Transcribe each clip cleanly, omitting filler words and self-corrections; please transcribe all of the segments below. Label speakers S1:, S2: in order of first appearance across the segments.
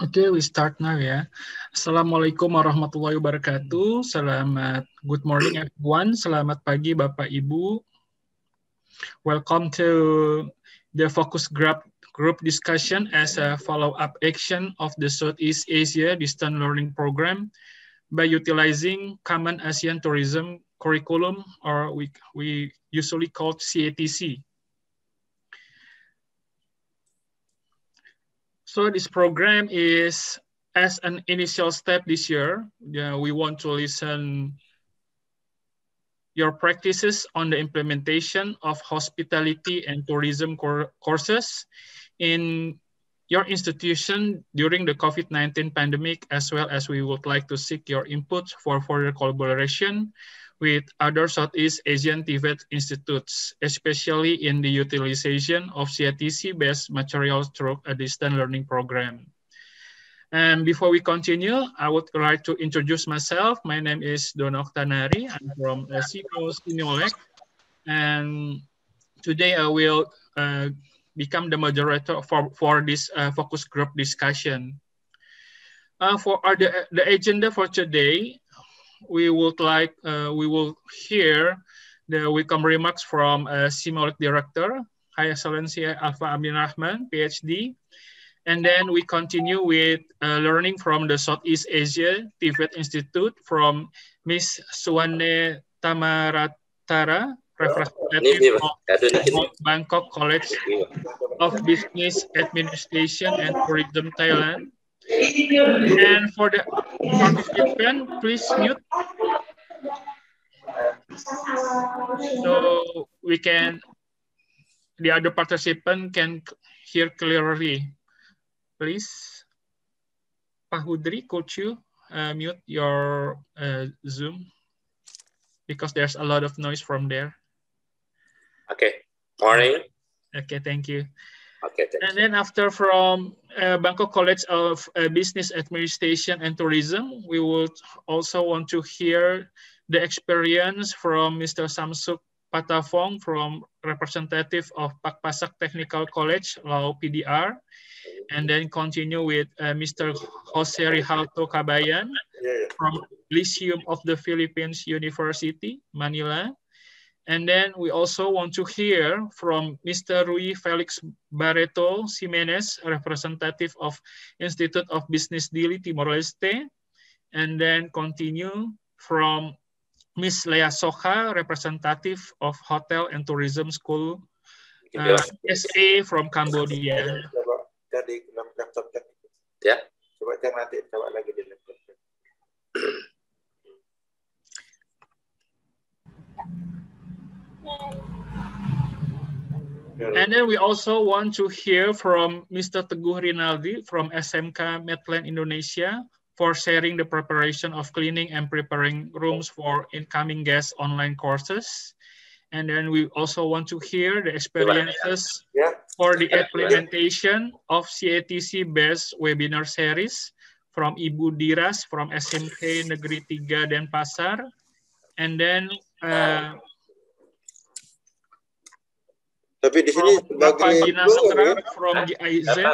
S1: Okay, we start now ya. Assalamualaikum warahmatullahi wabarakatuh. Good morning everyone. Selamat pagi Bapak Ibu. Welcome to the focus group discussion as a follow-up action of the Southeast Asia Distance Learning Program by utilizing Common ASEAN Tourism Curriculum, or we usually call CATC. So this program is, as an initial step this year, we want to listen your practices on the implementation of hospitality and tourism courses in your institution during the COVID-19 pandemic, as well as we would like to seek your input for further collaboration with other Southeast Asian TVET institutes, especially in the utilization of CATC-based materials through a distance learning program. And before we continue, I would like to introduce myself. My name is Dono Oktanari. I'm from Sinolek, and today I will become the moderator for this focus group discussion. For the agenda for today, we will hear the welcome remarks from Simolek Director, High Excellency Alfa Amin Rahman, PhD. And then we continue with learning from the Southeast Asia TVET Institute from Ms. Suwane Tamaratara, representative of Bangkok College of Business Administration and Tourism, Thailand. And for the participant, please mute. So the other participant can hear clearly. Please, Pak Hudri, could you mute your Zoom? Because there's a lot of noise from there.
S2: Okay, morning.
S1: Okay, thank you.
S2: Okay,
S1: and then after from Bangkok College of Business Administration and Tourism, we would also want to hear the experience from Mr. Samsuk Patafong, from representative of Pak Pasak Technical College, Law PDR, and then continue with Mr. Jose Rijalto Cabayan from Lyceum of the Philippines University, Manila. And then we also want to hear from Mr. Rui Felix Barreto Jimenez, representative of Institute of Business Dili Timor-Leste. And then continue from Ms. Lea Soha, representative of Hotel and Tourism School, SA from Cambodia.
S2: Ya.
S3: Coba cek nanti, coba lagi di laptop.
S1: And then we also want to hear from Mr. Teguh Rinaldi from SMK Medland Indonesia for sharing the preparation of cleaning and preparing rooms for incoming guest online courses. And then we also want to hear the experiences for the implementation of CATC-based webinar series from Ibu Diras from SMK Negeri 3 Denpasar. And then
S3: tapi di sini
S1: Bapak Ginastra from GIZ.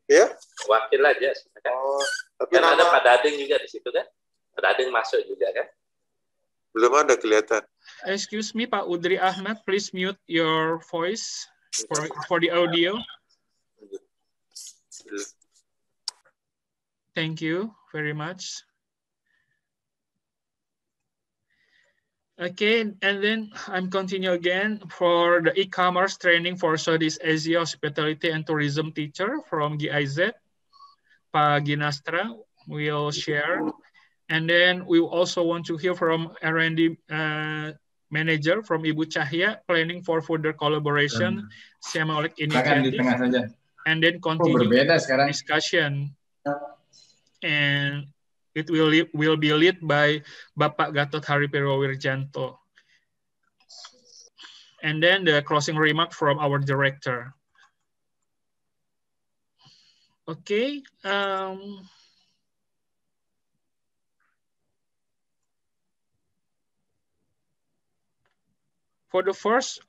S3: Ya?
S2: Wakil aja.
S3: Oh, tapi
S2: kan
S3: nama...
S2: ada Pak Dadeng juga di situ kan? Pak Dadeng masuk juga kan?
S3: Belum ada kelihatan.
S1: Excuse me, Pak Udri Ahmad, please mute your voice for the audio. Thank you very much. Okay, and then I'm continue again for the e-commerce training for Southeast Asia Hospitality and Tourism teacher from GIZ. Pak Ginastra will share. And then we also want to hear from R&D manager from Ibu Cahya, planning for further collaboration, Simolek initiative. And then continue discussion. And it will be led by Bapak Gatot Haripiro Wirjanto. And then the closing remark from our director. Okay. For the first,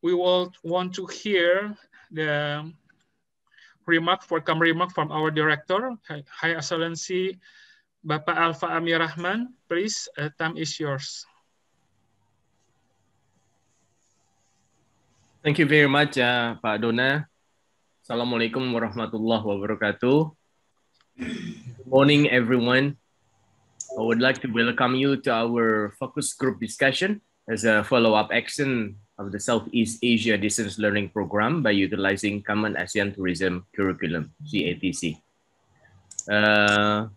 S1: we will want to hear the welcome remark from our director, High Excellency Bapak Alfa Amir Rahman. Please, time is yours.
S4: Thank you very much, Pak Dona. Assalamualaikum warahmatullahi wabarakatuh. Good morning, everyone. I would like to welcome you to our focus group discussion as a follow-up action of the Southeast Asia Distance Learning Program by utilizing Common ASEAN Tourism Curriculum, CATC. The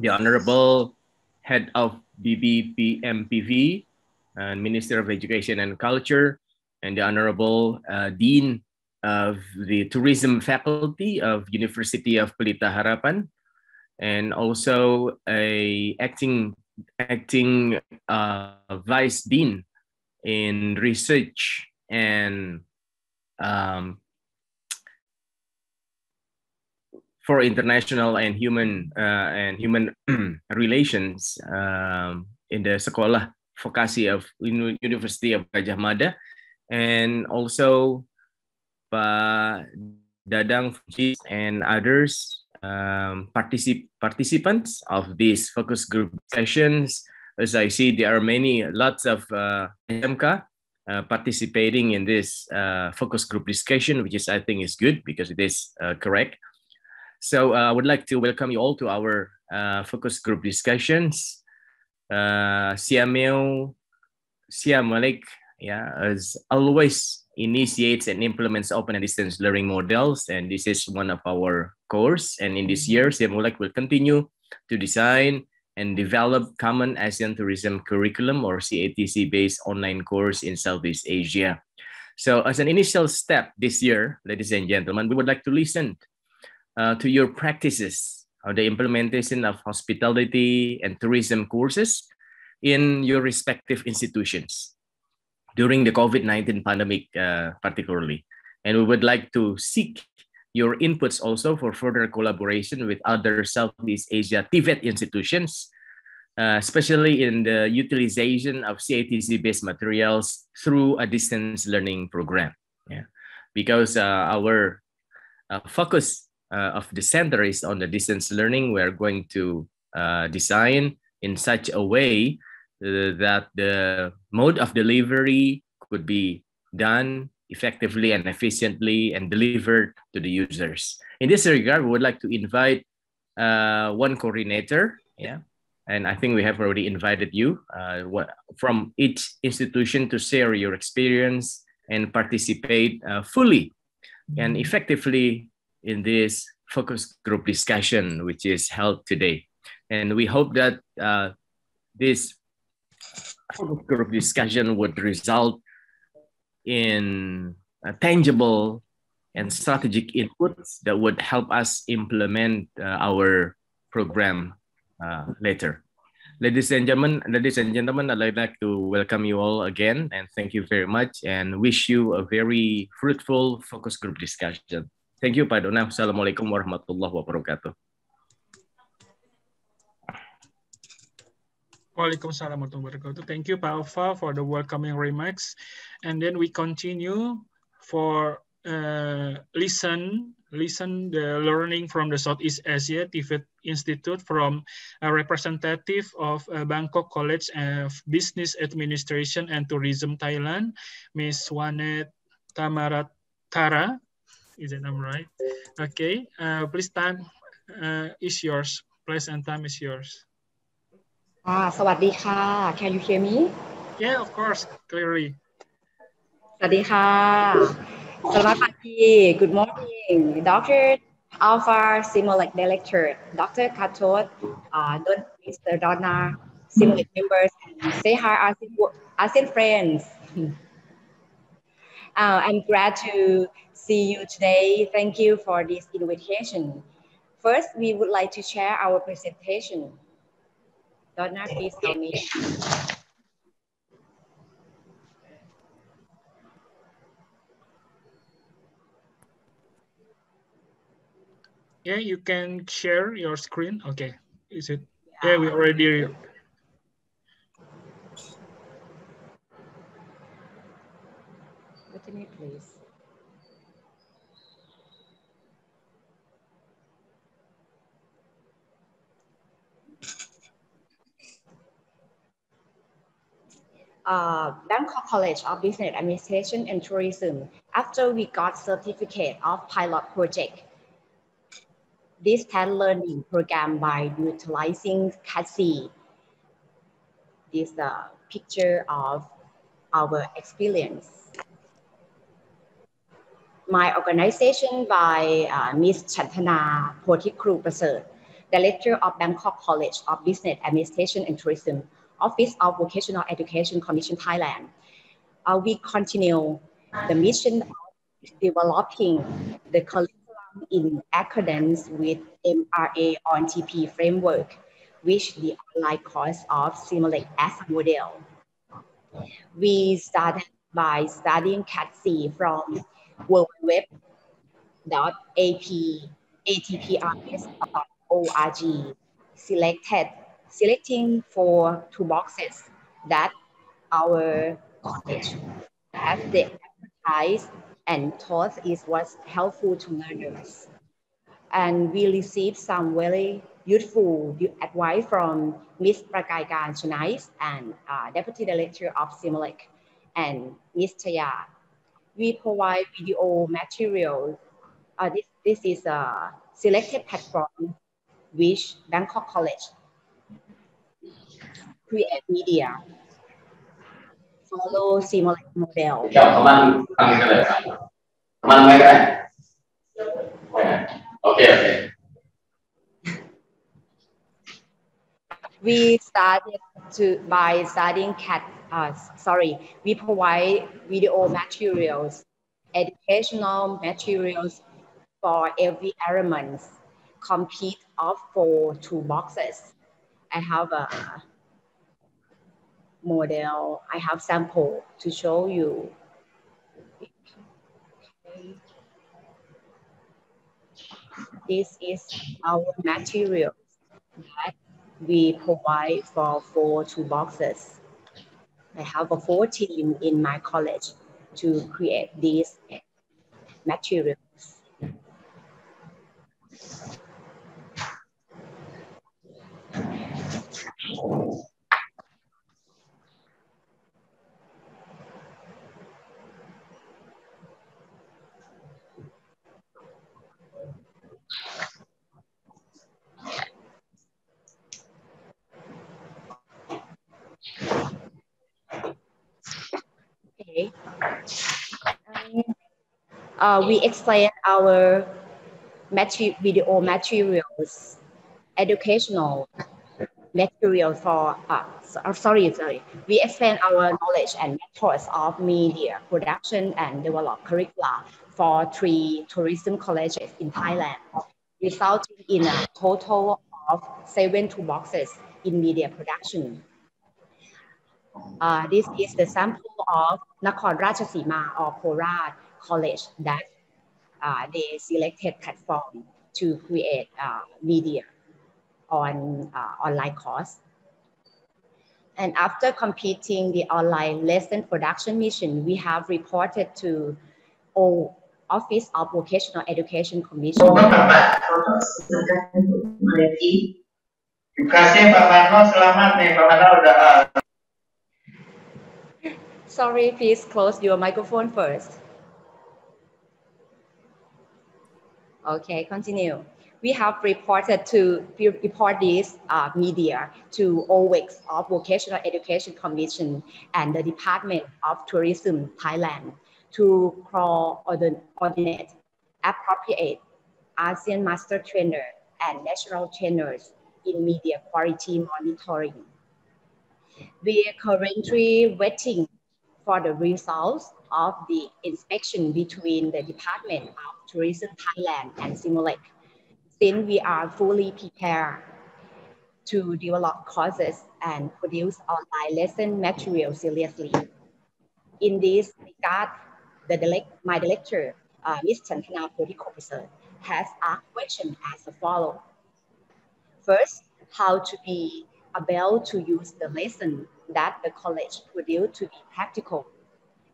S4: Honorable Head of BBPMPV and Minister of Education and Culture, and the Honorable Dean of the Tourism Faculty of University of Pelita Harapan, and also a acting Vice Dean in Research and for International and Human Relations in the Sekolah Vokasi of University of Gajah Mada, and also Pak Dadang and others participants of these focus group sessions. As I see, there are lots of SMK participating in this focus group discussion, which is, I think, is good because it is correct. So I would like to welcome you all to our focus group discussions. Siamel Siamalik, as always, initiates and implements open and distance learning models, and this is one of our course. And in this year, Siamulek will continue to design and develop Common ASEAN Tourism Curriculum, or CATC-based online course in Southeast Asia. So as an initial step this year, ladies and gentlemen, we would like to listen to your practices of the implementation of hospitality and tourism courses in your respective institutions during the COVID-19 pandemic particularly. And we would like to seek your inputs also for further collaboration with other Southeast Asia TVET institutions, especially in the utilization of CATC-based materials through a distance learning program. Because our focus of the center is on the distance learning, we're going to design in such a way that the mode of delivery could be done effectively and efficiently and delivered to the users. In this regard, we would like to invite one coordinator, and I think we have already invited you from each institution to share your experience and participate fully and effectively in this focus group discussion, which is held today. And we hope that this focus group discussion would result in tangible and strategic inputs that would help us implement our program later. Ladies and gentlemen, I'd like to welcome you all again and thank you very much and wish you a very fruitful focus group discussion. Thank you, Pak Dona. Assalamualaikum warahmatullahi wabarakatuh.
S1: Waalaikumsalam warahmatullahi wabarakatuh. Thank you, Pak Alfa, for the welcoming remarks. And then we continue for listen the learning from the Southeast Asia TVET Institute from a representative of Bangkok College of Business Administration and Tourism, Thailand, Ms. Wanet Tamaratara. Is that name right? Okay. Please, time is yours. Place and time is yours.
S5: สวัสดีค่ะ Can you hear me?
S1: Yeah, of course, clearly.
S5: สวัสดีค่ะ Selamat pagi. Good morning, Dr. Alpha Simulek Director, Dr. Katot, Mr. Donna, Simulek members, and say hi, ASEAN friends. I'm glad to see you today. Thank you for this invitation. First, we would like to share our presentation. Donna, please help me.
S1: Yeah, you can share your screen. Okay, is it? Yeah, we already.
S5: Wait a minute, please. Bangkok College of Business Administration and Tourism, after we got certificate of pilot project, distance learning program by utilizing CATC. This is the picture of our experience. My organization by Ms. Chantana Pothikru Prasert, Director of Bangkok College of Business Administration and Tourism, Office of Vocational Education Commission Thailand. We continue the mission of developing the curriculum in accordance with MRA on TP framework, which the online course of Simulate as a model. We started by studying CATC from www.atprs.org, selecting for two boxes that our college have the advertised and thought it was helpful to learners. And we received some very useful advice from Ms. Prakay Chanais and Deputy Director of Simulate and Ms. Chaya. We provide video materials. This is a selected platform which Bangkok College create media, follow Simulate model.
S2: Okay.
S5: We started by studying we provide video materials, educational materials for every element, complete of 4 toolboxes. I have a model, I have sample to show you. This is our materials that we provide for 4 toolboxes. I have a 4 team in my college to create these materials. Okay. We explain our video materials, educational material for, we explain our knowledge and methods of media production and develop curricula for 3 tourism colleges in Thailand, resulting in a total of 7 toolboxes in media production. This is the sample of Nakhon Ratchasima or Korat College that they selected platform to create media on online course. And after completing the online lesson production mission, we have reported to Office of Vocational Education Commission. Sorry, please close your microphone first. Okay, continue. We have reported this media to OVEX of Vocational Education Commission and the Department of Tourism Thailand to coordinate appropriate ASEAN master trainer and national trainers in media quality monitoring. We are currently waiting for the results of the inspection between the Department of Tourism Thailand and Simulate, since we are fully prepared to develop courses and produce online lesson material seriously. In this regard, my director, Ms. Chantana Pothikru, has asked questions as follows. First, how to be able to use the lesson that the college produced to be practical,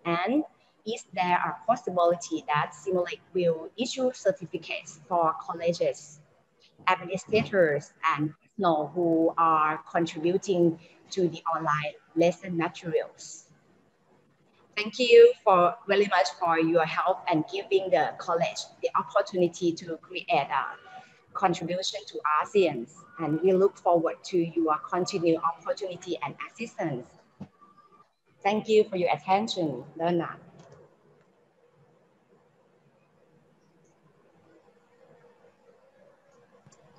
S5: and is there a possibility that Simulate will issue certificates for colleges? administrators and personnel who are contributing to the online lesson materials. Thank you very much for your help and giving the college the opportunity to create a contribution to ASEAN. And we look forward to your continued opportunity and assistance. Thank you for your attention, Leonard.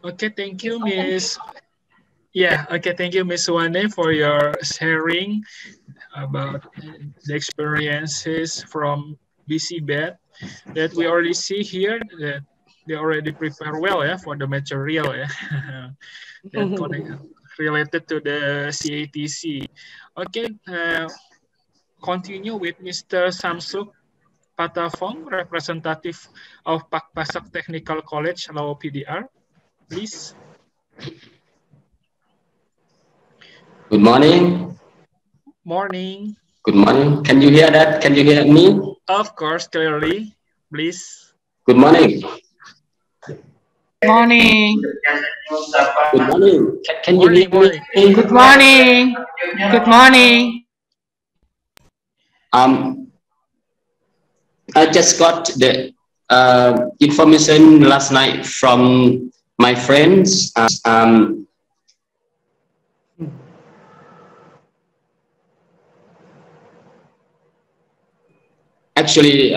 S1: Okay, thank you, Miss. Yeah, okay, thank you, Miss Wane, for your sharing about the experiences from BC Bed that we already see here that they already prepare well, yeah, for the material, yeah, that related to the CATC. Okay, continue with Mr. Samsuk Patafong, representative of Pak Pasak Technical College, Lao PDR, please.
S2: Good morning.
S1: Morning.
S2: Good morning. Can you hear that? Can you hear me?
S1: Of course, clearly, please.
S2: Good morning.
S6: Morning.
S2: Good morning. Can you hear me?
S6: Good morning. Good morning.
S2: I just got the information last night from my friends. Actually,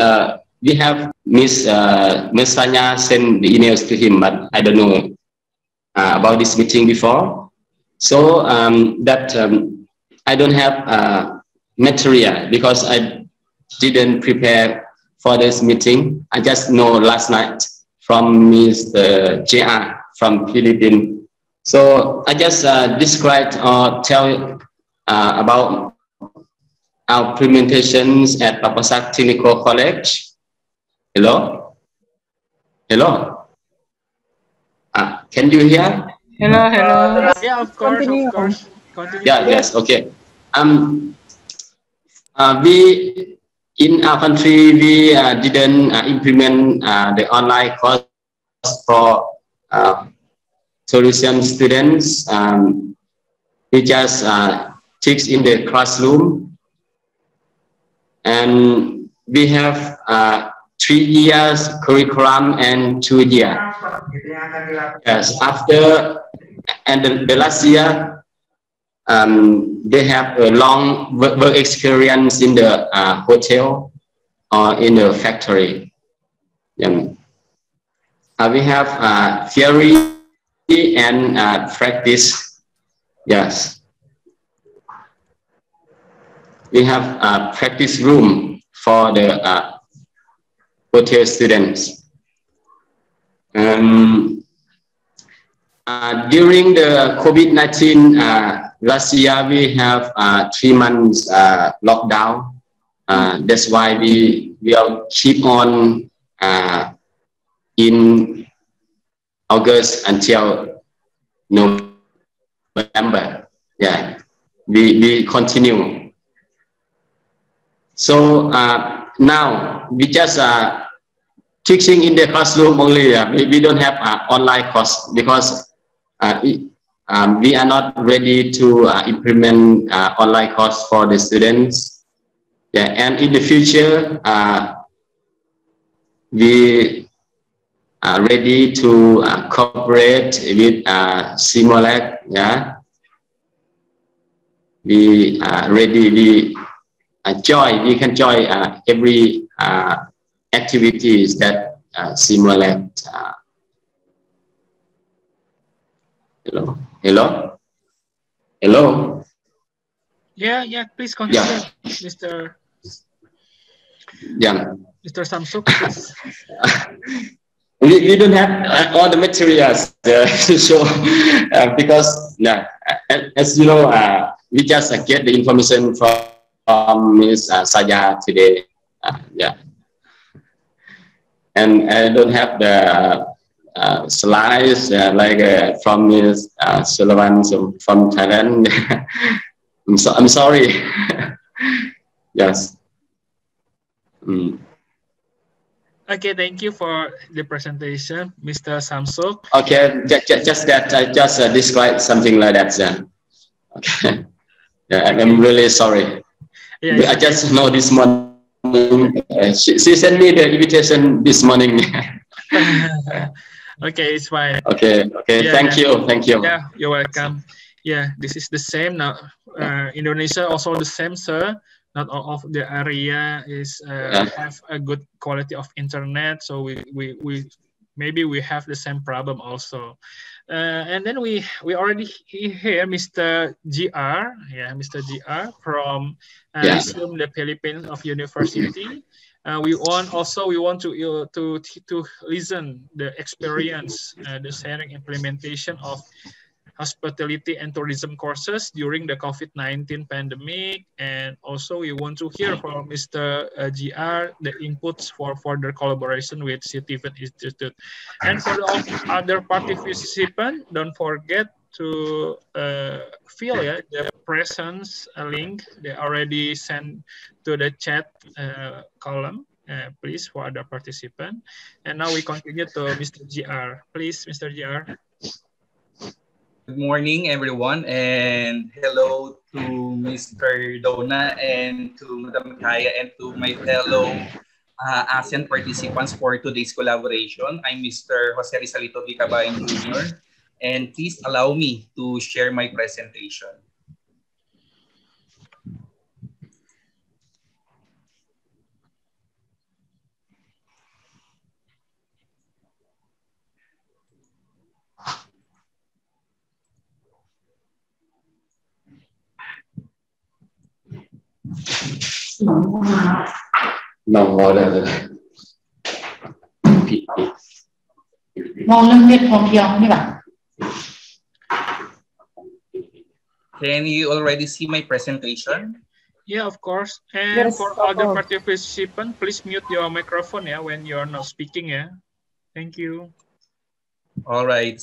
S2: we have Miss Sanya sent the emails to him, but I don't know about this meeting before. So I don't have material because I didn't prepare for this meeting. I just know last night from Mr. JR from Philippines. So I just described or tell about our presentations at Papasak Technical College. Hello? Hello? Can you hear?
S6: Hello, hello.
S1: Yeah, of course, of course. Continue.
S2: Yeah, yes, okay. We in our country we didn't implement the online course for solution students. We just teach in the classroom, and we have 3 years curriculum and 2 years. Yes, after and the last year, they have a long work experience in the hotel or in the factory. We have theory and practice. Yes, we have a practice room for the hotel students. During the COVID-19 last year, we have 3 months lockdown. That's why we will keep on in August until November. Yeah, we continue. So now we just teaching in the classroom only. We don't have online course because we are not ready to implement online course for the students. Yeah, and in the future, we are ready to cooperate with Simulate. Yeah, we are ready. We can join every activities that Simulate. Hello, hello, hello.
S1: Yeah, please continue, yeah. Mr. Samsuk, please.
S2: We don't have all the materials to show because as you know, we just get the information from Ms. Saya today. And I don't have the slides like from Ms. Sullivan from Thailand. I'm sorry. Yes.
S1: Okay, thank you for the presentation, Mr. Samsuk.
S2: Okay, just that I just described something like that. Okay. Yeah,
S1: Okay.
S2: I'm really sorry.
S1: Yeah,
S2: I just know this morning. She sent me the invitation this morning.
S1: Okay, it's fine.
S2: Okay.
S1: Yeah,
S2: Thank you.
S1: Yeah, you're welcome. Yeah, this is the same now. Indonesia also the same, sir. Not all of the area is have a good quality of internet, so we maybe we have the same problem also. And then we already hear Mr. GR, yeah, Mr. GR from Lyceum, the Philippines of University. We want to listen the experience, the sharing implementation of hospitality and tourism courses during the COVID-19 pandemic. And also we want to hear from Mr. GR the inputs for further collaboration with Citizen Institute. And for the other participants, don't forget to fill the presence link they already sent to the chat column. Please, for other participants. And now we continue to Mr. GR. Please, Mr. GR.
S7: Good morning, everyone, and hello to Mr. Dona and to Madam Kaya and to my fellow ASEAN participants for today's collaboration. I'm Mr. Jose Rizalito Vicabayan Jr., and please allow me to share my presentation. Can you already see my presentation?
S1: Yeah, of course. And for other participants, please mute your microphone when you're not speaking. Thank you.
S7: All right.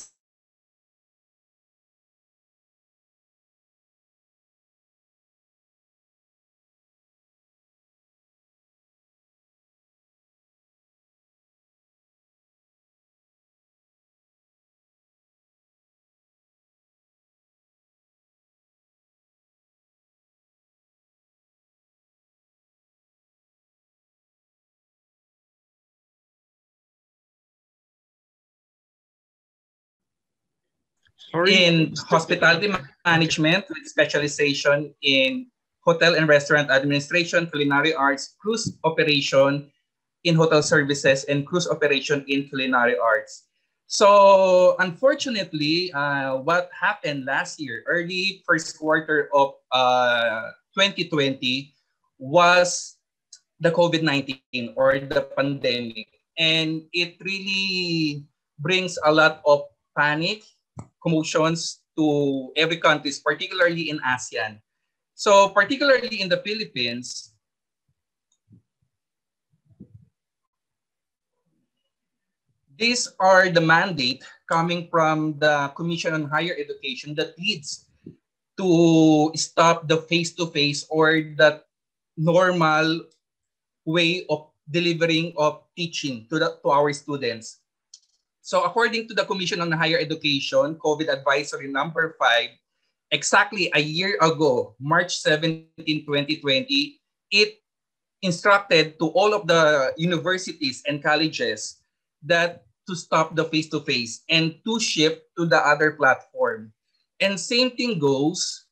S7: In hospitality management with specialization in hotel and restaurant administration, culinary arts, cruise operation in hotel services, and cruise operation in culinary arts. So unfortunately, what happened last year, early first quarter of 2020, was the COVID-19 or the pandemic. And it really brings a lot of panic, commotions to every country, particularly in ASEAN. So particularly in the Philippines, these are the mandate coming from the Commission on Higher Education that leads to stop the face-to-face or the normal way of delivering of teaching to our students. So according to the Commission on Higher Education, COVID Advisory number 5, exactly a year ago, March 17, 2020, it instructed to all of the universities and colleges that to stop the face-to-face and to shift to the other platform. And same thing goes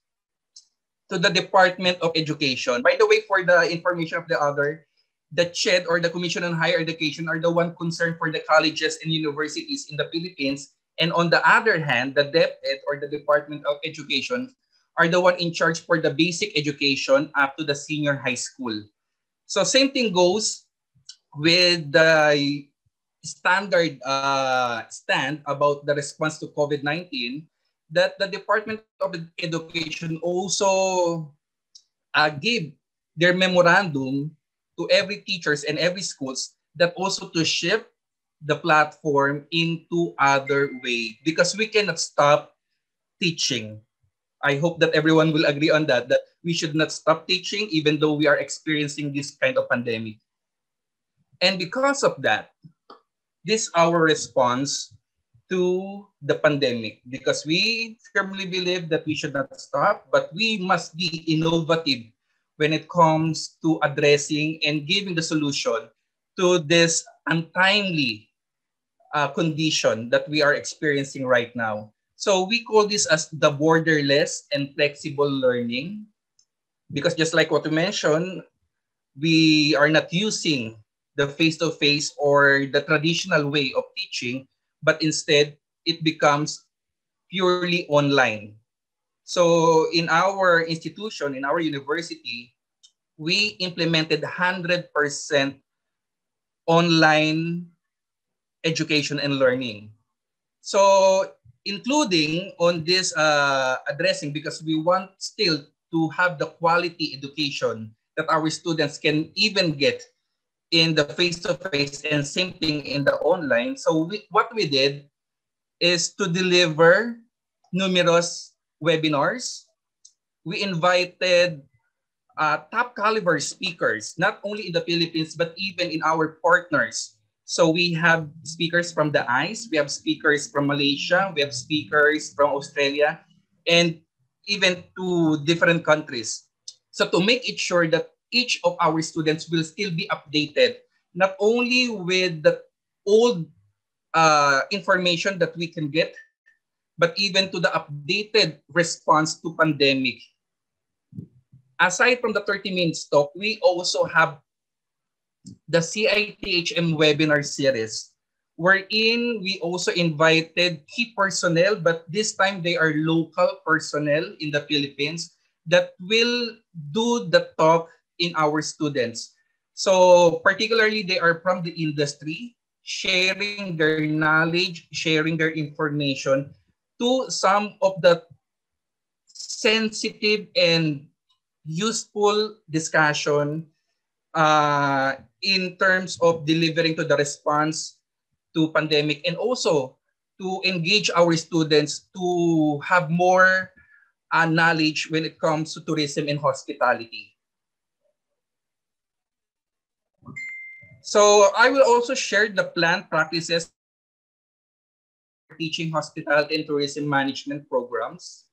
S7: to the Department of Education. By the way, for the information of the other, the CHED or the Commission on Higher Education are the one concerned for the colleges and universities in the Philippines. And on the other hand, the DepEd or the Department of Education are the one in charge for the basic education up to the senior high school. So same thing goes with the standard stand about the response to COVID-19 that the Department of Education also gave their memorandum to every teachers and every schools that also to shift the platform into other way because we cannot stop teaching. I hope that everyone will agree on that we should not stop teaching even though we are experiencing this kind of pandemic. And because of that, this is our response to the pandemic, because we firmly believe that we should not stop, but we must be innovative when it comes to addressing and giving the solution to this untimely condition that we are experiencing right now. So we call this as the borderless and flexible learning, because just like what you mentioned, we are not using the face-to-face or the traditional way of teaching, but instead it becomes purely online. So in our institution, in our university, we implemented 100% online education and learning. So including on this addressing, because we want still to have the quality education that our students can even get in the face-to-face and same thing in the online. So what we did is to deliver numerous webinars. We invited top caliber speakers, not only in the Philippines, but even in our partners. So we have speakers from the ICE, we have speakers from Malaysia, we have speakers from Australia, and even to different countries. So to make it sure that each of our students will still be updated, not only with the old information that we can get, but even to the updated response to pandemic. Aside from the 30-minute talk, we also have the CITHM webinar series, wherein we also invited key personnel, but this time they are local personnel in the Philippines that will do the talk in our students. So particularly they are from the industry, sharing their knowledge, sharing their information to some of the sensitive and useful discussion in terms of delivering to the response to pandemic, and also to engage our students to have more knowledge when it comes to tourism and hospitality. So I will also share the planned practices for teaching hospitality and tourism management programs.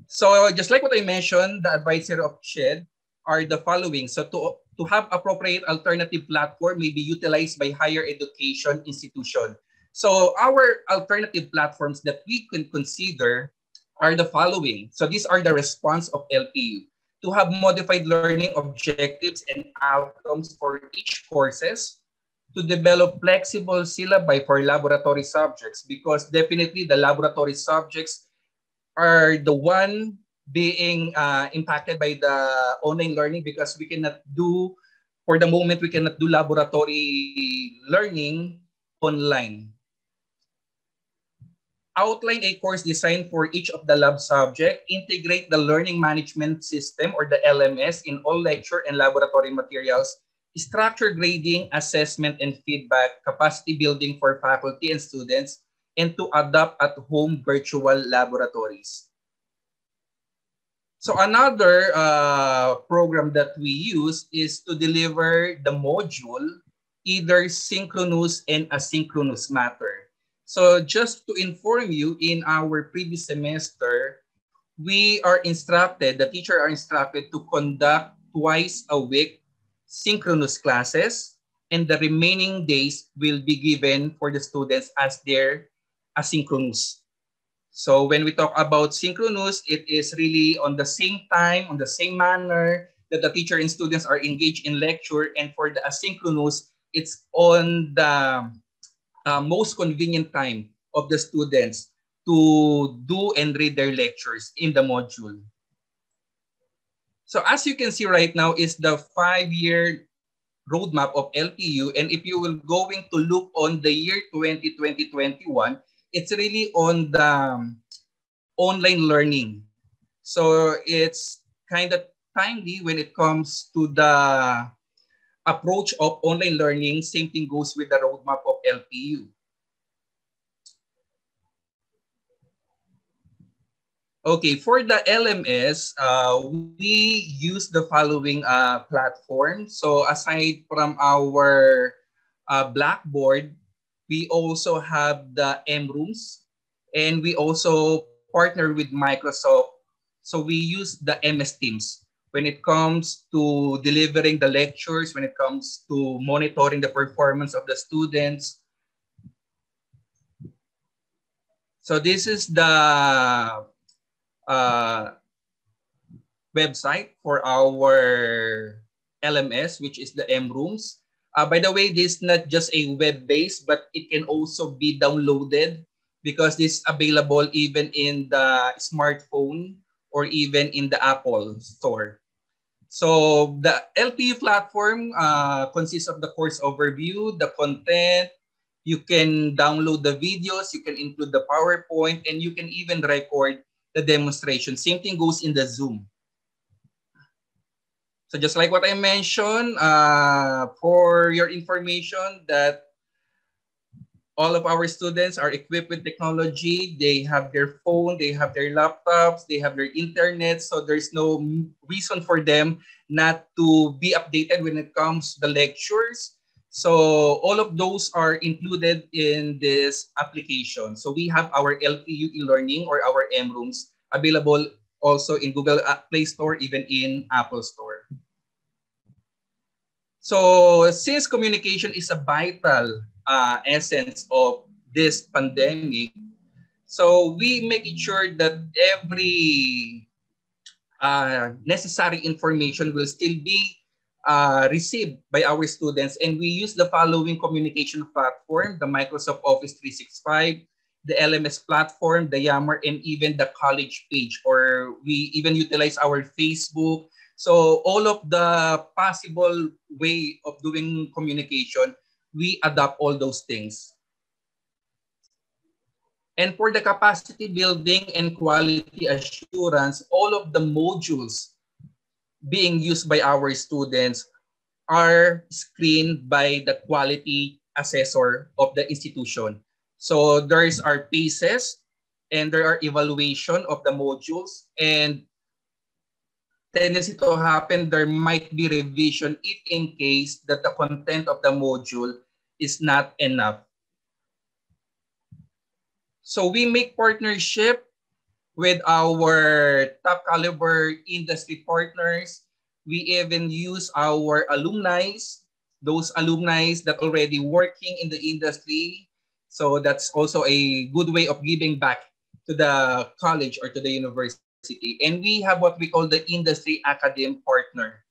S7: So just like what I mentioned, the advisory of SHED are the following. So to have appropriate alternative platform may be utilized by higher education institution. So our alternative platforms that we can consider are the following. So these are the response of LPU. To have modified learning objectives and outcomes for each courses, to develop flexible syllabi for laboratory subjects, because definitely the laboratory subjects are the one being impacted by the online learning, because we cannot do, for the moment, we cannot do laboratory learning online. Outline a course design for each of the lab subject, integrate the learning management system or the LMS in all lecture and laboratory materials, structure grading, assessment, and feedback, capacity building for faculty and students, and to adopt at-home virtual laboratories. So another program that we use is to deliver the module, either synchronous and asynchronous matter. So just to inform you, in our previous semester, we are instructed, the teacher are instructed to conduct twice a week synchronous classes, and the remaining days will be given for the students as their asynchronous. So when we talk about synchronous, it is really on the same time, on the same manner that the teacher and students are engaged in lecture, and for the asynchronous, it's on the most convenient time of the students to do and read their lectures in the module. So as you can see right now is the 5-year roadmap of LPU, and if you will going to look on the year 2020-2021, it's really on the online learning. So it's kind of timely when it comes to the approach of online learning. Same thing goes with the roadmap of LPU. Okay, for the LMS, we use the following platform. So aside from our Blackboard. We also have the M rooms, and we also partner with Microsoft. So we use the MS Teams when it comes to delivering the lectures, when it comes to monitoring the performance of the students. So this is the website for our LMS, which is the M rooms. By the way, this is not just a web-based, but it can also be downloaded because this is available even in the smartphone or even in the Apple Store. So the LPU platform consists of the course overview, the content. You can download the videos, you can include the PowerPoint, and you can even record the demonstration. Same thing goes in the Zoom. So just like what I mentioned, for your information, that all of our students are equipped with technology. They have their phone, they have their laptops, they have their internet. So there's no reason for them not to be updated when it comes to the lectures. So all of those are included in this application. So we have our LPU e-learning or our M rooms available also in Google Play Store, even in Apple Store. So since communication is a vital essence of this pandemic, so we make it sure that every necessary information will still be received by our students, and we use the following communication platform: the Microsoft Office 365, the LMS platform, the Yammer, and even the college page, or we even utilize our Facebook. So all of the possible way of doing communication, we adopt all those things. And for the capacity building and quality assurance, all of the modules being used by our students are screened by the quality assessor of the institution. So there's our paces and there are evaluation of the modules, and tendency to happen, there might be revision if in case that the content of the module is not enough. So we make partnership with our top caliber industry partners. We even use our alumni, those alumni that already working in the industry. So that's also a good way of giving back to the college or to the university. And we have what we call the industry academic partner.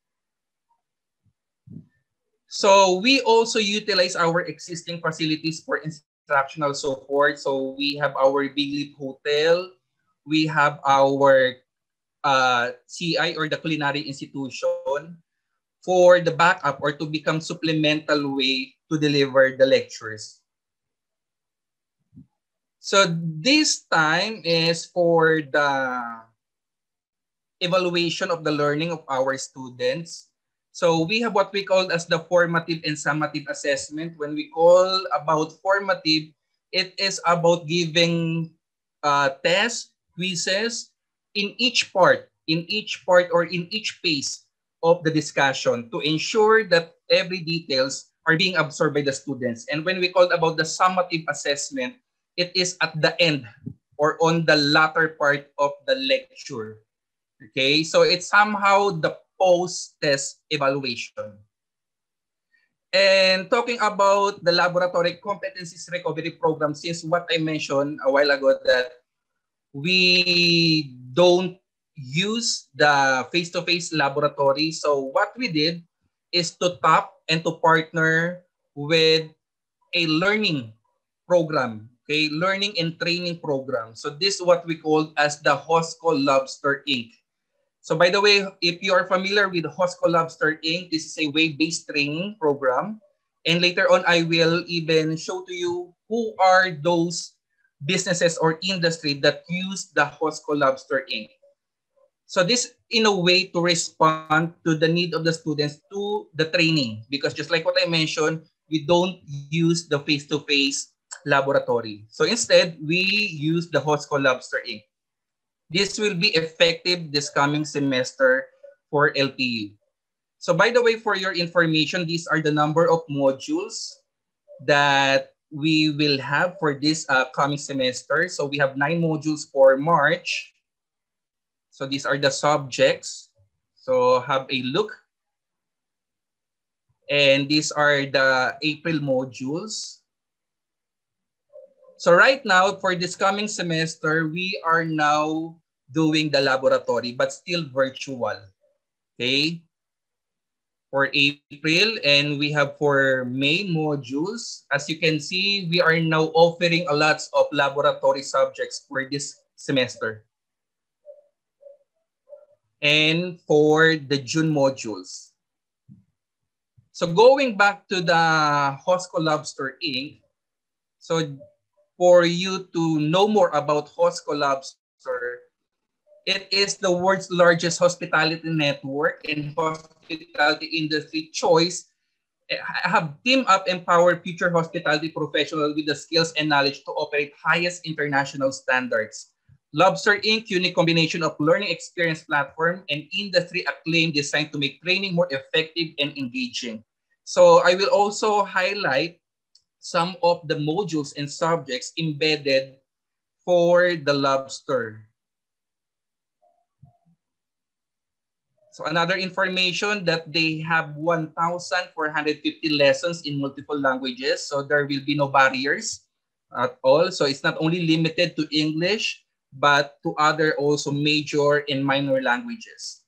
S7: So we also utilize our existing facilities for instructional support. So we have our Big Leap Hotel. We have our CI or the culinary institution for the backup or to become supplemental way to deliver the lectures. So this time is for the evaluation of the learning of our students. So we have what we call as the formative and summative assessment. When we call about formative, it is about giving tests, quizzes in each part or in each phase of the discussion to ensure that every details are being absorbed by the students. And when we call about the summative assessment, it is at the end or on the latter part of the lecture. Okay, so it's somehow the post-test evaluation. And talking about the laboratory competencies recovery program, since what I mentioned a while ago that we don't use the face-to-face laboratory. So what we did is to tap and to partner with a learning program, okay, learning and training program. So this is what we call as the Hosco Lobster Inc. So by the way, if you are familiar with Hosco Lobster Inc., this is a web-based training program. And later on, I will even show to you who are those businesses or industry that use the Hosco Lobster Inc. So this in a way to respond to the need of the students to the training, because just like what I mentioned, we don't use the face-to-face laboratory. So instead, we use the Hosco Lobster Inc. This will be effective this coming semester for LPU. So by the way, for your information, these are the number of modules that we will have for this coming semester. So we have 9 modules for March. So these are the subjects. So have a look. And these are the April modules. So right now, for this coming semester, we are now doing the laboratory, but still virtual. Okay? For April, and we have for May modules. As you can see, we are now offering a lot of laboratory subjects for this semester. And for the June modules. So going back to the Hosco Lobster Inc. So for you to know more about Hosco Lobster, it is the world's largest hospitality network and hospitality industry choice. Have teamed up empower future hospitality professionals with the skills and knowledge to operate highest international standards. Lobster Inc. unique combination of learning experience platform and industry acclaim designed to make training more effective and engaging. So I will also highlight some of the modules and subjects embedded for the Lobster. So another information that they have 1,450 lessons in multiple languages. So there will be no barriers at all. So it's not only limited to English, but to other also major and minor languages.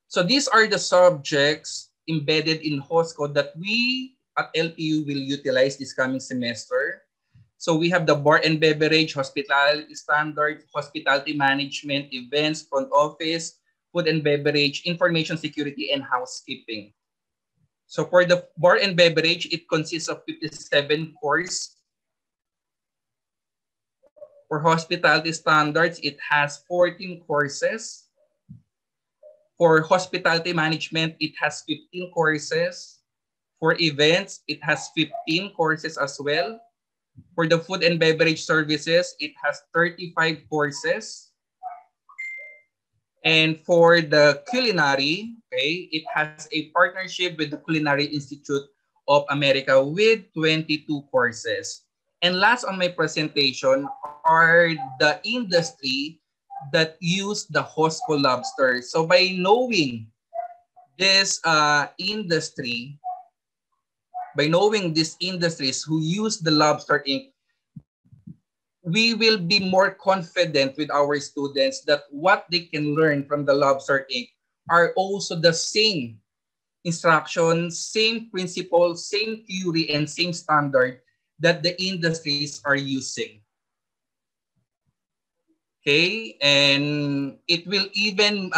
S7: So these are the subjects embedded in Hosco that we at LPU will utilize this coming semester. So we have the bar and beverage, hospitality standard, hospitality management, events, front office, food and beverage, information security, and housekeeping. So for the bar and beverage, it consists of 57 courses. For hospitality standards, it has 14 courses. For hospitality management, it has 15 courses. For events, it has 15 courses as well. For the food and beverage services, it has 35 courses. And for the culinary, okay, it has a partnership with the Culinary Institute of America with 22 courses. And last on my presentation are the industry that use the Hosco Lobster. So by knowing this industry, by knowing these industries who use the Lobster Inc., we will be more confident with our students that what they can learn from the Lobster Inc. are also the same instructions, same principles, same theory, and same standard that the industries are using. Okay, and it will even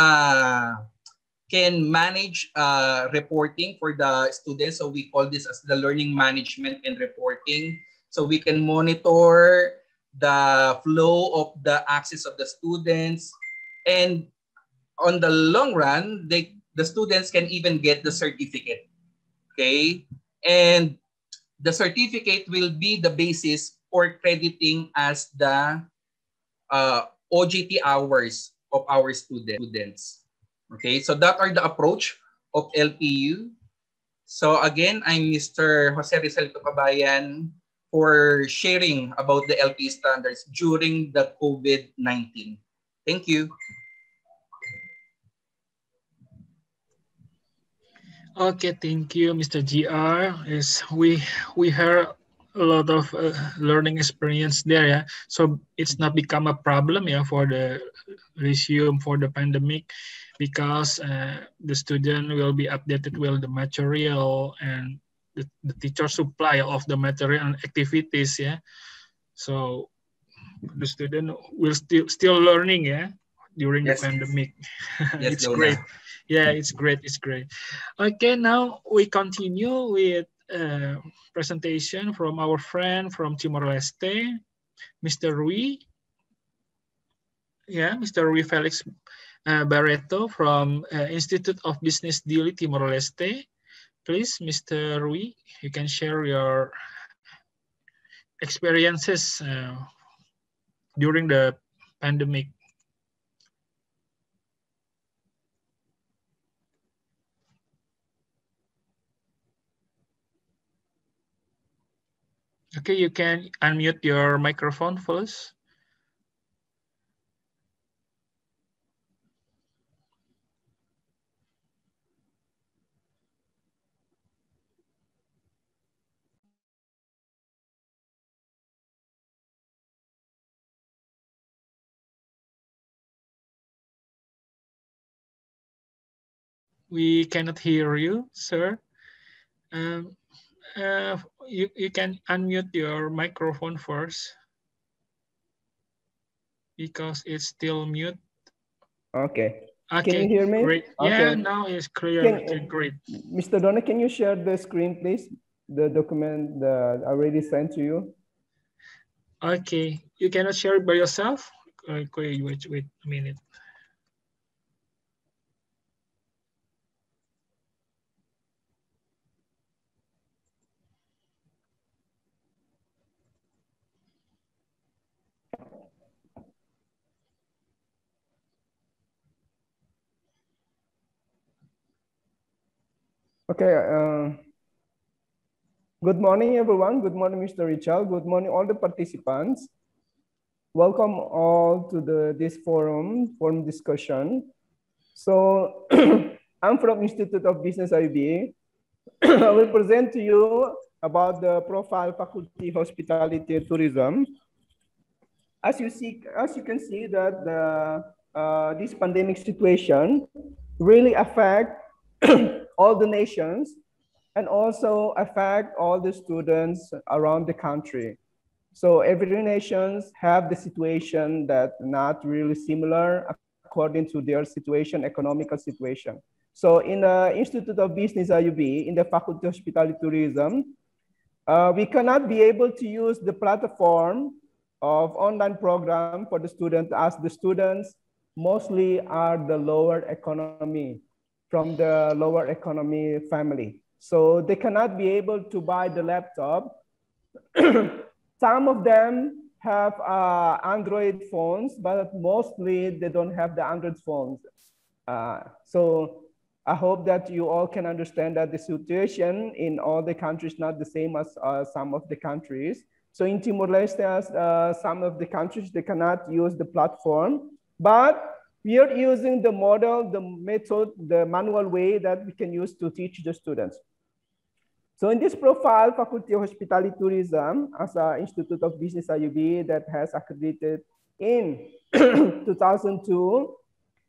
S7: can manage reporting for the students. So we call this as the learning management and reporting. So we can monitor the flow of the access of the students, and on the long run, the students can even get the certificate. Okay, and the certificate will be the basis for crediting as the OJT hours of our students. Okay, so that are the approach of LPU. So again, I'm Mr. Jose Rizal Tucabayan for sharing about the LPU standards during the COVID-19. Thank you.
S1: Okay, thank you, Mr. GR. Yes, we heard a lot of learning experience there, yeah. So it's not become a problem, yeah, for the resume for the pandemic, because the student will be updated with the material and the teacher supply of the material and activities, yeah. So the student will still learning, yeah, during the pandemic.
S7: Yes,
S1: It's
S7: Donna.
S1: great. Yeah, it's great. It's great. Okay, now we continue with presentation from our friend from Timor-Leste, Mr. Rui. Yeah, Mr. Rui Felix Barreto from Institute of Business Dili Timor-Leste. Please, Mr. Rui, you can share your experiences during the pandemic. Okay, you can unmute your microphone first. We cannot hear you, sir. You can unmute your microphone first because it's still mute.
S8: Okay.
S1: Okay,
S8: Can you hear me?
S1: great.
S8: Okay.
S1: Yeah, now it's clear. Okay, great.
S8: Mr. Donna, can you share the screen, please? The document that I already sent to you.
S1: Okay, you cannot share it by yourself? Okay, wait a minute.
S8: Okay. Good morning, everyone. Good morning, Mr. Richard. Good morning, all the participants. Welcome all to this forum discussion. So I'm from Institute of Business IB. I will present to you about the profile faculty hospitality and tourism. As you can see that this pandemic situation really affect all the nations and also affect all the students around the country. So every nations have the situation that not really similar according to their situation, economical situation. So in the Institute of Business IUB, in the Faculty of Hospitality Tourism, we cannot be able to use the platform of online program for the students, as the students mostly are the lower economy, from the lower economy family. So they cannot be able to buy the laptop. Some of them have Android phones, but mostly they don't have the Android phones. So I hope that you all can understand that the situation in all the countries not the same as some of the countries. So in Timor-Leste, some of the countries, they cannot use the platform, but we are using the model, the method, the manual way that we can use to teach the students. So in this profile, Faculty of Hospitality Tourism, as an Institute of Business IUB that has accredited in 2002,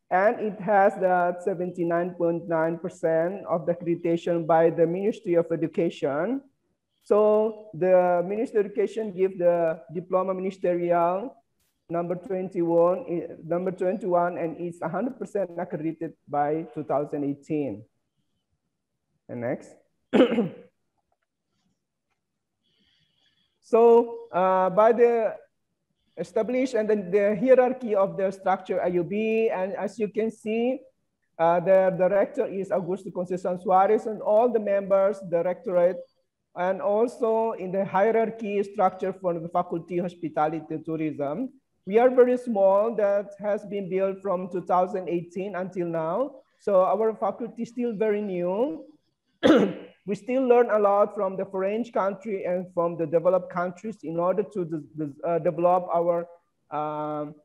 S8: and it has that 79.9% of the accreditation by the Ministry of Education. So the Ministry of Education give the diploma ministerial number 21, and it's 100% accredited by 2018. And next. So by the established and then the hierarchy of the structure IUB, and as you can see, the director is Augusto Conceição Suarez, and all the members, directorate, and also in the hierarchy structure for the Faculty of Hospitality and Tourism, we are very small. That has been built from 2018 until now. So our faculty is still very new. We still learn a lot from the foreign country and from the developed countries in order to develop our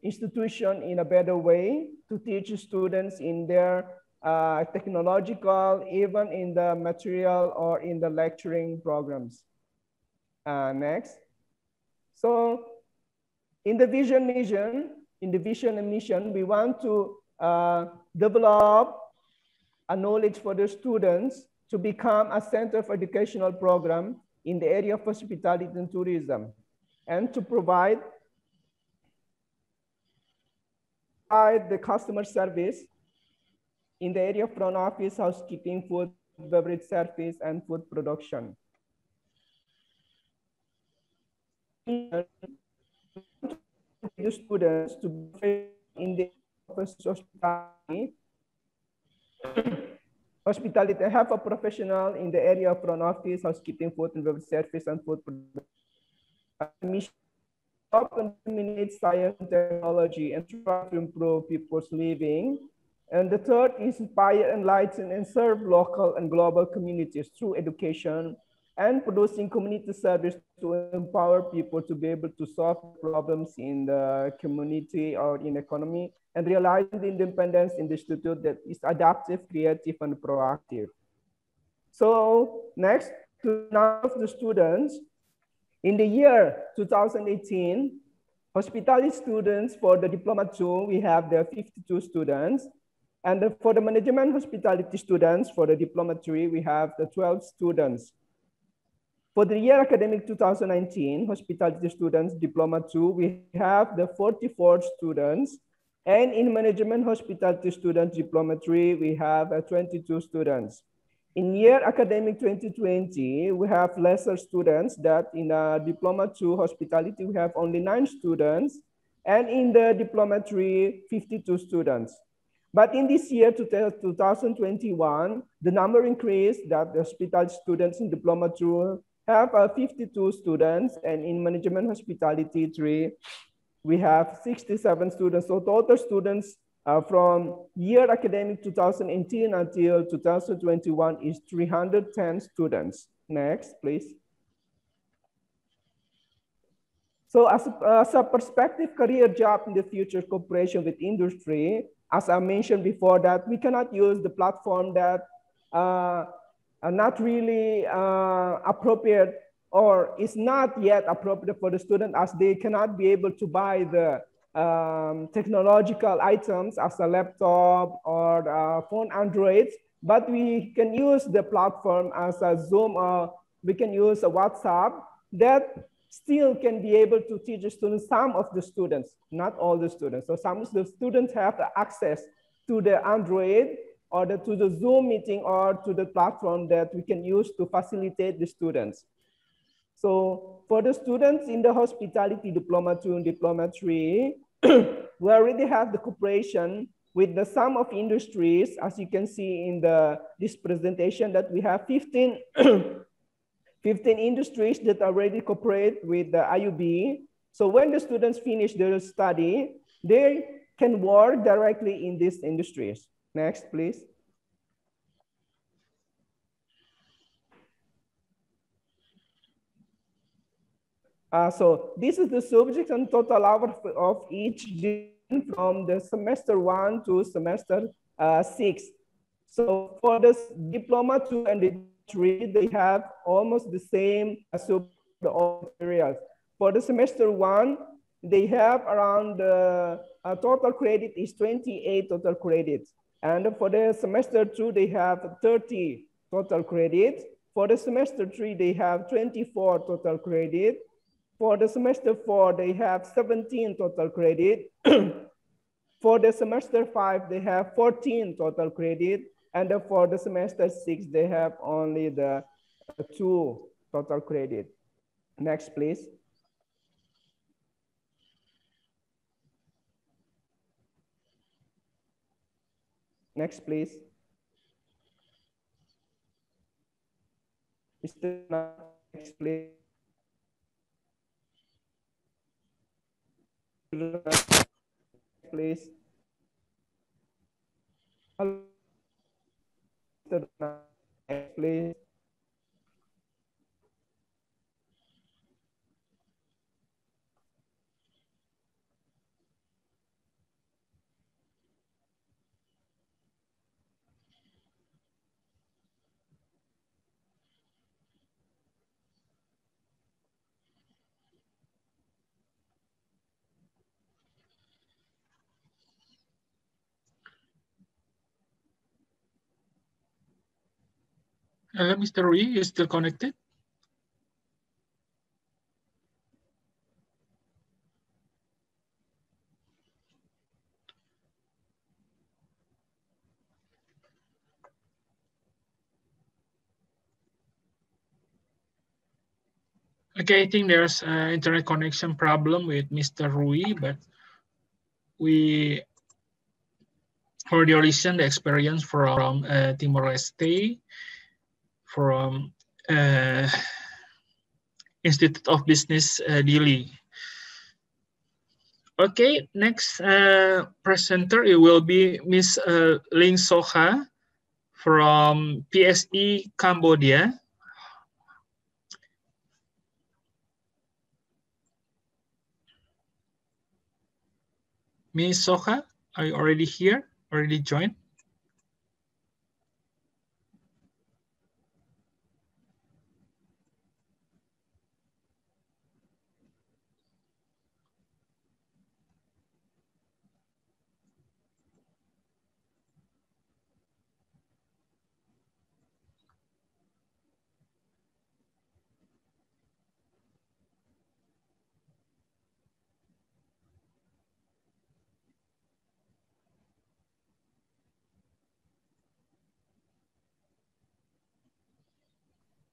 S8: institution in a better way to teach students in their technological, even in the material or in the lecturing programs. Next. So in the vision and mission, we want to develop a knowledge for the students to become a center of educational program in the area of hospitality and tourism, and to provide the customer service in the area of front office, housekeeping, food, beverage service, and food production. The students to be in the hospitality, have a professional in the area of front office, housekeeping, food and beverage service, and food production. Mission to eliminate science and technology and try to improve people's living. And the third is inspire, enlighten, and serve local and global communities through education and producing community service to empower people to be able to solve problems in the community or in economy, and realizing the independence in the institute that is adaptive, creative, and proactive. So next, to none of the students, in the year 2018, hospitality students for the Diploma 2, we have the 52 students. And for the management hospitality students for the Diploma 3, we have the 12 students. For the year academic 2019, hospitality students, Diploma 2, we have the 44 students. And in management hospitality students, Diploma 3, we have 22 students. In year academic 2020, we have lesser students. That in Diploma 2 hospitality, we have only 9 students. And in the Diploma 3, 52 students. But in this year, 2021, the number increased that the hospitality students in Diploma 2 have 52 students, and in management hospitality 3, we have 67 students. So total students from year academic 2018 until 2021 is 310 students. Next, please. So as a prospective career job in the future cooperation with industry, as I mentioned before, that we cannot use the platform that are not really appropriate or is not yet appropriate for the student, as they cannot be able to buy the technological items as a laptop or phone Androids, but we can use the platform as a Zoom, or we can use a WhatsApp that still can be able to teach the students, some of the students, not all the students. So some of the students have access to the Android or to the Zoom meeting or to the platform that we can use to facilitate the students. So for the students in the hospitality Diploma 2 and Diploma 3, we already have the cooperation with the sum of industries, as you can see in this presentation, that we have 15 industries that already cooperate with the IUB. So when the students finish their study, they can work directly in these industries. Next, please. So this is the subject and total hours of each from the semester 1 to semester 6. So for the Diploma 2 and the 3, they have almost the same subject areas. For the semester 1, they have around total credit is 28 total credits. And for the semester 2, they have 30 total credits. For the semester 3, they have 24 total credit. For the semester 4, they have 17 total credit. For the semester 5, they have 14 total credit. And for the semester 6, they have only the 2 total credit. Next, please. Next, please. Next, please. Please. Next, please.
S1: Hello, Mr. Rui, you still connected? Okay, I think there's an internet connection problem with Mr. Rui, but we already listened the experience from Timor-Leste, from Institute of Business Dili. Okay, next presenter, it will be Ms. Ling Soha from PSE Cambodia. Miss Soha, are you already here? Already joined?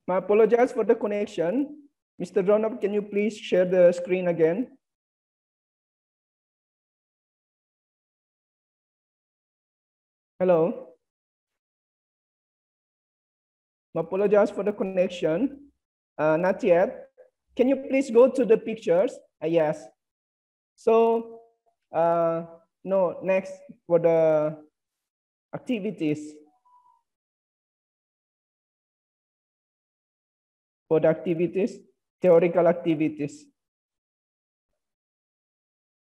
S8: I apologize for the connection. Mr. Ronald, can you please share the screen again? Hello. I apologize for the connection. Not yet. Can you please go to the pictures? Yes. So, no, next for the activities. For the activities, theoretical activities.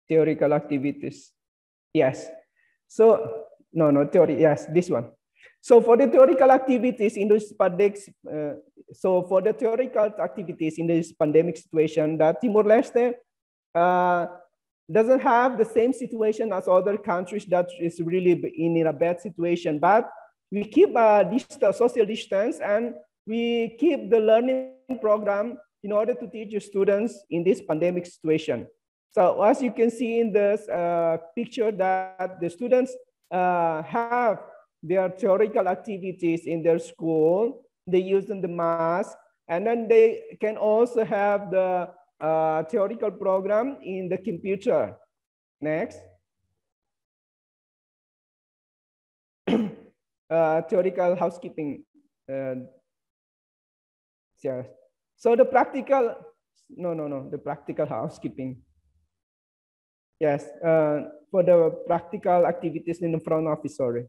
S8: Theoretical activities. Yes. So, no, theory. Yes, this one. So for the theoretical activities in this pandemic, situation, that Timor-Leste doesn't have the same situation as other countries that is really in a bad situation, but we keep social distance and we keep the learning program in order to teach students in this pandemic situation. So as you can see in this picture, that the students have their theoretical activities in their school. They use the mask, and then they can also have the theoretical program in the computer. Next. Theoretical housekeeping. Yeah. So the practical, the practical housekeeping. Yes, for the practical activities in the front office, sorry.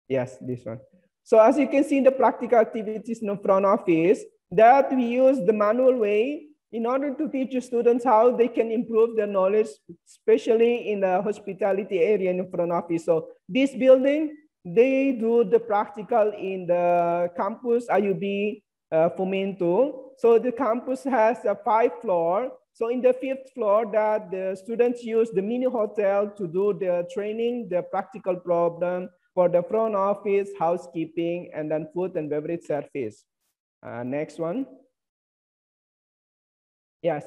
S8: Yes, this one. So as you can see in the practical activities in the front office, that we use the manual way in order to teach students how they can improve their knowledge, especially in the hospitality area in the front office. So this building, they do the practical in the campus IUB Fomento. So the campus has a 5th floor. So in the 5th floor, that the students use the mini hotel to do the training, the practical problem for the front office, housekeeping, and then food and beverage service. Next one. Yes.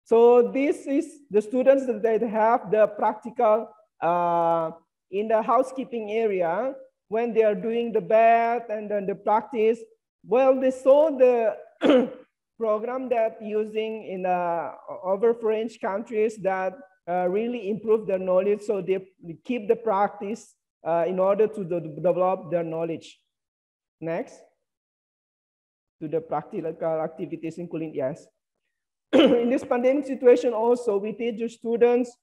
S8: So this is the students that they have the practical in the housekeeping area when they are doing the bath and then the practice. Well, they saw the program that using in other French countries that really improve their knowledge. So they keep the practice in order to develop their knowledge. Next. To the practical activities including, yes. In this pandemic situation also, we teach the students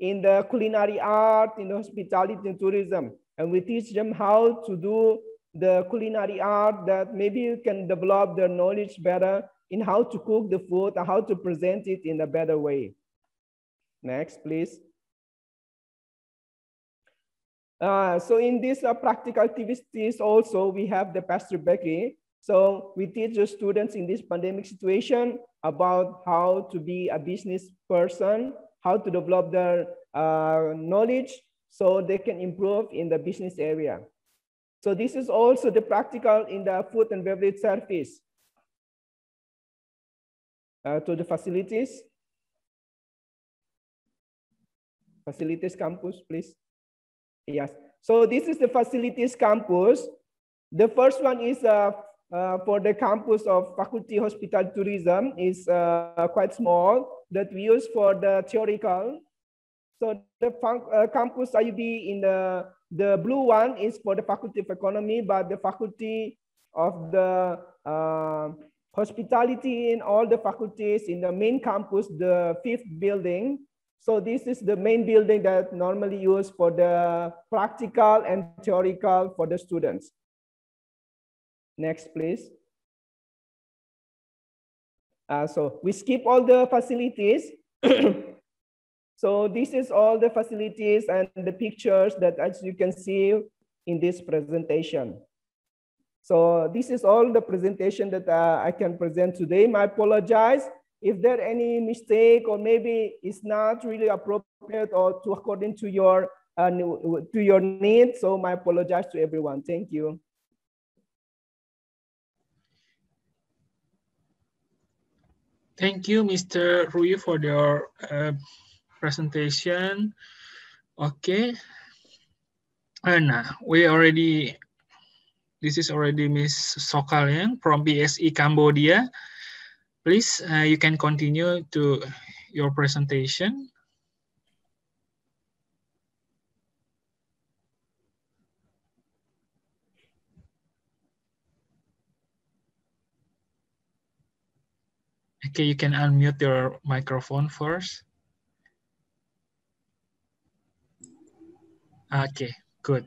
S8: in the culinary art, in the hospitality and tourism. And we teach them how to do the culinary art, that maybe you can develop their knowledge better in how to cook the food and how to present it in a better way. Next, please. So in these practical activities also, we have the pastry bakery. So we teach the students in this pandemic situation about how to be a business person, how to develop their knowledge so they can improve in the business area. So this is also the practical in the food and beverage service. To the facilities. Facilities campus, please. Yes. So this is the facilities campus. The first one is for the campus of Faculty Hospital Tourism is quite small that we use for the theoretical. So the campus IUB in the blue one is for the Faculty of Economy, but the Faculty of the Hospitality in all the faculties in the main campus, the 5th building. So this is the main building that normally used for the practical and theoretical for the students. Next, please. So we skip all the facilities. So this is all the facilities and the pictures that as you can see in this presentation. So this is all the presentation that I can present today. I apologize if there any mistake or maybe it's not really appropriate or to according to your needs. So I apologize to everyone. Thank you.
S1: Thank you, Mr. Rui, for your presentation. Okay. And this is already Ms. Sokalian from BSE Cambodia. Please, you can continue to your presentation. Okay, you can unmute your microphone first. Okay, good.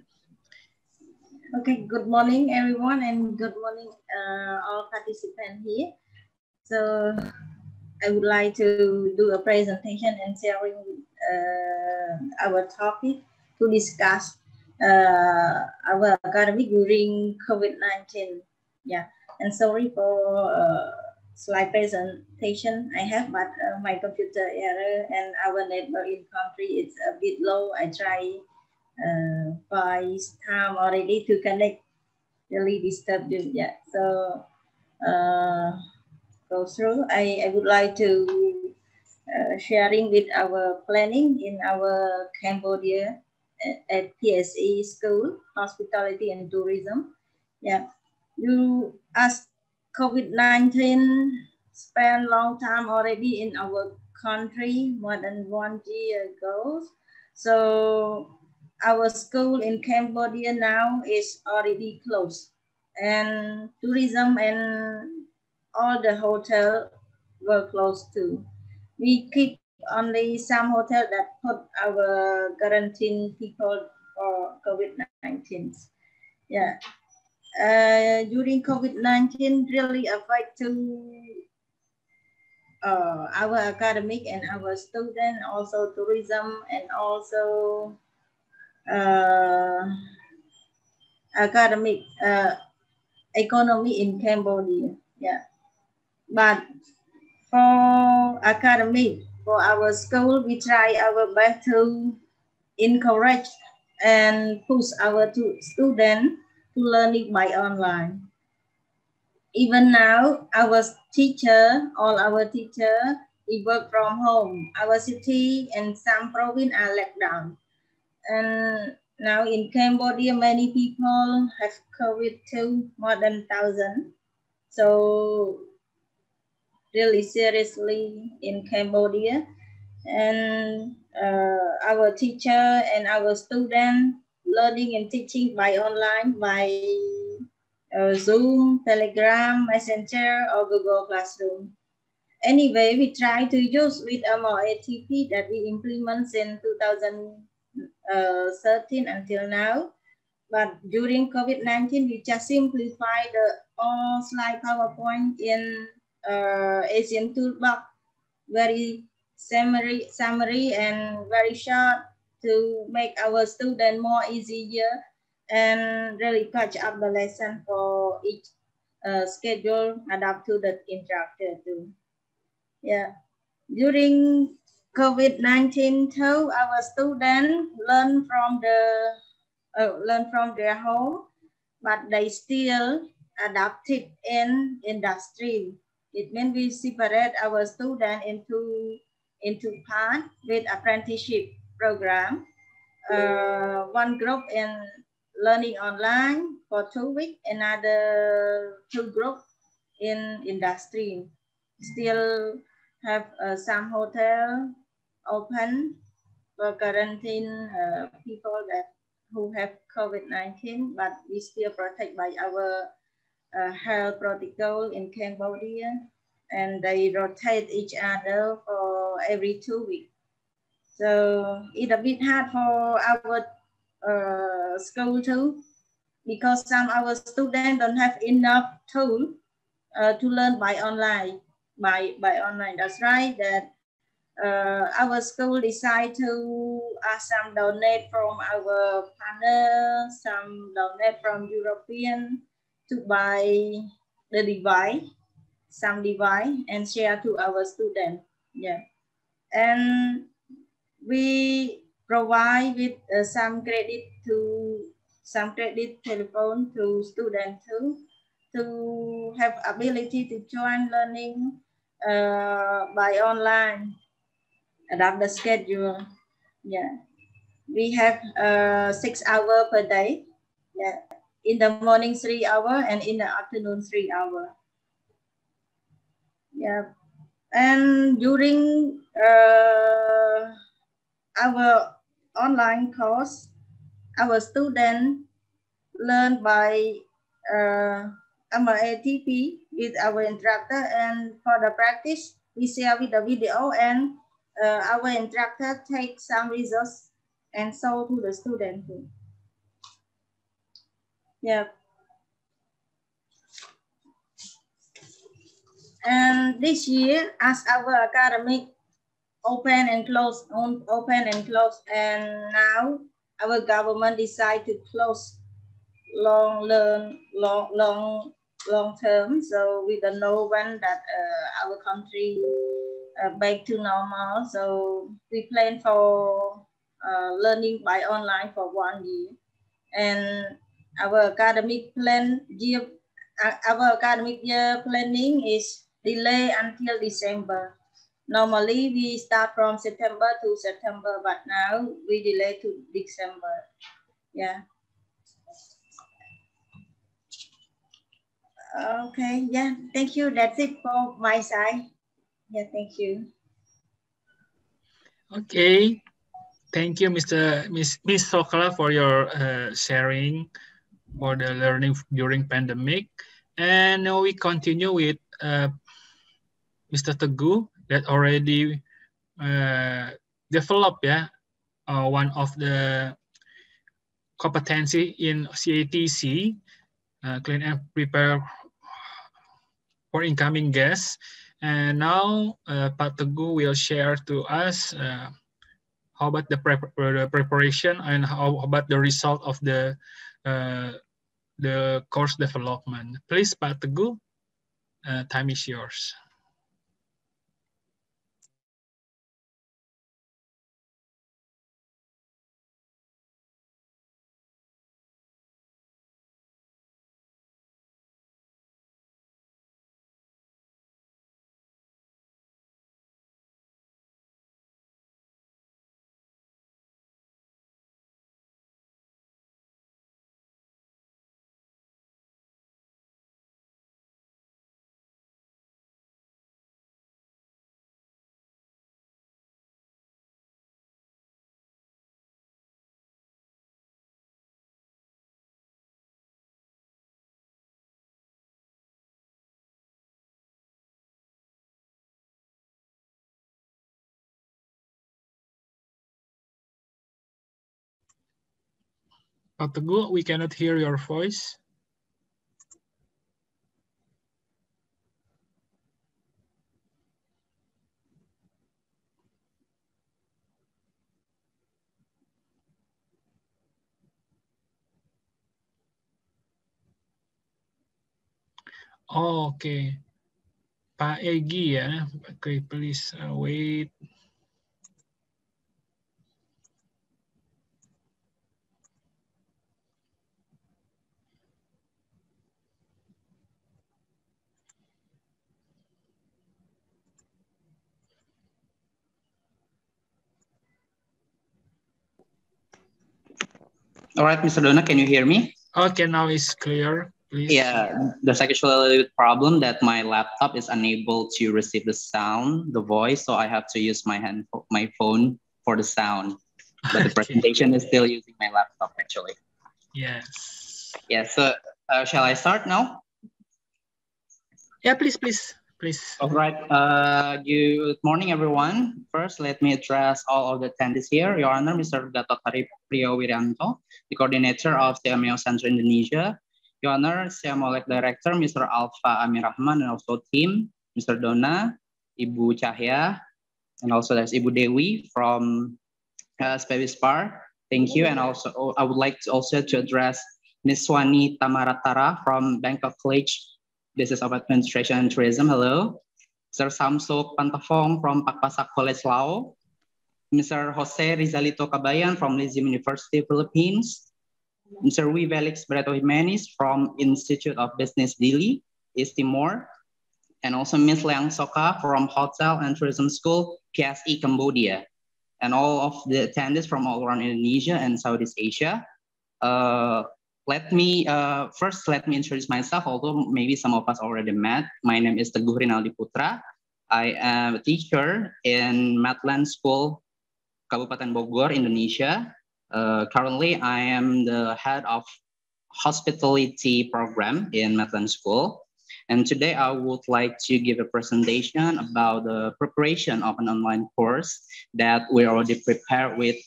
S9: Okay, good morning, everyone, and good morning, all participants here. So I would like to do a presentation and sharing our topic to discuss our academic during COVID-19. Yeah, and sorry for slide presentation I have, but my computer error and our network in country is a bit low. I try 5 times already to connect, really disturbed you. Yeah, so go through. I would like to sharing with our planning in our Cambodia at PSE School, Hospitality and Tourism. Yeah, you ask COVID-19 spent long time already in our country, more than 1 year ago. So our school in Cambodia now is already closed, and tourism and all the hotel were closed too. We keep only some hotel that put our quarantine people for COVID-19. Yeah. During COVID-19 really affect to our academic and our student, also tourism and also academic economy in Cambodia. Yeah, but for academic, for our school, we try our best to encourage and push our students to learning by online. Even now, our teacher, all our teacher, we work from home. Our city and some province are locked down. And now in Cambodia, many people have COVID too, more than 1,000. So really seriously in Cambodia. And our teacher and our student learning and teaching by online, by Zoom, Telegram, Messenger, or Google Classroom. Anyway, we try to use with MOATP that we implement in 2013 until now. But during COVID-19, we just simplify the all slide PowerPoint in ASEAN Toolbox, very summary and very short to make our student more easier and really catch up the lesson for each schedule, adapt to the instructor too. Yeah, during COVID-19 too, our students learn from their home, but they still adapted in industry. It means we separate our students into part with apprenticeship program. One group in learning online for 2 weeks, another 2 groups in industry. Still have some hotel open for quarantine people who have COVID-19, but we still protect by our health protocol in Cambodia, and they rotate each other for every 2 weeks. So it's a bit hard for our school too, because some of our students don't have enough tool to learn by online. By online, that's right. That our school decided to some donate from our partner, some donate from European to buy the device, some device, and share to our students. Yeah, and we provide with some credit telephone to students too, to have ability to join learning by online. Adapt the schedule. Yeah, we have 6 hours per day. Yeah, in the morning 3 hours and in the afternoon 3 hours. Yeah, and during our online course, our students learn by MATP with our instructor, and for the practice, we share with the video, and our instructor take some results and show to the student too. Yeah. And this year, as our academic open and close, and now our government decide to close long term. So we don't know when that our country back to normal. So we plan for learning by online for 1 year, and our academic year planning is delayed until December. Normally we start from September to September, but now we delay to December. Yeah. Okay. Yeah. Thank you. That's it for my side. Yeah. Thank you.
S1: Okay. Thank you, Miss Sokla, for your sharing for the learning during pandemic. And now we continue with Mr. Teguh that already developed one of the competency in CATC, clean and prepare for incoming guests. And now Pak Teguh will share to us how about the preparation and how about the result of the course development. Please, Pak Teguh, time is yours. Pak Teguh, we cannot hear your voice. Oh, okay. Pak Egi ya. Okay, please wait.
S10: All right, Mr. Dona, can you hear me?
S1: Okay, now it's clear, please.
S10: Yeah, there's actually a problem that my laptop is unable to receive the sound, the voice, so I have to use my phone for the sound. But the presentation is still using my laptop, actually.
S1: Yes.
S10: Yeah, so shall I start now?
S1: Yeah, please.
S10: All right. Good morning, everyone. First, let me address all of the attendees here. Your Honor, Mr. Gatot Hari Priyo Wiranto, the coordinator of CMO Center Indonesia. Your Honor, CMO Director, Mr. Alfa Amir Rahman, and also team, Mr. Dona, Ibu Cahya, And also there's Ibu Dewi from Space Bar. Thank you. And also I would like to also to address Ms. Swani Tamaratara from Bangkok College. This is of Administration and Tourism. Hello. Sir Samsuk Pantafong from Pakpasak College, Lao. Mr. Jose Rizalito Cabayan from Lyceum University, Philippines. Mr. Rui Felix Breto Jimenez from Institute of Business Dili, East Timor. And also Ms. Leang Soka from Hotel and Tourism School, KSE, Cambodia. And all of the attendees from all around Indonesia and Southeast Asia. First, let me introduce myself, although maybe some of us already met. My name is Teguh Rinaldi Putra. I am a teacher in Medland School, Kabupaten Bogor, Indonesia. Currently, I am the head of hospitality program in Medland School. And today I would like to give a presentation about the preparation of an online course that we already prepared with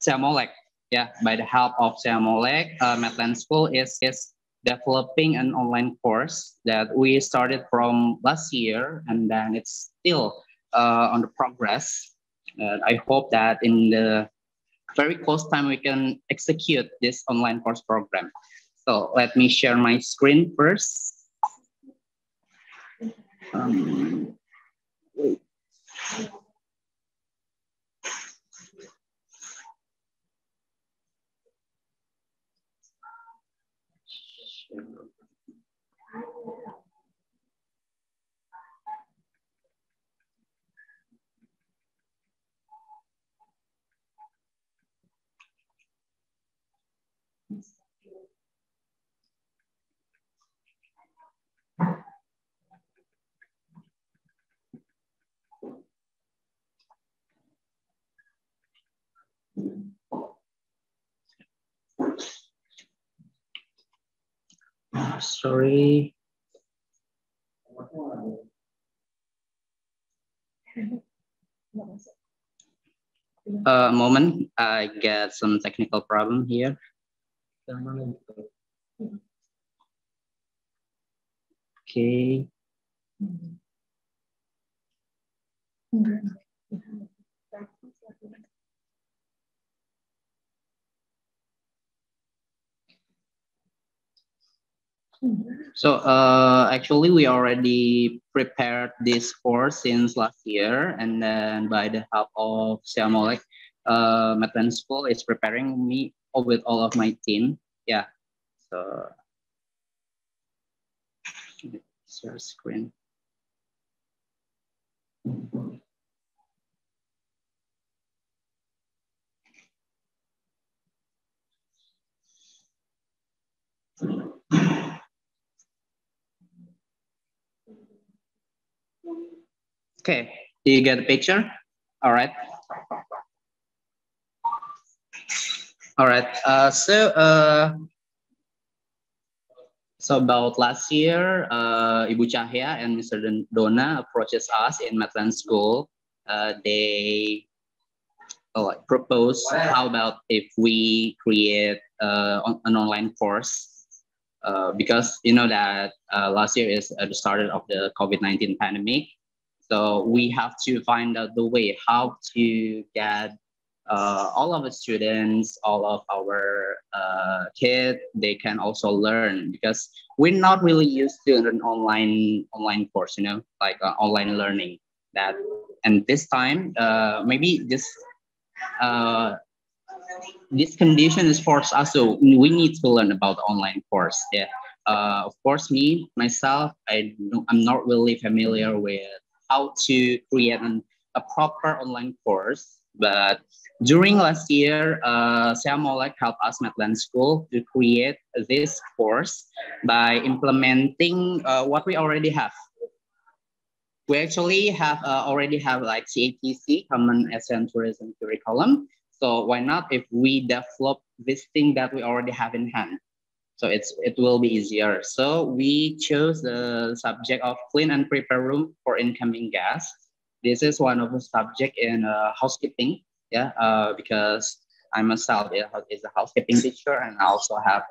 S10: Seamolek. Yeah, by the help of Seamolek, Medland School is developing an online course that we started from last year, and then it's still on the progress. I hope that in the very close time we can execute this online course program. So let me share my screen first. Wait. Sorry. A moment, I get some technical problem here. Okay. So actually, we already prepared this course since last year, and then by the help of Seamolek, Medland School is preparing me with all of my team. Yeah, so share screen. Okay, do you get the picture? All right. All right. So about last year, Ibu Cahya and Mr. Dona approaches us in Medland School. They propose how about if we create an online course. Because you know that last year is the start of the COVID-19 pandemic. So we have to find out the way how to get all of the students, all of our kids, they can also learn, because we're not really used to an online course, you know, like online learning. That, and this time maybe this condition is forced us, so we need to learn about online course. Yeah, of course, myself, I'm not really familiar with how to create a proper online course. But during last year, Seamolek helped us, Medland School, to create this course by implementing what we already have. We actually already have like CATC, Common ASEAN Tourism Curriculum. So why not if we develop this thing that we already have in hand? So it will be easier. So we chose the subject of clean and prepare room for incoming guests. This is one of the subject in housekeeping. Yeah, because I myself is a housekeeping teacher, and I also have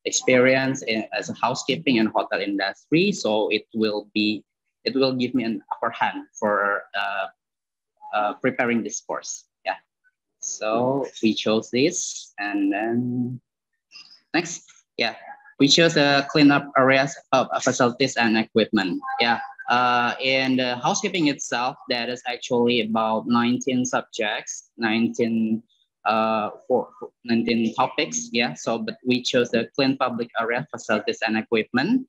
S10: experience as a housekeeping and hotel industry. So it will give me an upper hand for preparing this course. Yeah. So we chose this, and then next, yeah, we chose cleanup areas of facilities and equipment. Yeah. In the housekeeping itself, that is actually about 19 subjects, 19 19 topics. Yeah. So, but we chose the clean public area, facilities, and equipment.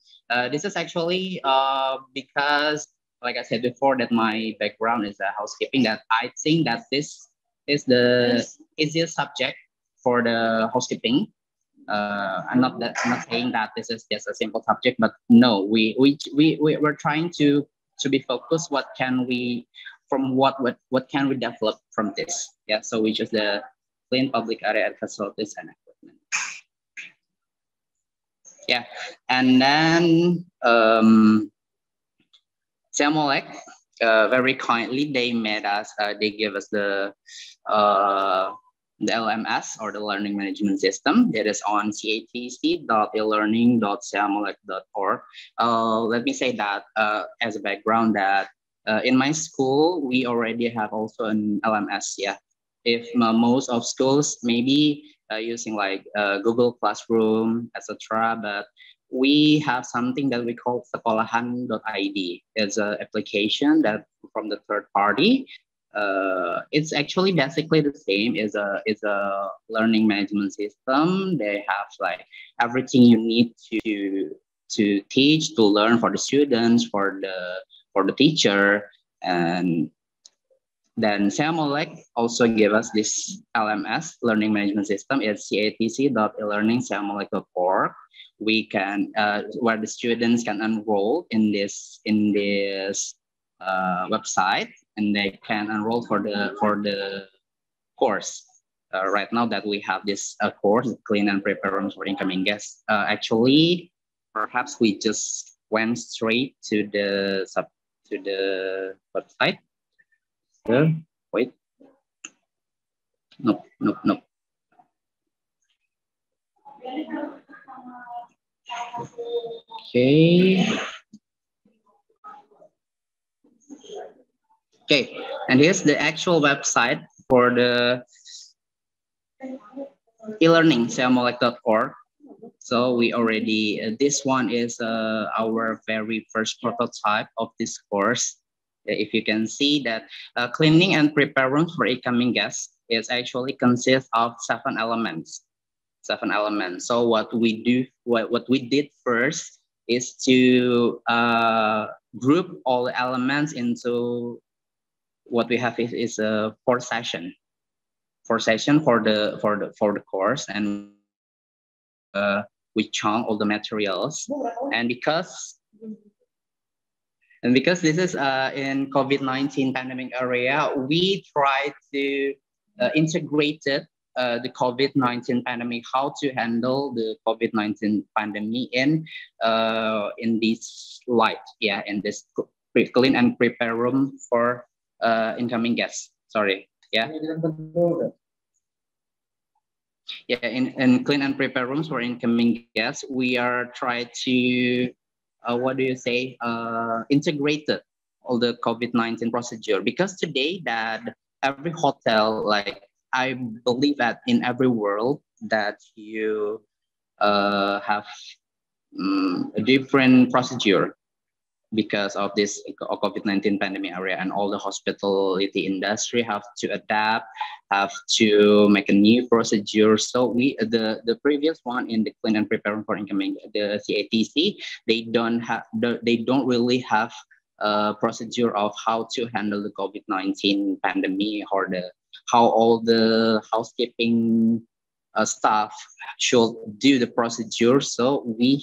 S10: This is actually because, like I said before, that my background is housekeeping. That I think that this is the easiest subject for the housekeeping. I'm not saying that this is just a simple subject, but no, we're trying to be focused. What can we can we develop from this? Yeah, so we just the clean public area and facilities and equipment. Yeah, and then Samolek very kindly they made us. They gave us the LMS or the learning management system. It is on catc.elearning.samolek.org. Let me say that as a background that in my school, we already have also an LMS. Yeah. If most of schools maybe using like Google Classroom, etc. But we have something that we call sekolahan.id. It's an application that from the third party. It's actually basically the same. Is a learning management system. They have like everything you need to teach, to learn for the students, for the teacher, and then Samolek also gave us this LMS learning management system. It's catc.elearning.samolek.org. We can where the students can enroll in this website, and they can enroll for the course. Right now that we have this course, clean and prepare rooms for incoming guests. Actually, perhaps we just went straight to the website. Wait. Nope. Okay, and here's the actual website for the e-learning, samolek.org. So we already, this one is our very first prototype of this course. If you can see that cleaning and prepare rooms for incoming guests is actually consists of 7 elements. 7 elements. So what we did first is to group all the elements into what we have is a 4 session. 4 session for the course, and we chunk all the materials, and because this is in COVID-19 pandemic area, we try to integrate it, the COVID-19 pandemic, how to handle the COVID-19 pandemic in this light, yeah, in this clean and prepare room for incoming guests. Sorry, yeah. Yeah, in clean and prepare rooms for incoming guests, we are trying to integrated all the COVID-19 procedure, because today that every hotel, like I believe that in every world that you have a different procedure because of this COVID-19 pandemic area, and all the hospitality industry have to adapt, have to make a new procedure. So the previous one in the clean and prepare for incoming, the CATC, they don't really have a procedure of how to handle the COVID-19 pandemic, or how all the housekeeping staff should do the procedure. So we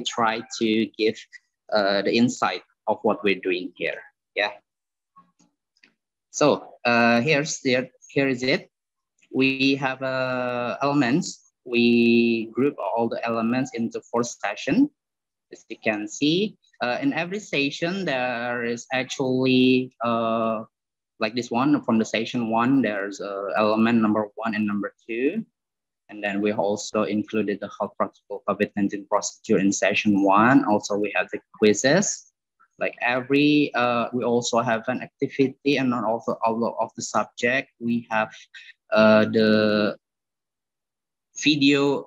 S10: try to give the insight of what we're doing here. Yeah. So here is it. We have elements. We group all the elements into 4 sessions. As you can see, in every session there is actually like this one from the session 1. There's element number 1 and number 2. And then we also included the health protocol COVID-19 procedure in session 1. Also, we have the quizzes. Like we also have an activity, and also all of the subject. We have the video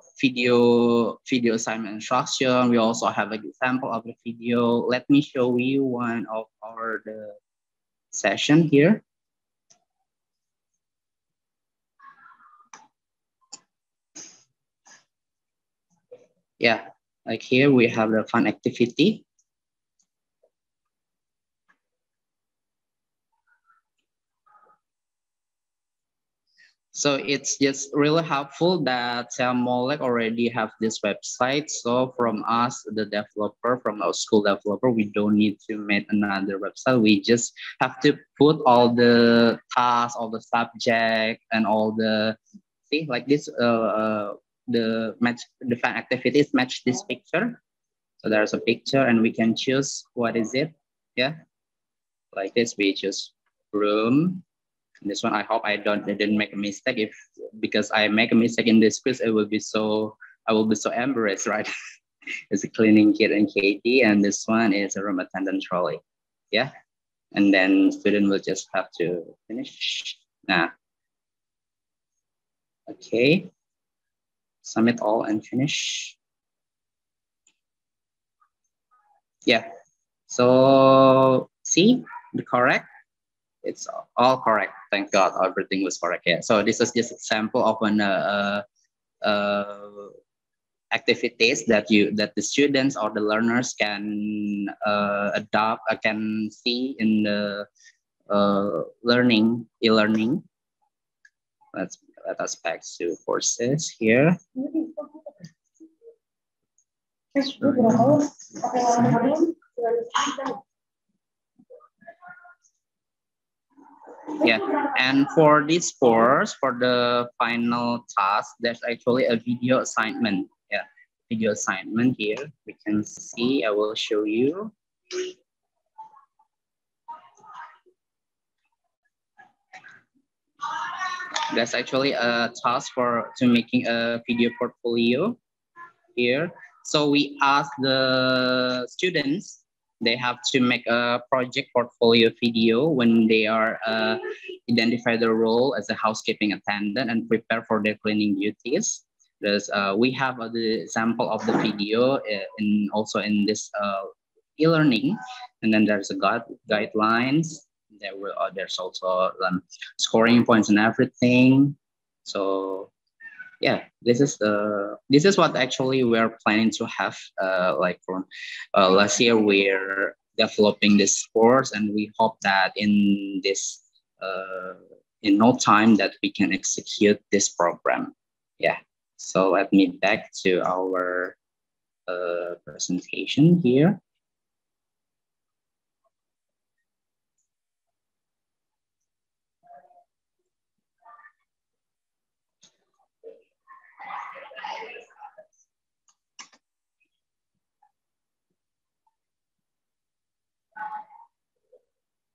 S10: assignment instruction. We also have an example of the video. Let me show you one of the session here. Yeah, like here we have the fun activity. So it's just really helpful that Molek already have this website. So from us, the developer, from our school developer, we don't need to make another website. We just have to put all the tasks, all the subject, and all the, see, like this, the fun activities match this picture. So there's a picture and we can choose what is it. Yeah, like this, we choose room. This one, I hope I didn't make a mistake. Because I make a mistake in this quiz, I will be so embarrassed, right? It's a cleaning kit and KD, and this one is a room attendant trolley. Yeah, and then student will just have to finish. Nah. Okay, submit all and finish. Yeah, so see the correct. It's all correct. Thank God, everything was correct. Yeah. So this is just example of an activities that the students or the learners can adopt, can see in the e-learning. Let us back to courses here. Yeah, and for this course, for the final task, there's actually a video assignment. Yeah, video assignment here. We can see, I will show you. There's actually a task to making a video portfolio here. So we ask the students, they have to make a project portfolio video when they are identify the role as a housekeeping attendant and prepare for their cleaning duties. We have the example of the video also in this e-learning, and then there's a guidelines. There's also scoring points and everything. So yeah, this is what actually we're planning to have. Like from last year, we're developing this course, and we hope that in this in no time that we can execute this program. Yeah. So let me back to our presentation here.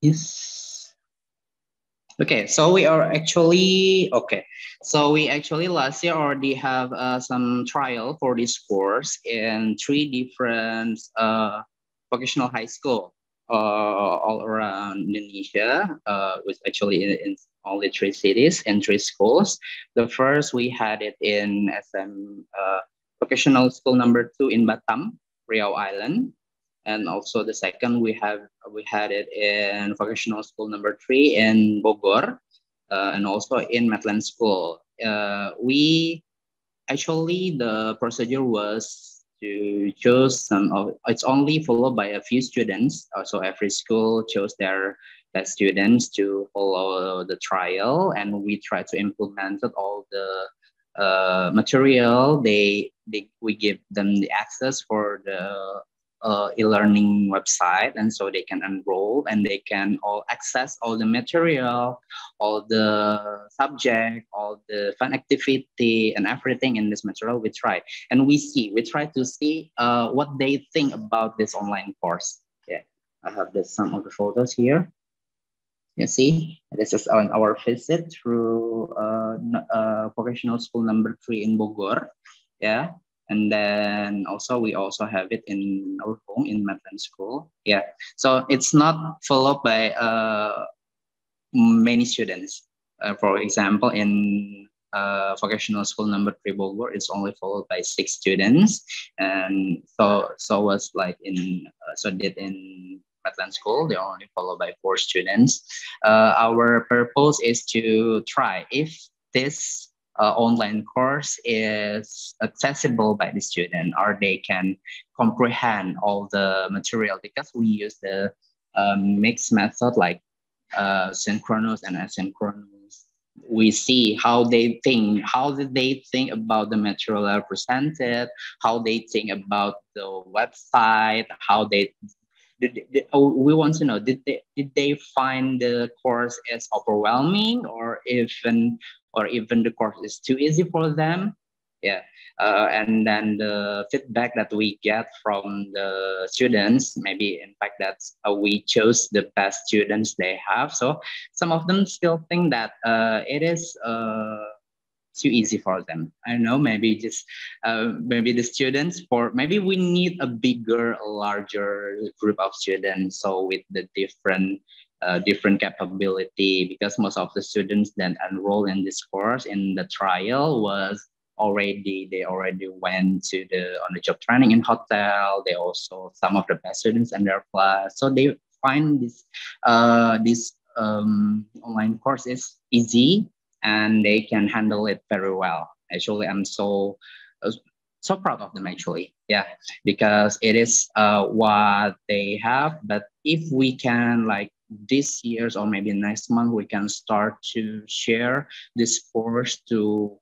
S10: Yes. Okay, so we actually last year already have some trial for this course in 3 different vocational high school all around Indonesia, with actually in only 3 cities and 3 schools. The first, we had it in SM vocational school number 2 in Batam, Riau Island. And also the second, we had it in vocational school number 3 in Bogor, and also in Medland School. The procedure was to choose it's only followed by a few students. So every school chose their students to follow the trial, and we try to implement all the material. We give them the access for the e-learning website, and so they can enroll and they can all access all the material, all the subject, all the fun activity and everything in this material we try. And we try to see what they think about this online course. Yeah, I have some of the photos here. You see, this is on our visit through vocational school number 3 in Bogor. Yeah. And then also we also have it in our home in Madeline School. Yeah, so it's not followed by many students. For example, in vocational school number 3 Bogor, it's only followed by 6 students, and so was like in so did in Madeline School, they only followed by 4 students. Our purpose is to try if this online course is accessible by the student, or they can comprehend all the material, because we use the mixed method like synchronous and asynchronous. We see how they think, how did they think about the material presented, how they think about the website, how they we want to know, did they find the course as overwhelming, or even the course is too easy for them. Yeah, and then the feedback that we get from the students, maybe in fact that we chose the best students they have. So some of them still think that it is too easy for them. I don't know, maybe just maybe the students, for maybe we need a bigger, larger group of students, so with the different capability, because most of the students that enroll in this course in the trial was they already went to the on the job training in hotel. They also some of the best students in their class, so they find this online course is easy, and they can handle it very well. Actually, I'm so proud of them, actually. Yeah, because it is what they have. But if we can, like this year's or maybe next month, we can start to share this course to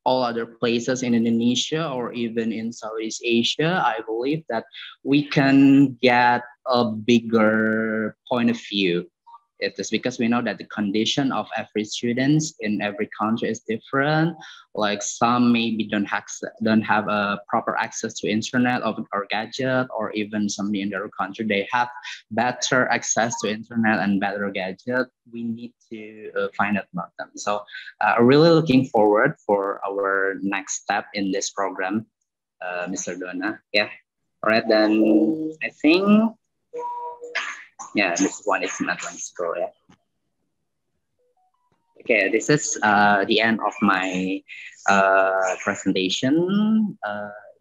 S10: all other places in Indonesia or even in Southeast Asia, I believe that we can get a bigger point of view. It is because we know that the condition of every student in every country is different. Like some maybe don't have a proper access to internet or gadget, or even some in their country they have better access to internet and better gadget. We need to find out about them. So really looking forward for our next step in this program, Mr. Dona. Yeah. All right, then I think. Yeah, this one is Madeline School. Yeah. Okay, this is the end of my presentation.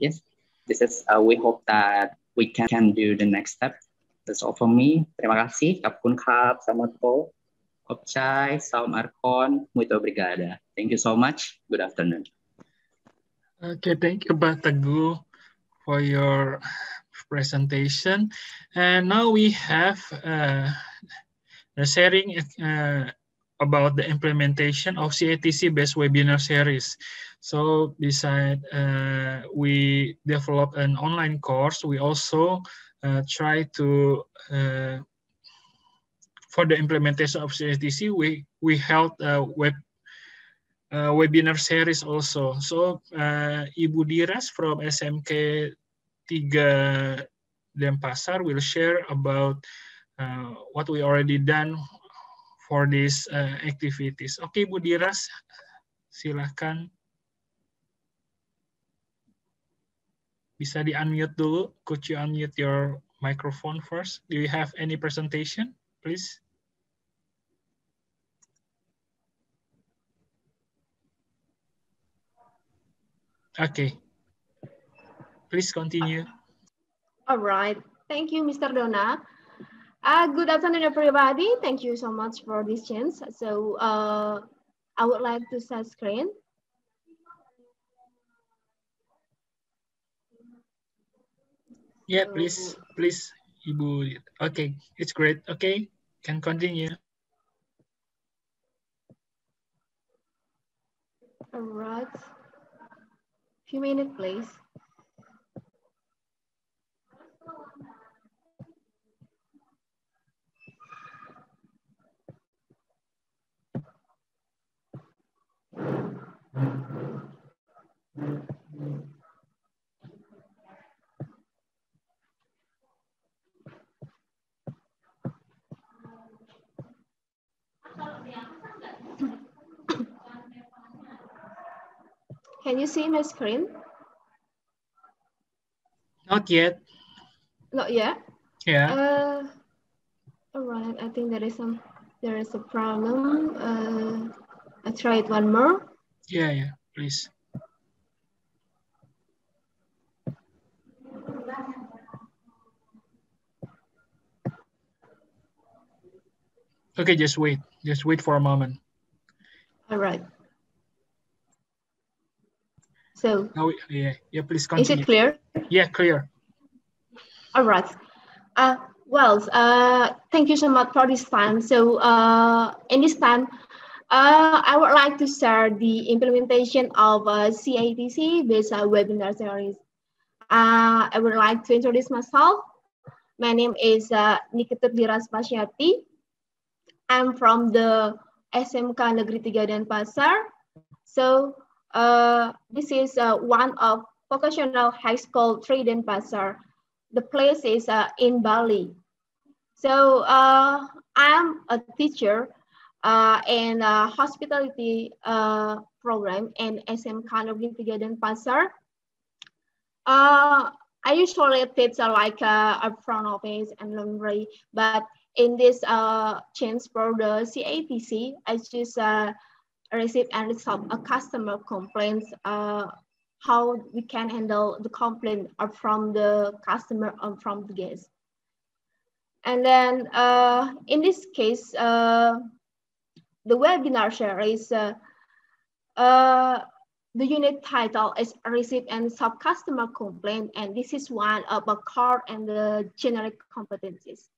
S10: Yes, this is. We hope that we can do the next step. That's all for me. Terima kasih. Kapun kap, selamat po. Kopchai, salam arkon, muito obrigada. Thank you so much. Good afternoon.
S1: Okay, thank you, Pak Teguh, for your presentation. And now we have the sharing about the implementation of CATC-based webinar series. So beside we develop an online course, we also try to, for the implementation of CATC, we held a webinar series also. So Ibu Diras from SMK 3 Denpasar will share about what we already done for these activities. Okay, Bu Diras, silahkan. Bisa di-unmute dulu. Could you unmute your microphone first? Do you have any presentation, please? Okay. Please continue.
S11: All right. Thank you, Mr. Dona. Good afternoon, everybody. Thank you so much for this chance. So I would like to share screen.
S1: Yeah, please, Ibu. Okay, it's great. Okay, can continue.
S11: All right. Few minutes, please. Can you see my screen?
S1: Not yet.
S11: Not yet.
S1: Yeah.
S11: All right. I think there is a problem. I try it one more.
S1: Yeah, please. Okay, just wait. Just wait for a moment.
S11: All right. So.
S1: Now, yeah, please continue.
S11: Is it clear?
S1: Yeah, clear.
S11: All right. Well, thank you so much for this time. So in this time, I would like to share the implementation of CATC with a webinar series. I would like to introduce myself. My name is Nikita Diraspasiati. I'm from the SMK Negeri 3 Denpasar. So this is one of vocational high school 3 Denpasar. The place is in Bali. So I'm a teacher in hospitality program in SMK Negeri 3 Denpasar. I usually teach like a front office and laundry, but in this change for the CATC, I just receive and resolve a customer complaints. How we can handle the complaint from the customer or from the guest. And then in this case, the webinar series, the unit title is Receive and Solve Customer Complaint, and this is one of the core and the generic competencies.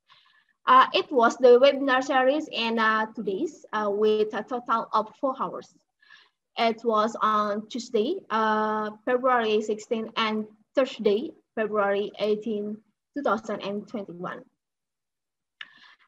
S11: It was the webinar series in 2 days with a total of 4 hours. It was on Tuesday, February 16, and Thursday, February 18, 2021.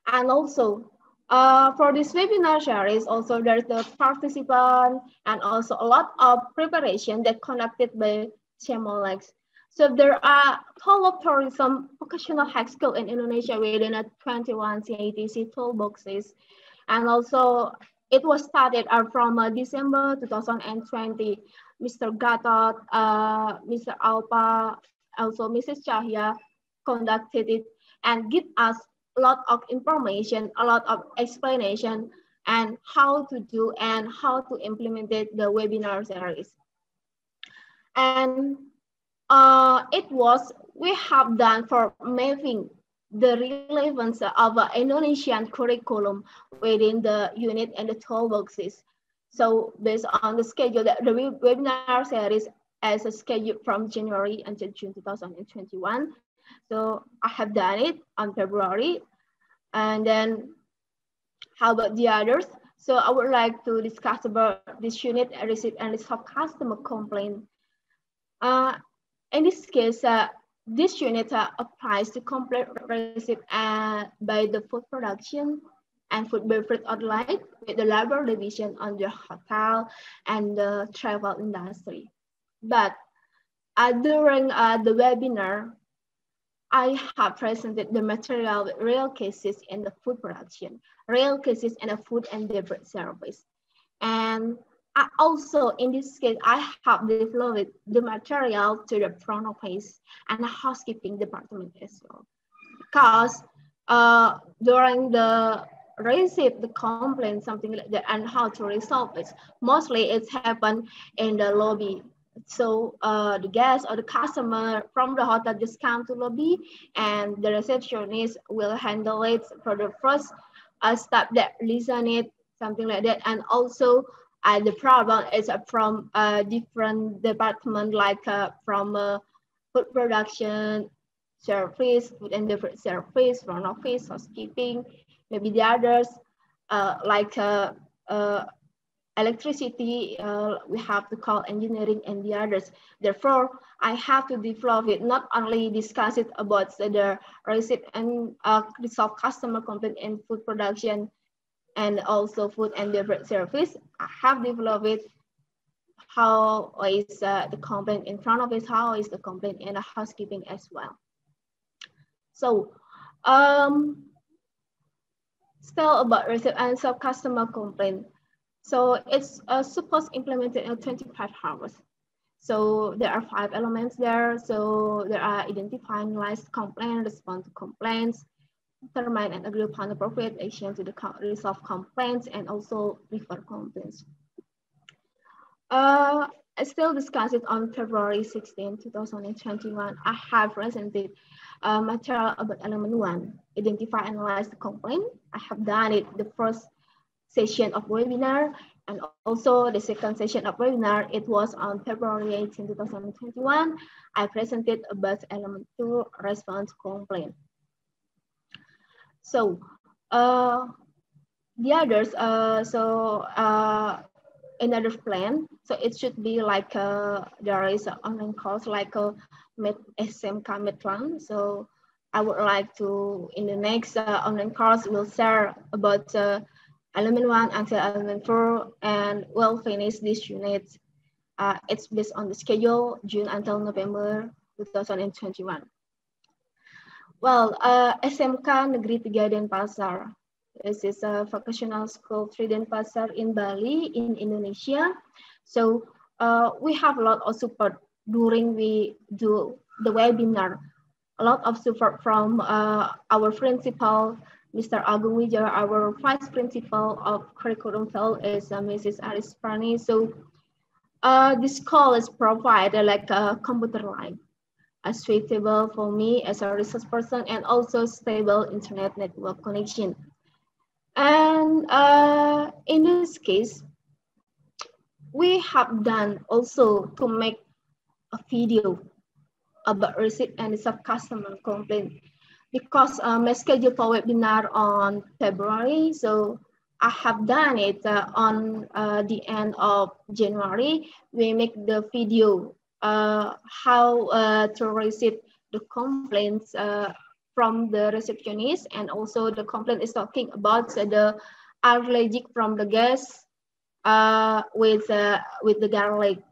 S11: And also, for this webinar series, also there's the participant and also a lot of preparation that conducted by CMOLEX. So there are 12 tourism vocational high school in Indonesia within a 21 CATC toolboxes. And also it was started from December 2020. Mr. Gatot, Mr. Alpa, also Mrs. Chahya conducted it and give us a lot of information, a lot of explanation, and how to do and how to implement it, the webinar series. And we have done for mapping the relevance of Indonesian curriculum within the unit and the toolboxes. So based on the schedule, the webinar series as a schedule from January until June 2021. So I have done it on February. And then how about the others? So I would like to discuss about this unit, receive and resolve customer complaint. In this case, this unit applies to complaint received by the food production and food beverage outlet with the labor division on the hotel and the travel industry. But during the webinar, I have presented the material with real cases in the food production, real cases in the food and beverage service. And also in this case, I have developed the material to the front office and the housekeeping department as well. Because during the receive the complaint, something like that, and how to resolve it, mostly it's happened in the lobby. So the guest or the customer from the hotel just come to lobby and the receptionist will handle it for the first staff that listen it, something like that. And also the problem is from different department like from food production, service, food and beverage service, front office, housekeeping, maybe the others like electricity, we have to call engineering and the others. Therefore, I have to develop it, not only discuss it about the receive and resolve customer complaint in food production and also food and beverage service. I have developed it, how is the complaint in front of it, how is the complaint in the housekeeping as well. So, still about receive and resolve customer complaint. So it's supposed implemented in 25 hours. So there are 5 elements there. So there are identify, analyze, complaint, respond to complaints, determine and agree upon appropriate action to resolve complaints, and also refer complaints. I still discussed it on February 16, 2021. I have presented material about element 1, identify, analyze the complaint. I have done it the first session of webinar, and also the second session of webinar. It was on February 18, 2021. I presented about element 2, response complaint. So the others, another plan. So it should be like there is an online course like a SMK Medlang. So I would like to, in the next online course, we'll share about element 1 until element 4, and we'll finish this unit. It's based on the schedule, June until November 2021. Well, SMK Negeri 3 Denpasar. This is a vocational school 3 Denpasar in Bali, in Indonesia. So we have a lot of support during we do the webinar. A lot of support from our principal, Mr. Agung Wijaya, our vice principal of curriculum field is Mrs. Aris Prani. So this call is provided like a computer line, suitable for me as a resource person, and also stable internet network connection. And in this case, we have done also to make a video about receipt and sub customer complaint, because my schedule for webinar on February, so I have done it on the end of January. We make the video how to receive the complaints from the receptionist, and also the complaint is talking about the allergic from the guest with the garlic.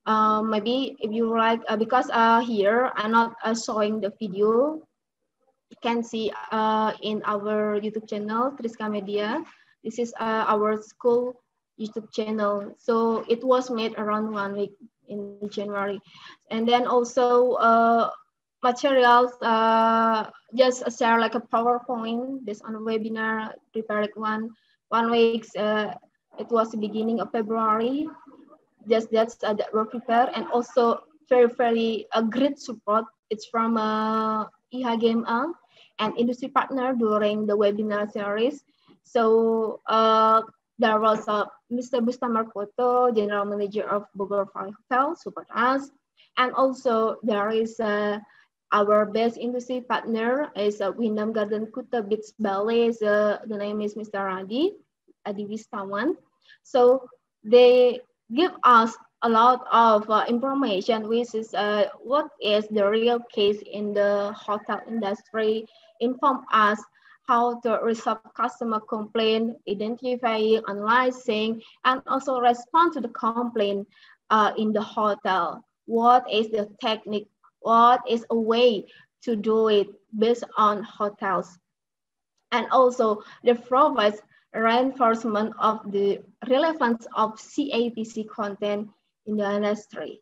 S11: Maybe if you like, because here I'm not showing the video, you can see in our YouTube channel, Triska Media. This is our school YouTube channel. So it was made around 1 week in January. And then also materials, just share like a PowerPoint based on a webinar, prepared 1 week. It was the beginning of February. Just that were prepared, and also very great support. It's from IHGMA and industry partner during the webinar series. So there was Mr. Bustamar Koto, General Manager of Bogor Hotel, support us. And also there is our best industry partner is Windham Garden Kuta Beach Ballet. The name is Mr. Adi Wistawan. So they give us a lot of information, which is what is the real case in the hotel industry, inform us how to resolve customer complaint, identifying, analyzing, and also respond to the complaint in the hotel. What is the technique? What is a way to do it based on hotels? And also they provide reinforcement of the relevance of CATC content in the industry.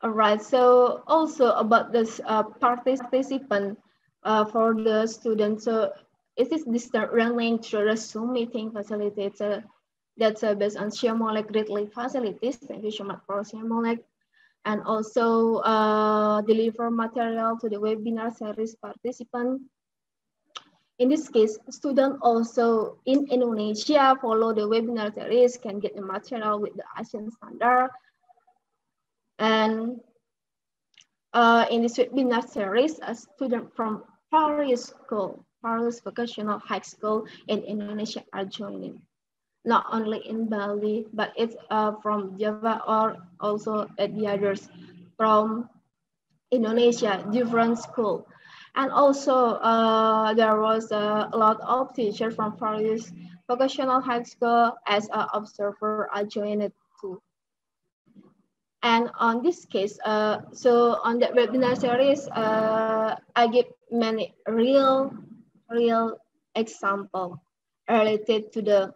S11: All right, so also about this participant for the students. So it is this learning through the Zoom meeting facilitator that's based on Shamolek Gridley facilities. Thank you so much for Shamolek. And also deliver material to the webinar series participant. In this case, students also in Indonesia follow the webinar series can get the material with the ASEAN standard. And in this webinar series, a student from Paris Vocational High School in Indonesia are joining. Not only in Bali, but it's from Java or also at the others from Indonesia, different school. And also there was a lot of teachers from Paris Vocational High School as an observer are joined too. And on this case, so on that webinar series, I give many real example related to the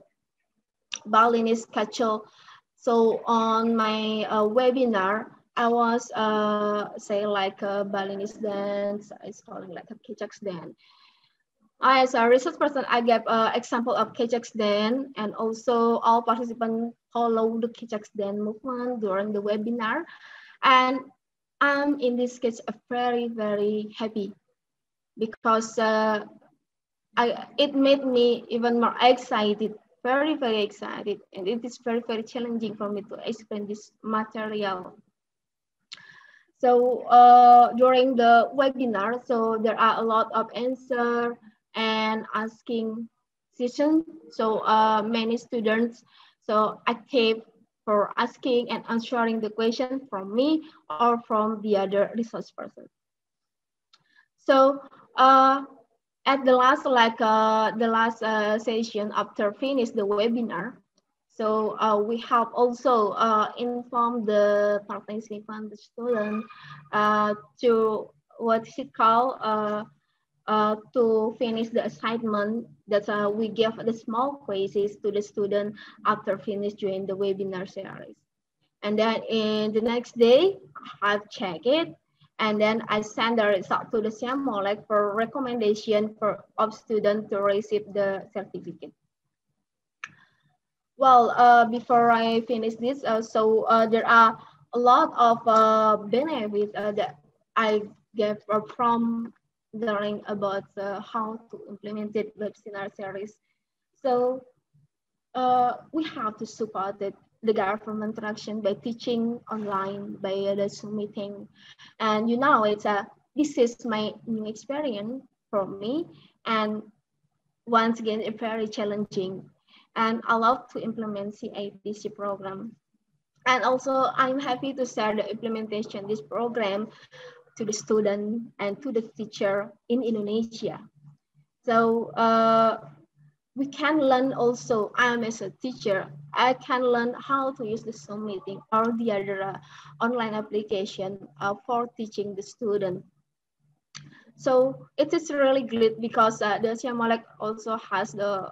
S11: Balinese culture So on my webinar, I was say like a Balinese dance, it's calling like a Kecaks dance. As a research person, I gave an example of Kecaks dance, and also all participants follow the Kecaks dance movement during the webinar. And I'm in this case very, very happy because it made me even more excited, very, very excited. And it is very, very challenging for me to explain this material. So during the webinar, so there are a lot of answer and asking sessions. So many students so active for asking and answering the question from me or from the other resource person. So at the last session after finish the webinar, so we have also informed the participant, the student, to what is it called, to finish the assignment that we give the small quizzes to the student after finish during the webinar series. And then in the next day, I've checked it, and then I send the result to the Summative for recommendation of students to receive the certificate. Well, before I finish this, there are a lot of benefits that I get from learning about how to implement it webinar series. So we have to support the government interaction by teaching online by the Zoom meeting. And you know, this is my new experience for me. And once again, it's very challenging. And I love to implement CATC program. And also I'm happy to share the implementation this program to the student and to the teacher in Indonesia. So we can learn also, I'm as a teacher, I can learn how to use the Zoom meeting or the other online application for teaching the student. So it is really great because the Summative also has the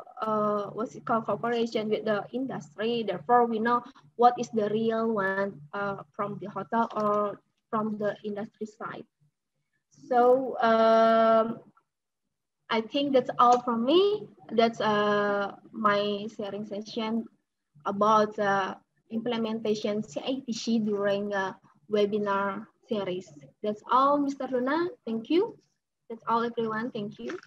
S11: what's it called, cooperation with the industry. Therefore, we know what is the real one from the hotel or from the industry side. So I think that's all from me. That's my sharing session about implementation CATC during webinar series. That's all, Mr. Luna. Thank you. That's all, everyone. Thank you.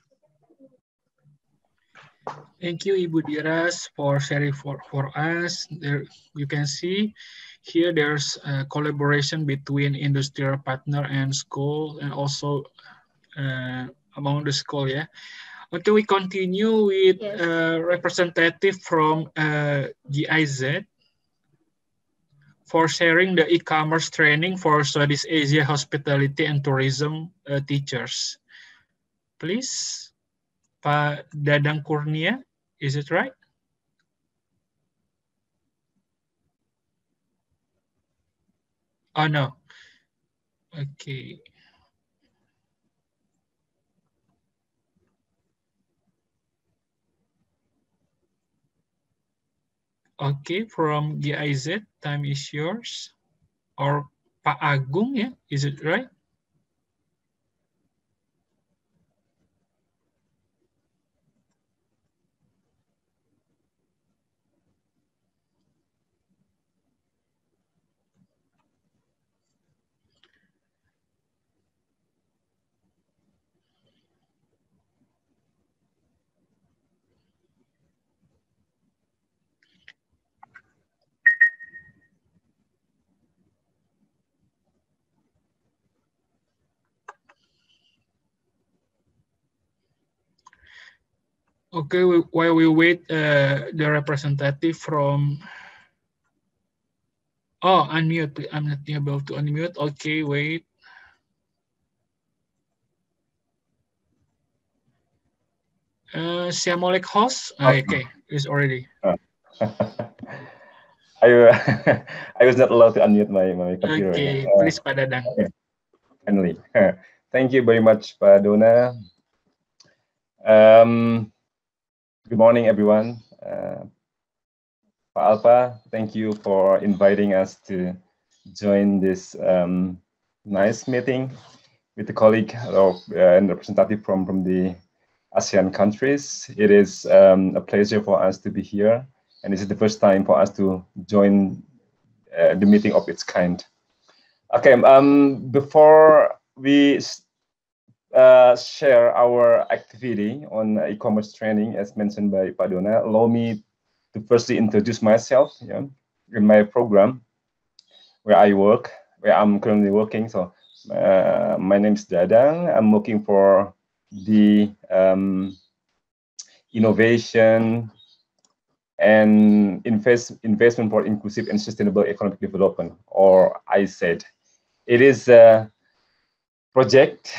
S1: Thank you, Ibu Diras, for sharing for us. There you can see here there's a collaboration between industrial partner and school, and also among the school. Yeah. Okay, we continue with representative from GIZ for sharing the e-commerce training for Southeast Asia hospitality and tourism teachers. Please, Pak Dadang Kurnia, is it right? Oh, no. Okay. Okay, from GIZ, time is yours. Or Pak Agung, yeah, is it right? Okay, while we wait the representative from, oh, unmute, I'm not able to unmute. Okay, wait. Summative host, okay, it's already.
S12: I was not allowed to unmute my computer.
S1: Okay, please, Pak Dadang.
S12: Okay. Finally, thank you very much, Pak Dona. Good morning, everyone. Pak Alpa, thank you for inviting us to join this nice meeting with a colleague and representative from the ASEAN countries. It is a pleasure for us to be here, and this is the first time for us to join the meeting of its kind. Okay, before we share our activity on e-commerce training, as mentioned by Pak Dona, allow me to firstly introduce myself in my program where I work, where I'm currently working. So my name is Dadang. I'm working for the Innovation and Investment for Inclusive and Sustainable Economic Development, or ISED. It is a project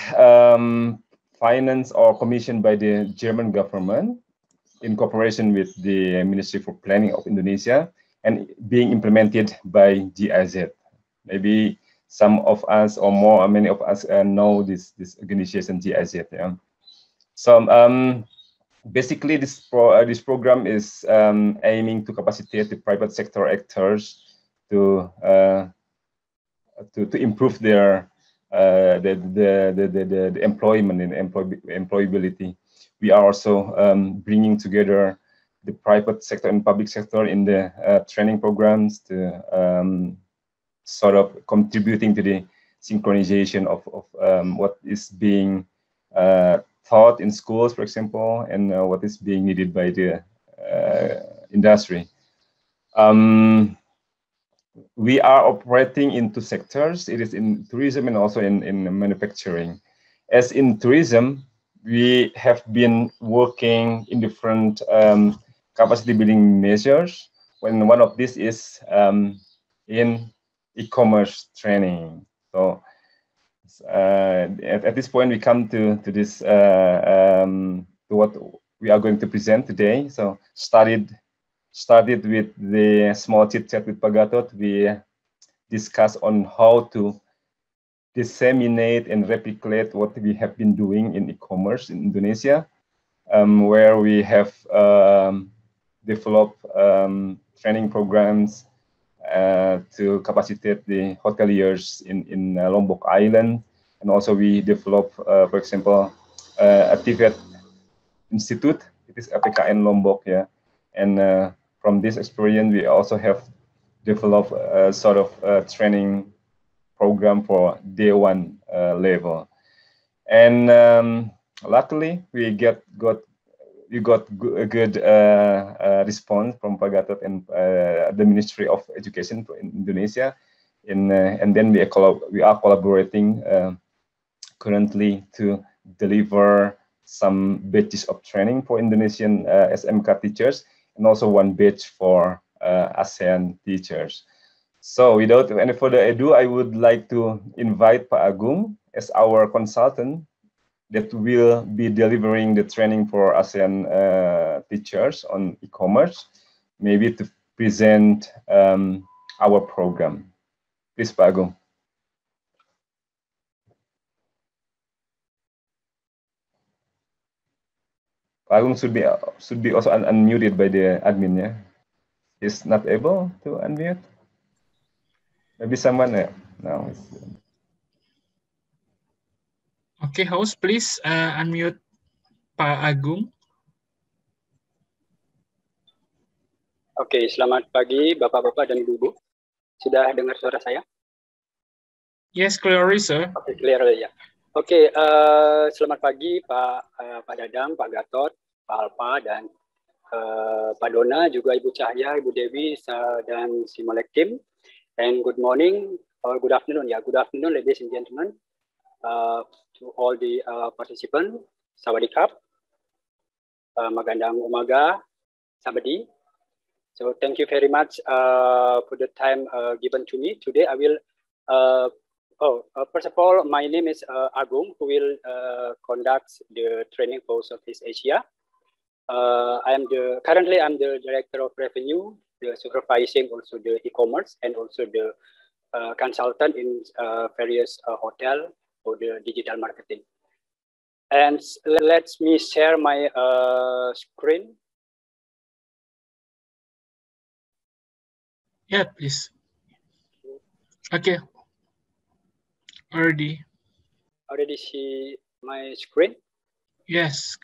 S12: financed or commissioned by the German government in cooperation with the Ministry for Planning of Indonesia and being implemented by GIZ. Maybe some of us or many of us know this organization GIZ. Yeah. So basically, this program is aiming to capacitate the private sector actors to improve their the employment and employability. We are also bringing together the private sector and public sector in the training programs to sort of contributing to the synchronization of what is being taught in schools, for example, and what is being needed by the industry. We are operating in two sectors. It is in tourism and also in manufacturing. As in tourism, we have been working in different capacity building measures. When one of these is in e-commerce training. So at this point, we come to this to what we are going to present today. So started with the small chit chat with Pak Gatot. We discussed on how to disseminate and replicate what we have been doing in e-commerce in Indonesia, where we have developed training programs to capacitate the hoteliers in Lombok Island, and also we develop, for example, a TVET Institute. It is APKN Lombok, yeah, and from this experience, we also have developed a sort of training program for day one level, and luckily we got a good response from Pak Gatot and the Ministry of Education in Indonesia, and then we are collaborating currently to deliver some batches of training for Indonesian SMK teachers, and also one batch for ASEAN teachers. So without any further ado, I would like to invite Pak Agung as our consultant that will be delivering the training for ASEAN teachers on e-commerce, maybe to present our program. Please, Pak Agung. Pak Agung should be also unmuted by the admin, yeah? Is not able to unmute? Maybe someone now.
S1: Okay, host, please unmute Pak Agung.
S13: Oke, selamat pagi Bapak-Bapak dan Ibu-Ibu. Sudah dengar suara saya?
S1: Yes, clearly, sir.
S13: Oke, clearly ya. Oke, selamat pagi Pak Dadang, Pak Gatot, Pak Alpa, dan Pak Dona, juga Ibu Cahya, Ibu Dewi, dan Simolek team. And good morning, or good afternoon, yeah. Good afternoon, ladies and gentlemen, to all the participants. Sawadee-kap, Magandang Umaga, Sabadi. So thank you very much for the time given to me. Today I will, first of all, my name is Agung, who will conduct the training for Southeast Asia. Currently I'm the Director of Revenue, the supervising also the e-commerce and also the consultant in various hotel for the digital marketing. And let me share my screen.
S1: Yeah, please. Okay. Already.
S13: Already see my screen?
S1: Yes.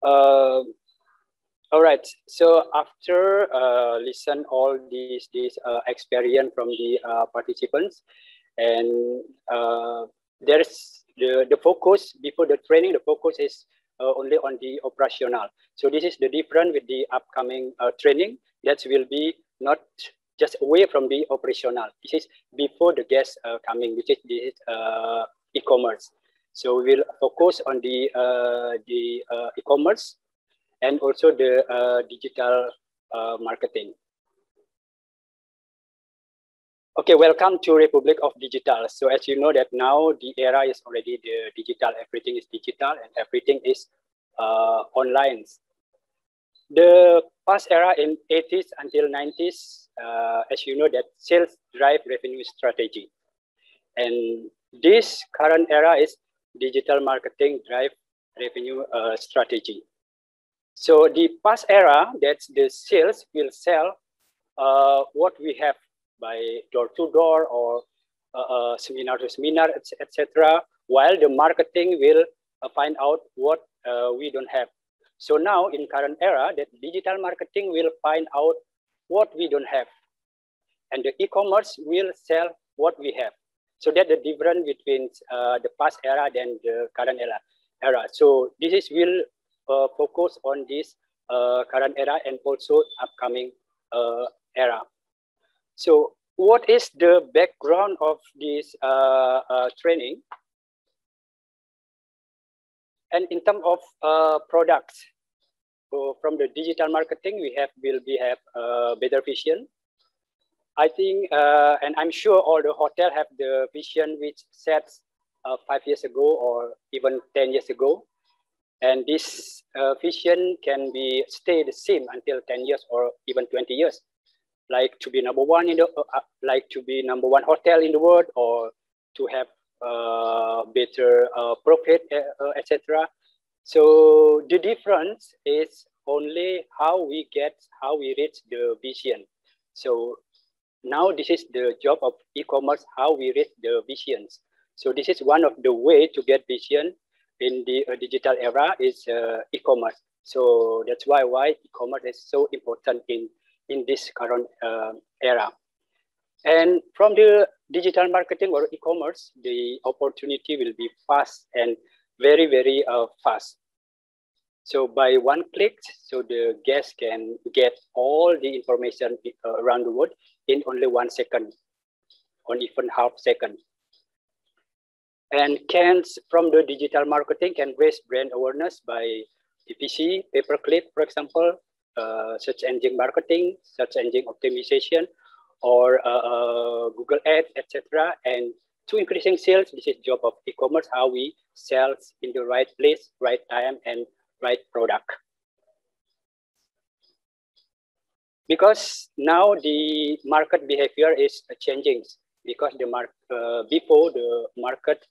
S13: All right. So after listen all these experience from the participants, and there's the focus before the training. The focus is only on the operational. So this is the difference with the upcoming training. That will be not just away from the operational. This is before the guests coming, which is this e-commerce. So we will focus on the e-commerce and also the digital marketing. Okay, welcome to Republic of Digital. So as you know that now the era is already the digital, everything is digital and everything is online. The past era in 80s until 90s, as you know that sales drive revenue strategy. And this current era is digital marketing drive revenue strategy. So the past era, that's the sales will sell what we have by door to door or seminar to seminar, etc. While the marketing will find out what we don't have. So now in current era, that digital marketing will find out what we don't have, and the e-commerce will sell what we have. So that's the difference between the past era and the current era. So this is will focus on this current era and also upcoming era. So what is the background of this training? And in terms of products, so from the digital marketing, we will have better vision. I think, and I'm sure all the hotel have the vision which sets 5 years ago or even 10 years ago. And this vision can be stay the same until 10 years or even 20 years. Like to be number one in the, like to be number one hotel in the world, or to have better profit, etc. So the difference is only how we reach the vision. So now this is the job of e-commerce, how we reach the visions. So this is one of the way to get vision in the digital era is e-commerce. So that's why e-commerce is so important in this current era. And from the digital marketing or e-commerce, the opportunity will be fast and very, very fast. So by one click, so the guest can get all the information around the world in only 1 second, or even half second. And from the digital marketing can raise brand awareness by PPC, pay-per-click, for example, search engine marketing, search engine optimization, or Google Ads, etc. And to increasing sales, this is job of e-commerce, how we sell in the right place, right time, and right product. Because now the market behavior is changing, because the before the market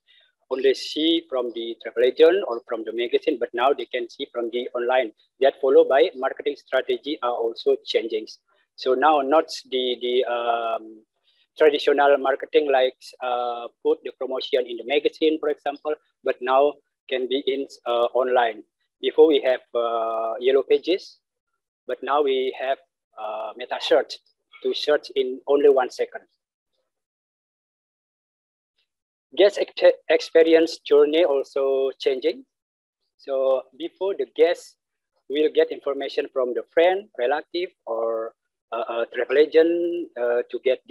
S13: only see from the travel agent or from the magazine, but now they can see from the online. That followed by marketing strategy are also changing. So now not the traditional marketing like put the promotion in the magazine, for example, but now can be in online. Before we have yellow pages, but now we have meta search to search in only 1 second. Guest experience journey also changing. So before the guest will get information from the friend, relative, or travel agent to get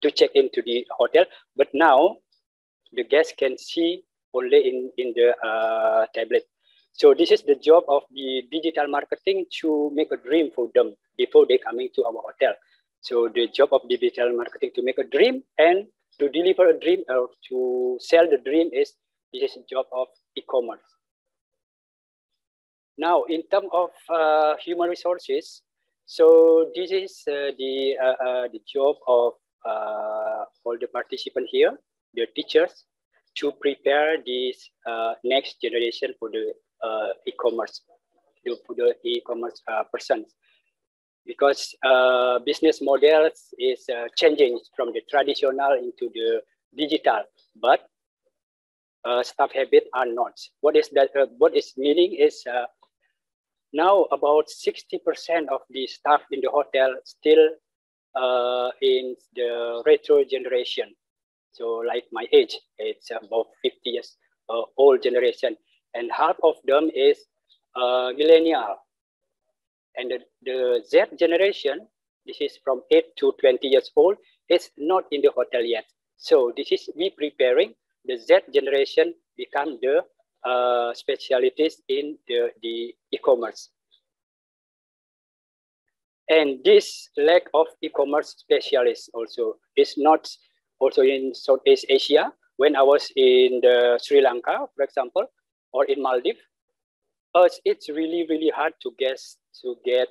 S13: to check into the hotel. But now the guest can see only in the tablet. So this is the job of the digital marketing to make a dream for them before they coming to our hotel. So the job of digital marketing to make a dream and to deliver a dream or to sell the dream this is the job of e-commerce. Now, in terms of human resources, so this is the job of all the participants here, the teachers, to prepare this next generation for the e-commerce, the e-commerce persons, because business models is changing from the traditional into the digital, but staff habits are not. What is that? What is meaning is now about 60% of the staff in the hotel still in the retro generation. So like my age, it's about 50 years old generation, and half of them is millennial. And the Z generation, this is from 8 to 20 years old, is not in the hotel yet. So this is we preparing the Z generation become the specialties in the e-commerce. And this lack of e-commerce specialists also is not also in Southeast Asia. When I was in Sri Lanka, for example, or in Maldives, it's really, really hard to get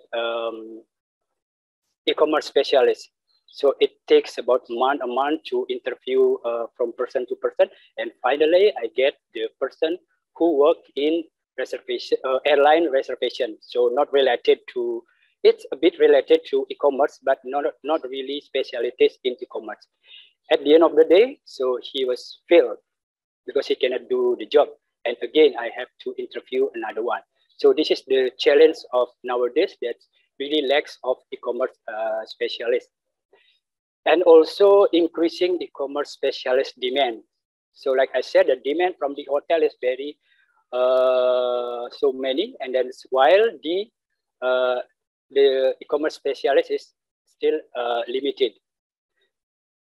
S13: e-commerce specialists. So it takes about a month to interview from person to person. And finally, I get the person who work in reservation, airline reservation. So not related to, it's a bit related to e-commerce, but not really specialties in e-commerce. At the end of the day, so he was failed because he cannot do the job. And again, I have to interview another one. So this is the challenge of nowadays, that really lacks of e-commerce specialists. And also increasing e-commerce specialist demand. So like I said, the demand from the hotel is very, so many. And then while the e-commerce specialist is still limited.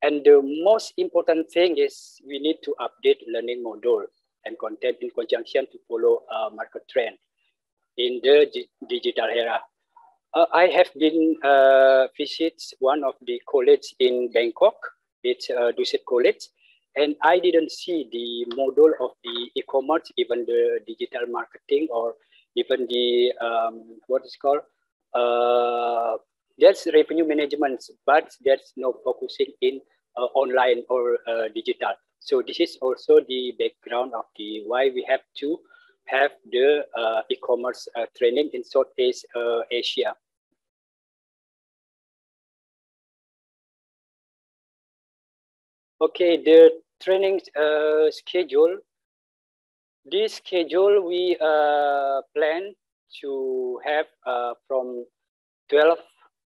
S13: And the most important thing is we need to update learning module and content in conjunction to follow market trend in the digital era. I have been visit one of the college in Bangkok. It's Dusit College, and I didn't see the module of the e-commerce, even the digital marketing, or even the what is called there's revenue management, but there's no focusing in online or digital. So this is also the background of the why we have to have the e-commerce training in Southeast Asia. Okay, the training schedule. This schedule we plan to have from 12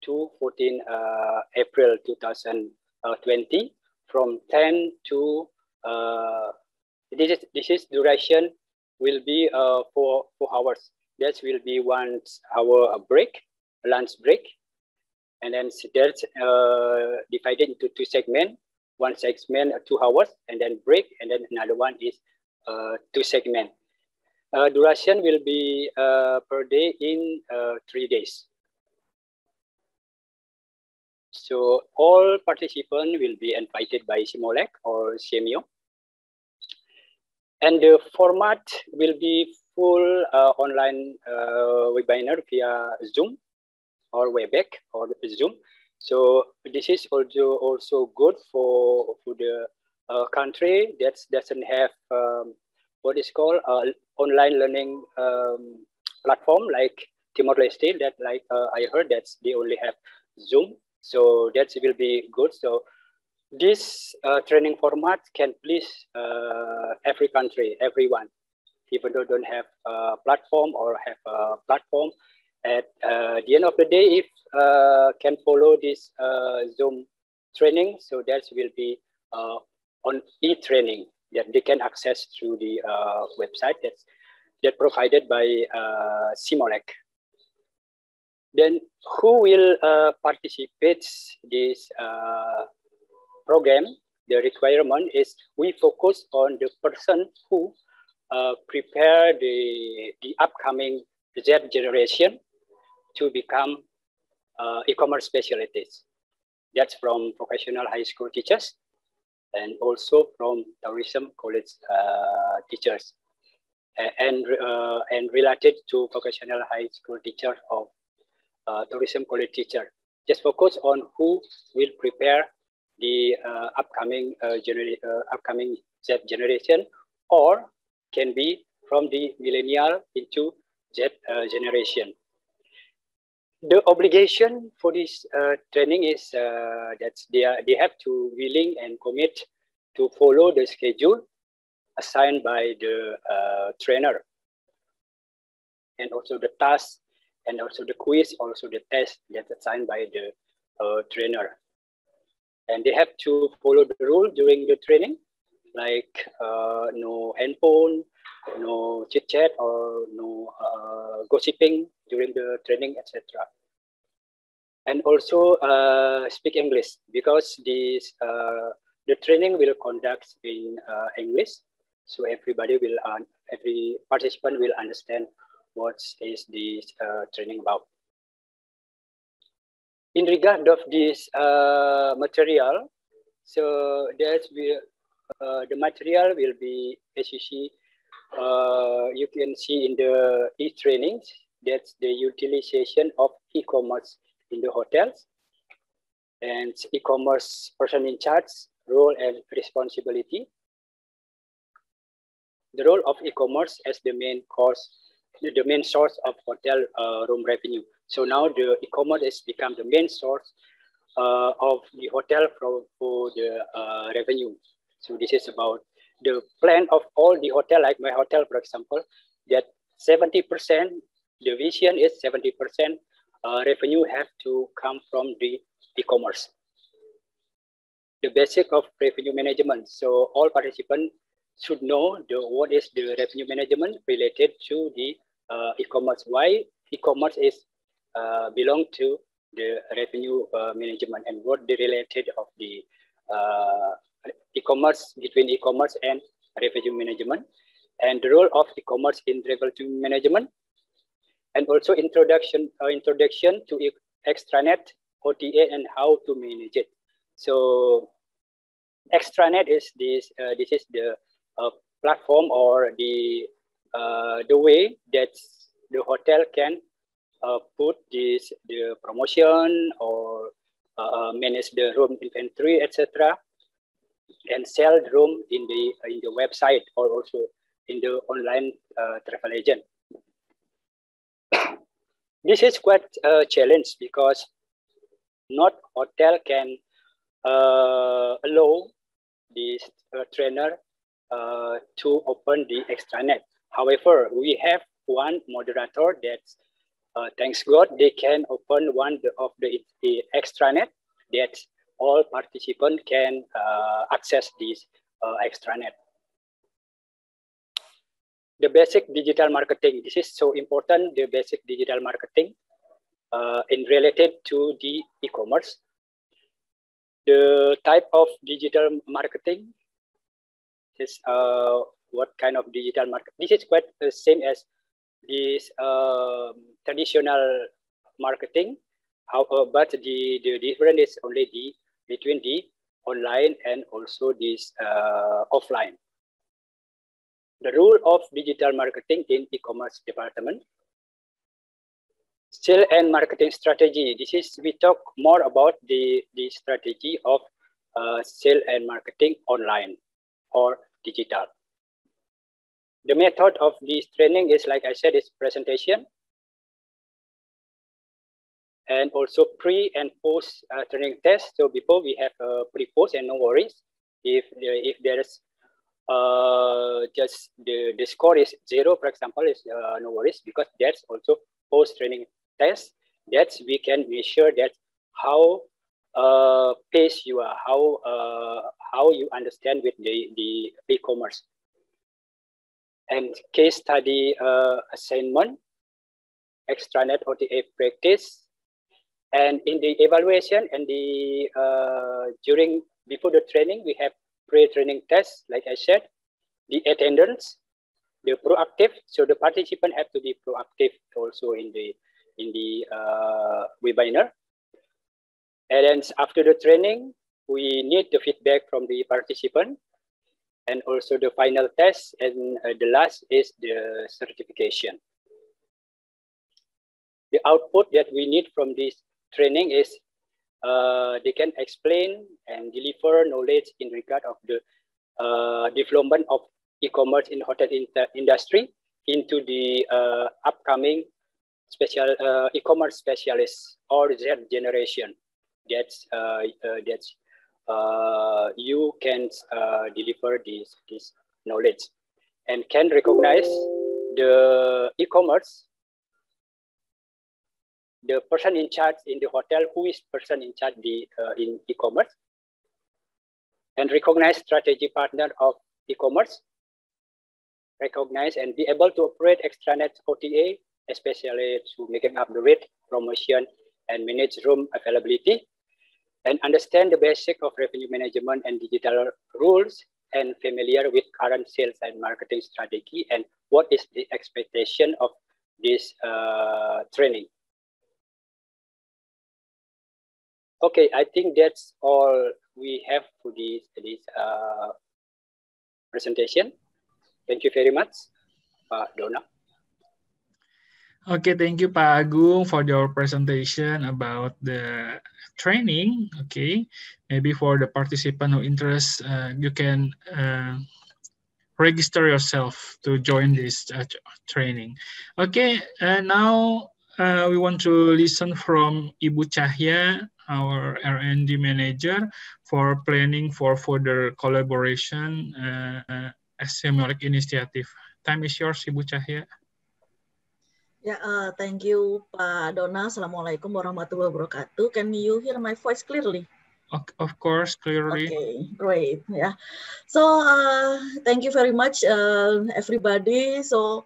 S13: to 14 April 2020, from 10 to this is duration will be 4 hours. That will be 1 hour break, lunch break, and then that's divided into 2 segments. 1 segment 2 hours, and then break, and then another one is 2 segments. Duration will be per day in 3 days. So all participants will be invited by Simolec or CMU. And the format will be full online webinar via Zoom or Webex or Zoom. So this is also good for the country that doesn't have what is called online learning platform like Timor-Leste. That like I heard that they only have Zoom. So that will be good. So this training format can please every country, everyone, even though don't have a platform or have a platform. At the end of the day, if can follow this Zoom training, so that will be on e-training that they can access through the website that's provided by Simolec. Then who will participate this program? The requirement is we focus on the person who prepare the upcoming Z generation to become e-commerce specialists. That's from vocational high school teachers and also from tourism college teachers and related to vocational high school teacher of tourism college teacher. Just focus on who will prepare the upcoming Z generation, or can be from the millennial into Z generation. The obligation for this training is that they have to willing and commit to follow the schedule assigned by the trainer, and also the task, and also the quiz, also the test that's assigned by the trainer. And they have to follow the rule during the training, like no handphone, no chit chat, or no gossiping during the training, etc. And also speak English, because this the training will conduct in English, so every participant will understand what is this training about. In regard of this material, so the material will be, as you see, you can see in the e-trainings, that's the utilization of e-commerce in the hotels, and e-commerce person in charge, role and responsibility. The role of e-commerce as the main source of hotel room revenue. So now the e-commerce has become the main source of the hotel for the revenue. So this is about the plan of all the hotel, like my hotel, for example, that 70%, the vision is 70% revenue have to come from the e-commerce. The basic of revenue management. So all participants should know what is the revenue management related to the e-commerce. Why e-commerce is belong to the revenue management, and what the related of the e-commerce, between e-commerce and revenue management, and the role of e-commerce in revenue management, and also introduction to extranet, OTA, and how to manage it. So extranet is this is the platform or the way that the hotel can put the promotion or manage the room inventory, etc., and sell the room in the website or also in the online travel agent. This is quite a challenge, because not hotel can allow this trainer to open the extranet. However, we have one moderator that, thanks God, they can open one of the extranet that all participants can access this extranet. The basic digital marketing. This is so important, the basic digital marketing in related to the e-commerce. The type of digital marketing is what kind of digital marketing. This is quite the same as this traditional marketing. But the difference is only between the online and also this offline. The rule of digital marketing in e-commerce department. Sales and marketing strategy. This is, we talk more about the strategy of sales and marketing online or digital. The method of this training is, like I said, is presentation, and also pre and post training test. So before we have pre-post, and no worries if there is just the score is 0, for example, is no worries, because that's also post training test. That we can measure that how pace you are, how you understand with the e-commerce. And case study assignment, extranet OTA practice. And in the evaluation and the before the training, we have pre-training tests, like I said, the attendance, the proactive. So the participant have to be proactive also in the webinar. And then after the training, we need the feedback from the participant, and also the final test, and the last is the certification. The output that we need from this training is they can explain and deliver knowledge in regard of the development of e-commerce in hotel industry, into the upcoming special e-commerce specialists or Z generation. That's you can deliver this knowledge and can recognize the e-commerce, the person in charge in the hotel, who is person in charge in e-commerce, and recognize strategic partner of e-commerce, recognize and be able to operate extranet OTA, especially to making up the rate, promotion, and manage room availability, and understand the basic of revenue management and digital rules, and familiar with current sales and marketing strategy, and what is the expectation of this training. Okay, I think that's all we have for this presentation. Thank you very much, Pak Dona.
S1: Okay, thank you, Pak Agung, for your presentation about the training. Okay, maybe for the participant who interest, you can register yourself to join this training. Okay, now we want to listen from Ibu Cahya, our R&D manager, for planning for further collaboration as Semolek initiative. Time is yours, Ibu Cahya.
S14: Yeah, thank you, Pak Dona. Assalamualaikum warahmatullahi wabarakatuh. Can you hear my voice clearly?
S1: Of course, clearly.
S14: Okay, great. Yeah. So, thank you very much, everybody. So,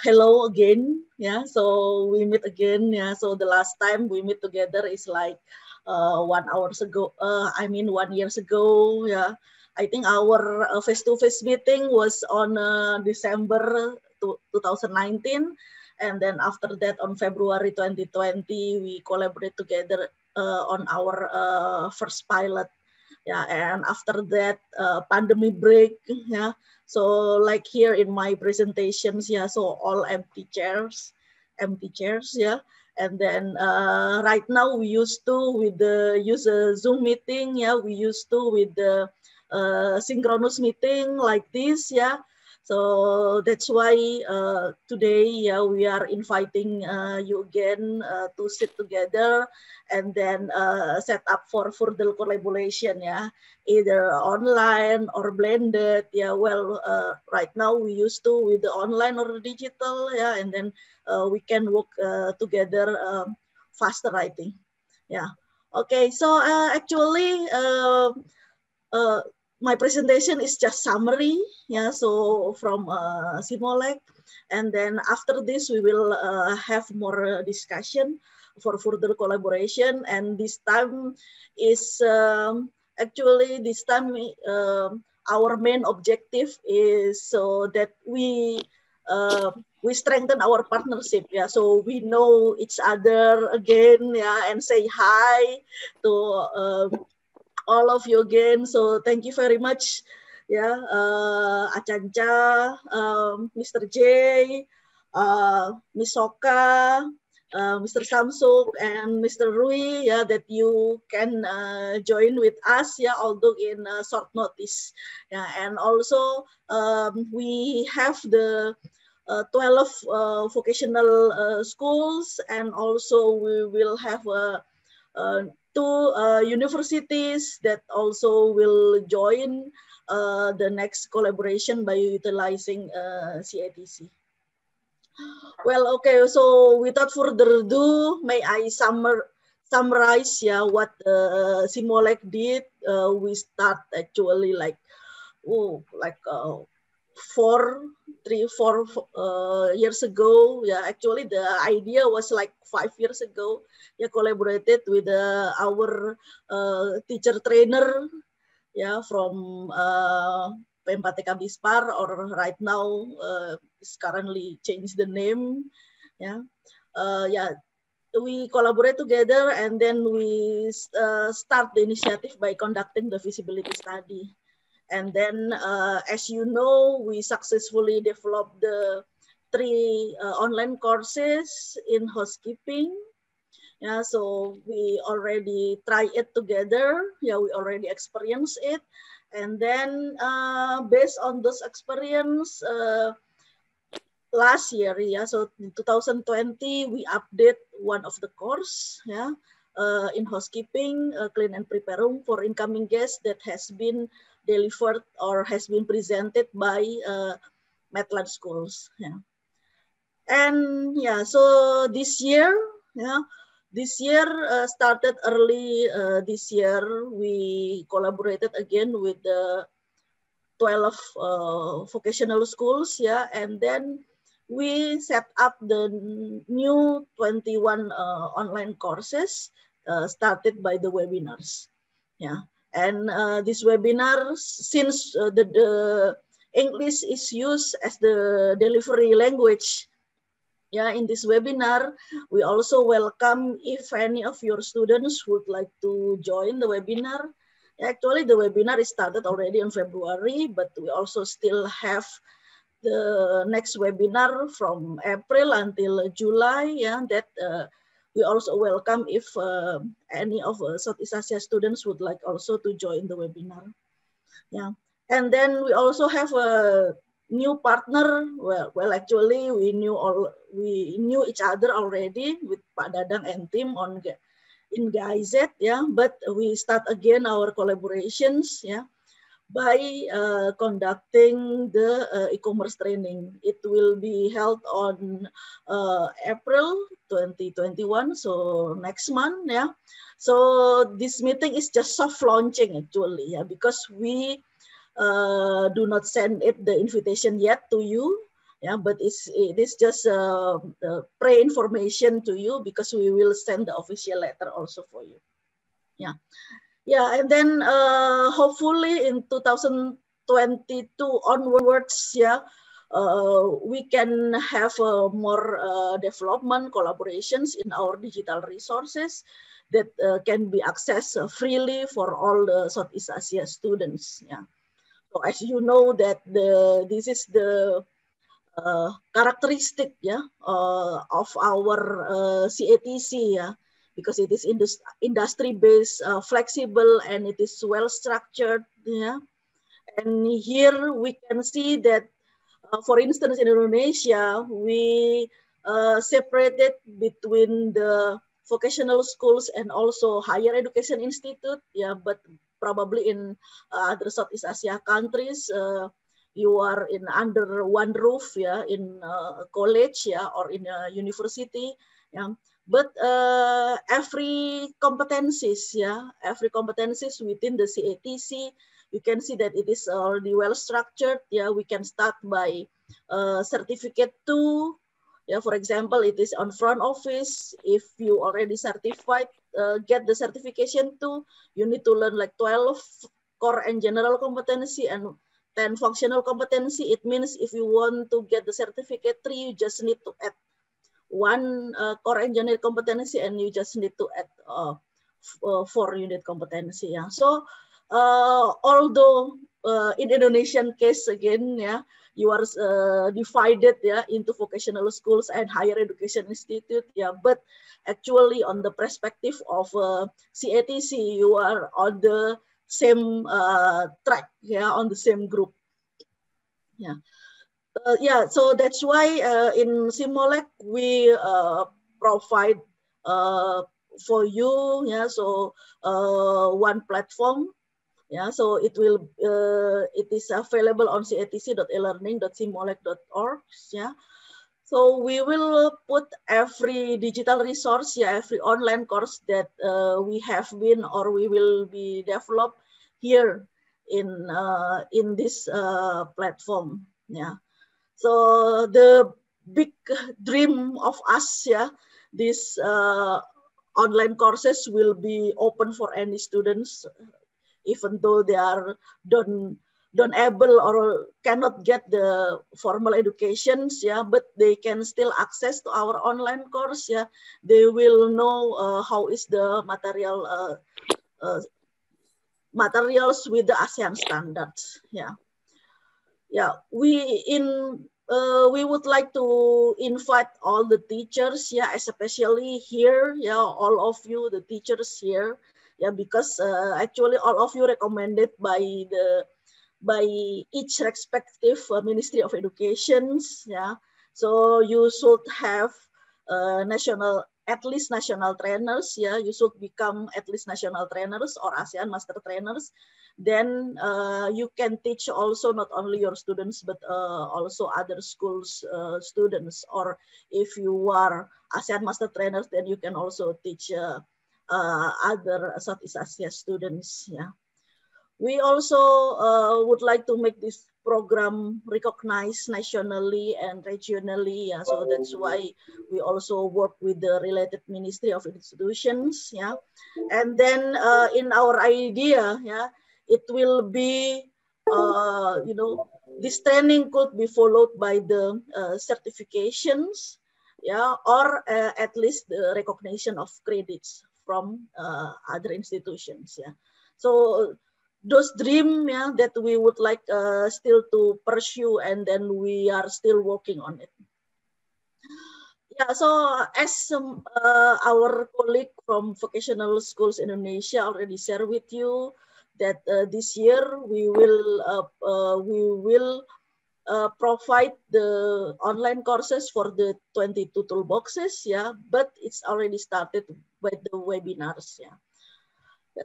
S14: hello again. Yeah. So we meet again. Yeah. So the last time we meet together is like 1 hour ago. 1 year ago. Yeah. I think our face-to-face meeting was on December 2019. And then after that, on February 2020, we collaborate together on our first pilot. Yeah, and after that, pandemic break. Yeah, so like here in my presentations, yeah, so all empty chairs. Yeah, and then right now we used to use a Zoom meeting. Yeah, we used to with the synchronous meeting like this. Yeah. So that's why today, yeah, we are inviting you again to sit together and then set up for further collaboration, yeah, either online or blended, yeah. Well, right now we used to with the online or digital, yeah, and then we can work together faster, I think, yeah. Okay, so actually, my presentation is just summary, yeah. So from Simolek, and then after this we will have more discussion for further collaboration. And this time is actually this time our main objective is so that we strengthen our partnership, yeah. So we know each other again, yeah, and say hi to all of you again. So thank you very much, yeah, Achancha, Mr. J, Ms. Soka, Mr. Samsuk, and Mr. Rui, yeah, that you can join with us, yeah, although in short notice, yeah. And also we have the 12 vocational schools, and also we will have two universities that also will join the next collaboration by utilizing CATC. Well, okay, so without further ado, may I summarize, yeah, what Simolek did. We start actually like 3 or 4 years ago. Yeah, actually the idea was like 5 years ago. Yeah, collaborated with our teacher trainer, yeah, from PMPTK Bispar, or right now is currently changed the name. Yeah, yeah. We collaborate together, and then we start the initiative by conducting the feasibility study. And then, as you know, we successfully developed the 3 online courses in housekeeping. Yeah, so we already try it together. Yeah, we already experienced it. And then based on this experience, last year, yeah, so in 2020, we update one of the course, yeah, in housekeeping, clean and prepare room for incoming guests that has been delivered or has been presented by Medland schools, yeah. And yeah, so this year, yeah, this year started early. This year we collaborated again with the 12 vocational schools, yeah, and then we set up the new 21 online courses started by the webinars, yeah. And this webinar, since the English is used as the delivery language, yeah, in this webinar, we also welcome if any of your students would like to join the webinar. Actually, the webinar is started already in February, but we also still have the next webinar from April until July. Yeah, that we also welcome if any of Southeast Asia students would like also to join the webinar. Yeah, and then we also have a new partner. Well, actually, we knew each other already with Pak Dadang and team in GIZ, yeah. But we start again our collaborations, yeah, by conducting the e-commerce training. It will be held on April 2021, so next month, yeah. So this meeting is just soft launching actually, yeah, because we do not send the invitation yet to you, yeah, but it is just pre-information to you because we will send the official letter also for you, yeah. Yeah, and then hopefully in 2022 onwards, yeah, we can have more development collaborations in our digital resources that can be accessed freely for all the Southeast Asia students. Yeah. So as you know that this is the characteristic, yeah, of our CATC, yeah, because it is industry-based, flexible, and it is well structured, yeah. And here we can see that, for instance, in Indonesia, we separated between the vocational schools and also higher education institute, yeah, but probably in other Southeast Asia countries, you are in under one roof, yeah, in a college, yeah, or in a university, yeah. But every competencies, yeah, every competencies within the CATC, you can see that it is already well structured. Yeah, we can start by certificate 2. Yeah, for example, it is on front office. If you already certified, get the certification 2, you need to learn like 12 core and general competency and 10 functional competency. It means if you want to get the certificate 3, you just need to add 1 core and general competency, and you just need to add 4 unit competency. Yeah. So although in Indonesian case again, yeah, you are divided, yeah, into vocational schools and higher education institute, yeah, but actually on the perspective of CATC, you are on the same track, yeah, on the same group, yeah. Yeah, so that's why in Simolec we provide for you, yeah, so one platform, yeah, so it will it is available on catc.elearning.simolec.org, yeah. So we will put every digital resource, yeah, every online course that we have been or we will be developed here in this platform, yeah. So the big dream of us, yeah, these online courses will be open for any students, even though they are don't able or cannot get the formal educations, yeah, but they can still access to our online course, yeah. They will know how is the materials with the ASEAN standards, yeah. Yeah, we would like to invite all the teachers, yeah, especially here, yeah, all of you, the teachers here, yeah, because actually all of you recommended by each respective Ministry of Education, yeah, So you should have at least national trainers. Yeah, you should become at least national trainers or ASEAN master trainers. Then you can teach also not only your students but also other schools students. Or if you are ASEAN master trainers, then you can also teach other Southeast Asia students. Yeah. We also would like to make this program recognized nationally and regionally. Yeah, so that's why we also work with the related Ministry of Institutions. Yeah, and then in our idea, yeah, it will be, you know, this training could be followed by the certifications, yeah, or at least the recognition of credits from other institutions. Yeah, so those dreams, yeah, that we would like still to pursue, and then we are still working on it. Yeah, so as our colleague from Vocational Schools Indonesia already shared with you, that this year we will provide the online courses for the 22 toolboxes, yeah, but it's already started with the webinars, yeah.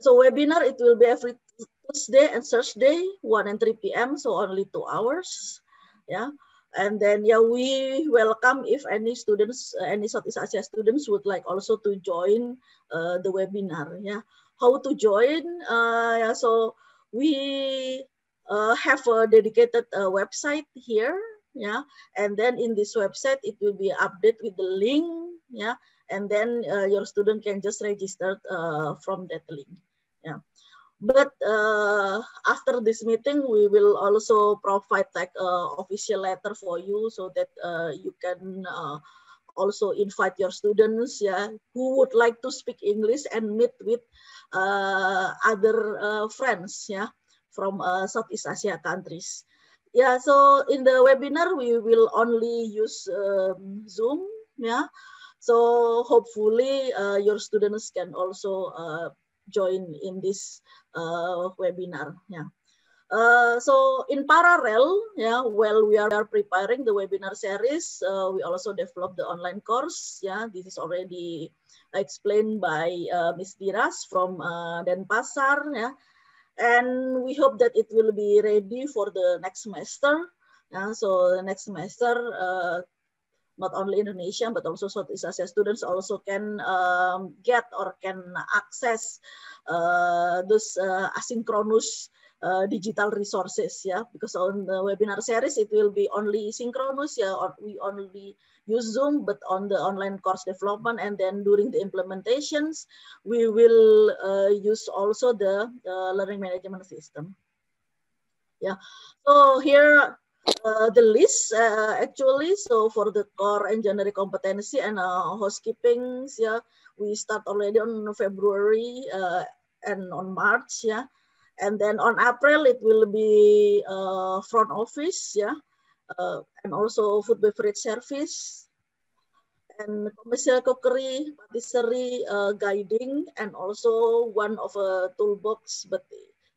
S14: So webinar, it will be every Tuesday and Thursday, 1 and 3 p.m. So only 2 hours. Yeah. And then, yeah, we welcome if any students, any Southeast Asia students would like also to join the webinar. Yeah. How to join? Yeah, so we have a dedicated website here. Yeah. And then in this website, it will be updated with the link. Yeah. And then your student can just register from that link. Yeah. But after this meeting, we will also provide like official letter for you, so that you can also invite your students, yeah, who would like to speak English and meet with other friends, yeah, from Southeast Asia countries. Yeah, so in the webinar, we will only use Zoom, yeah. So hopefully your students can also join in this webinar. Yeah. So in parallel, yeah, while we are preparing the webinar series, we also develop the online course. Yeah, this is already explained by Ms. Diras from Denpasar. Yeah, and we hope that it will be ready for the next semester. Yeah, so the next semester, not only Indonesian, but also Southeast Asia students also can get or can access those asynchronous digital resources, yeah, because on the webinar series, it will be only synchronous, yeah, or we only use Zoom, but on the online course development, and then during the implementations, we will use also the learning management system. Yeah, so here, the list actually, so for the core engineering competency and housekeeping, yeah, we start already on February and on March, yeah, and then on April it will be front office, yeah, and also food beverage service, and commercial cookery, patisserie, guiding, and also one of a toolbox, but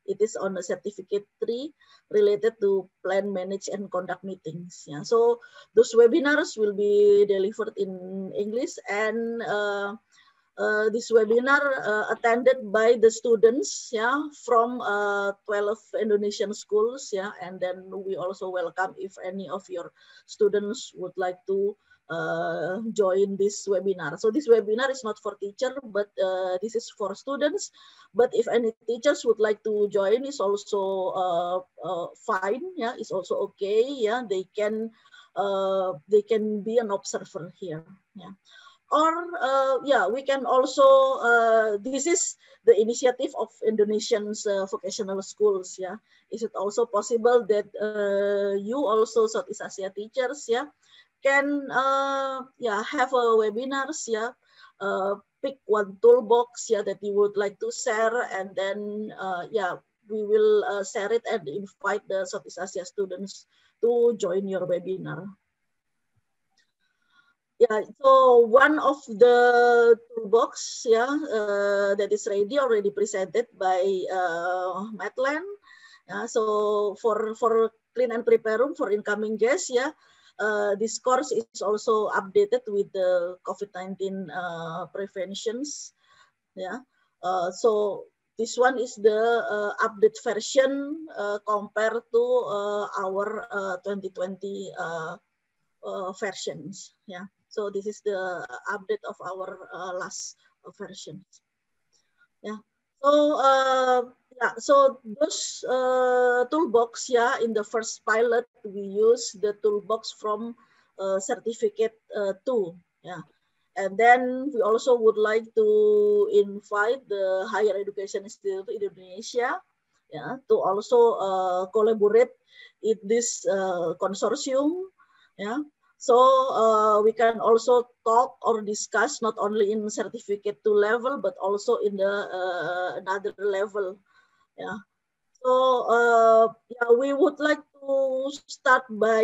S14: it is on a certificate 3 related to plan, manage, and conduct meetings. Yeah, so those webinars will be delivered in English, and this webinar attended by the students, yeah, from 12 Indonesian schools, yeah, and then we also welcome if any of your students would like to join this webinar. So this webinar is not for teacher, but this is for students. But if any teachers would like to join, is also fine. Yeah, it's also okay. Yeah, they can be an observer here. Yeah. Or yeah, we can also, this is the initiative of Indonesian vocational schools. Yeah, is it also possible that you also Southeast Asia teachers, yeah, can yeah, have a webinars, yeah, pick one toolbox, yeah, that you would like to share, and then yeah, we will share it and invite the Southeast Asia students to join your webinar. Yeah, so one of the toolbox, yeah, that is already presented by Madeline. Yeah, so for clean and prepare room for incoming guests, yeah, this course is also updated with the COVID-19 preventions. Yeah. So this one is the update version compared to our 2020 versions. Yeah. So this is the update of our last versions. Yeah. So yeah. So those toolbox. Yeah. In the first pilot, we use the toolbox from certificate 2. Yeah. And then we also would like to invite the Higher Education Institute in Indonesia, yeah, to also collaborate in this consortium. Yeah. So we can also talk or discuss not only in certificate 2 level, but also in the another level. Yeah. So yeah, we would like to start by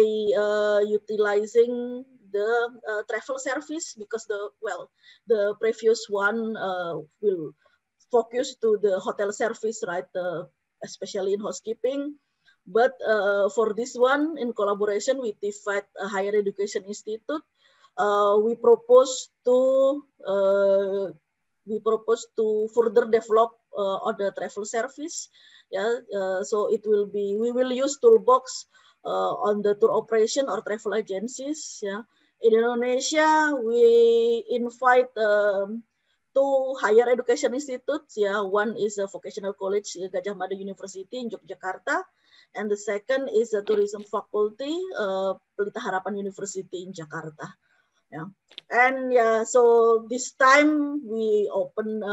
S14: utilizing the travel service, because the previous one will focus to the hotel service, right? Especially in housekeeping. But for this one, in collaboration with the Higher Education Institute, we propose to further develop on the travel service. Yeah, so it will be, we will use toolbox on the tour operation or travel agencies. Yeah, in Indonesia we invite 2 higher education institutes. Yeah, one is a vocational college, Gajah Mada University in Yogyakarta, and the second is a tourism faculty, Pelita Harapan University in Jakarta. Yeah. And yeah, so this time we open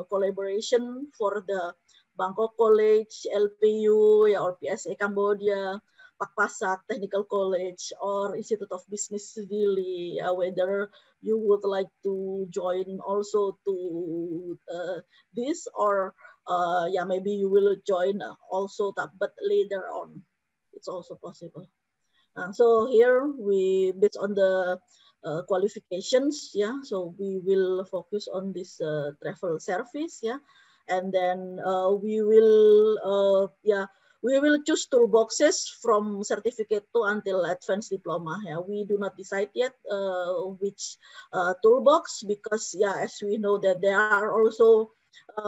S14: collaboration for the Bangkok College, LPU, yeah, or PSA Cambodia, Pakpasak Technical College, or Institute of Business Dili, whether you would like to join also to this, or yeah, maybe you will join also, but later on, it's also possible. So here we, based on the qualifications, yeah, so we will focus on this travel service, yeah, and then we will choose toolboxes from certificate 2 until advanced diploma. Yeah, we do not decide yet which toolbox, because yeah, as we know that there are also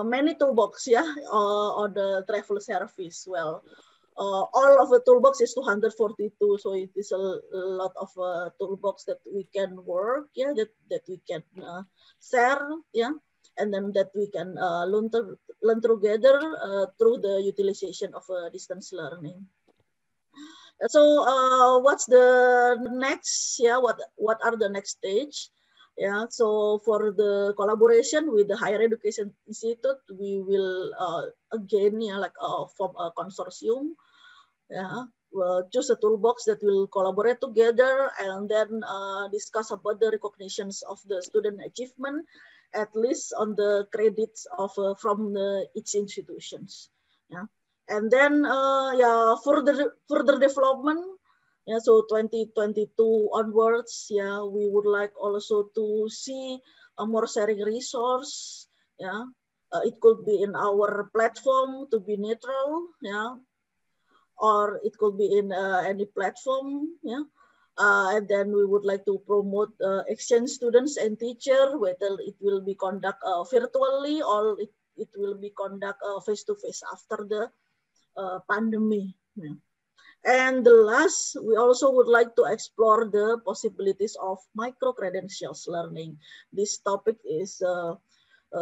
S14: many toolbox, yeah, on the travel service. Well, all of the toolbox is 242, so it is a lot of toolbox that we can work, yeah, that we can share, yeah, and then that we can learn together through the utilization of distance learning. So what's the next? Yeah, what are the next stage? Yeah, so for the collaboration with the Higher Education Institute, we will again, yeah, like form a consortium. Yeah, we'll choose a toolbox that will collaborate together, and then discuss about the recognitions of the student achievement, at least on the credits of from each institutions. Yeah, and then yeah, further development. Yeah, so 2022 onwards, yeah, we would like also to see a more sharing resource. Yeah, it could be in our platform to be neutral. Yeah, or it could be in any platform. Yeah, and then we would like to promote exchange students and teacher, whether it will be conduct virtually or it will be conduct face-to-face after the pandemic. Yeah. And the last, we also would like to explore the possibilities of micro-credentials learning. This topic is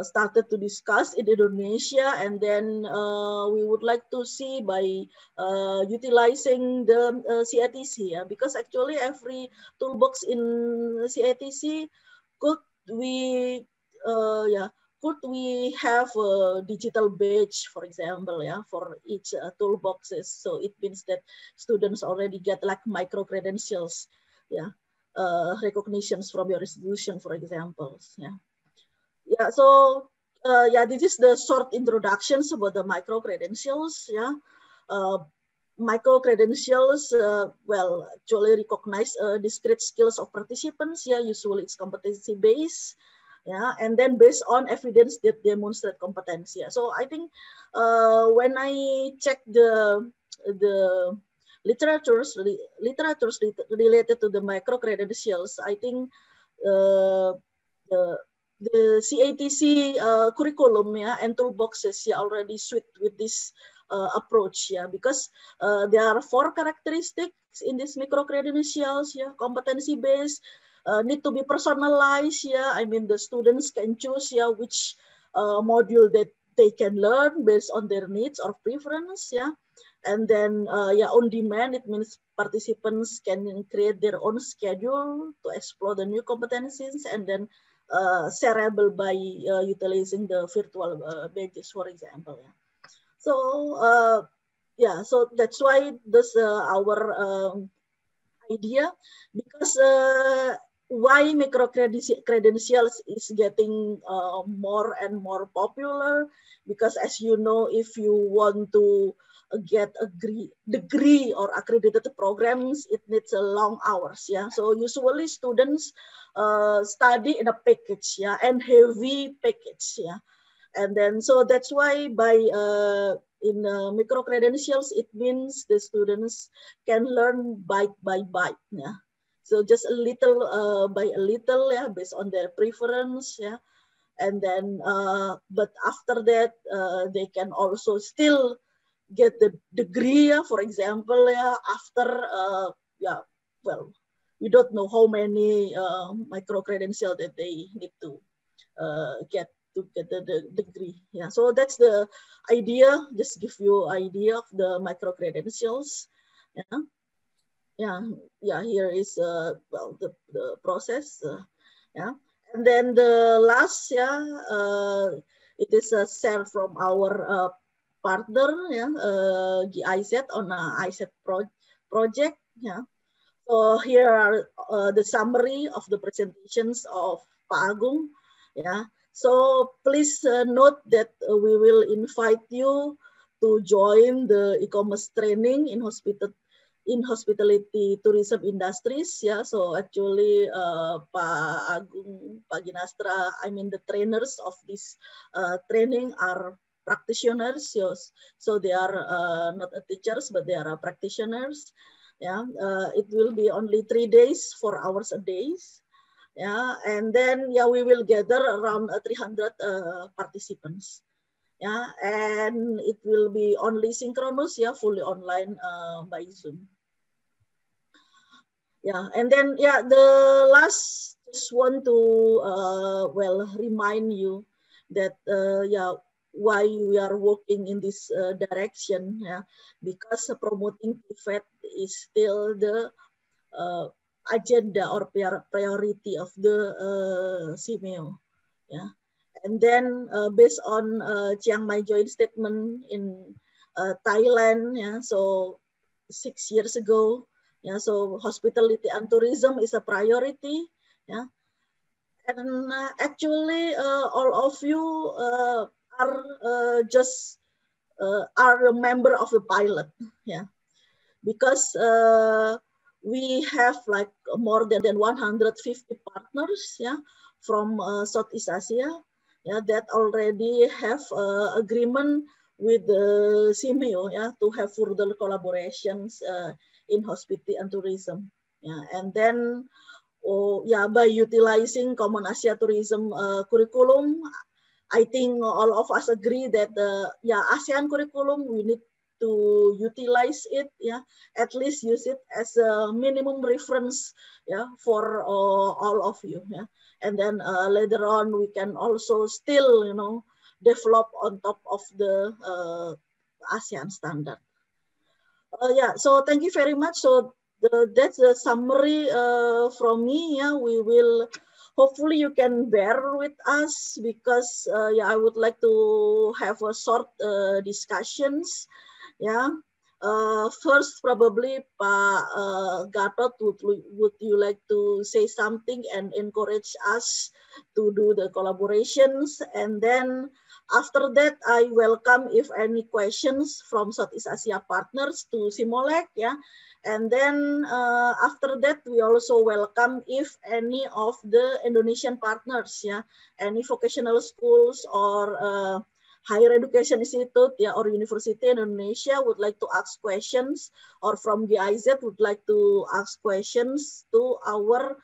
S14: started to discuss in Indonesia, and then we would like to see by utilizing the CATC, yeah, because actually every toolbox in CATC could we have a digital badge, for example, yeah, for each toolboxes. So it means that students already get like micro credentials, yeah, recognitions from your institution, for example, yeah. Yeah, so yeah, this is the short introductions about the micro credentials. Yeah, micro credentials, well, actually recognize discrete skills of participants. Yeah, usually it's competency based. Yeah, and then based on evidence that demonstrate competence. Yeah, so I think when I check the literatures related to the micro credentials, I think the CATC curriculum, yeah, and toolboxes, yeah, already suit with this approach, yeah, because there are 4 characteristics in this micro credentials, yeah, competency based, need to be personalized, yeah. I mean, the students can choose, yeah, which module that they can learn based on their needs or preference, yeah. And then, yeah, on demand, it means participants can create their own schedule to explore the new competencies, and then shareable by utilizing the virtual badges, for example. Yeah. So, yeah, so that's why this our idea, because why micro credentials is getting more and more popular, because as you know, if you want to get a degree or accredited programs, it needs a long hours, yeah. So usually students study in a package, yeah, and heavy package, yeah. And then, so that's why by in micro credentials, it means the students can learn bite by bite, yeah. So just a little by a little, yeah, based on their preference, yeah. And then, but after that, they can also still get the degree, yeah, for example, yeah, after, yeah, well, we don't know how many micro credential that they need to get the degree. Yeah, so that's the idea. Just give you idea of the micro credentials. Yeah. Here is well, the process. Yeah, and then the last, yeah, it is a share from our partner, yeah, GIZ on a IZ project. Yeah. So here are the summary of the presentations of Pak Agung. Yeah. So please note that we will invite you to join the e-commerce training in hospitality tourism industries. Yeah. So actually, Pak Agung, Pak Ginastra, I mean the trainers of this training are practitioners. So they are not teachers, but they are practitioners. Yeah, it will be only 3 days, 4 hours a day. Yeah, and then, yeah, we will gather around 300 participants. Yeah, and it will be only synchronous, yeah, fully online by Zoom. Yeah, and then, yeah, the last, just want to well, remind you that yeah, why we are working in this direction, yeah, because promoting TVET is still the agenda or priority of the CMEO, yeah. And then based on Chiang Mai joint statement in Thailand, yeah, so 6 years ago, yeah, so hospitality and tourism is a priority, yeah. And actually, all of you are just are a member of the pilot, yeah, because we have like more than 150 partners, yeah, from Southeast Asia, yeah, that already have agreement with the CMEO, yeah, to have further collaborations in hospitality and tourism, yeah. And then, oh, yeah, by utilizing Common Asia Tourism curriculum, I think all of us agree that yeah, ASEAN curriculum, we need to utilize it, yeah, at least use it as a minimum reference, yeah, for all of you, yeah. And then later on, we can also still, you know, develop on top of the ASEAN standard. Yeah, so thank you very much. So that's a summary from me. Yeah, we will, hopefully you can bear with us, because yeah, I would like to have a short discussions. Yeah, first probably Pak Gatot, would you like to say something and encourage us to do the collaborations? And then after that, I welcome if any questions from Southeast Asia partners to Simolec, yeah. And then after that, we also welcome if any of the Indonesian partners, yeah, any vocational schools or higher education institute or university in Indonesia would like to ask questions, or from GIZ would like to ask questions to our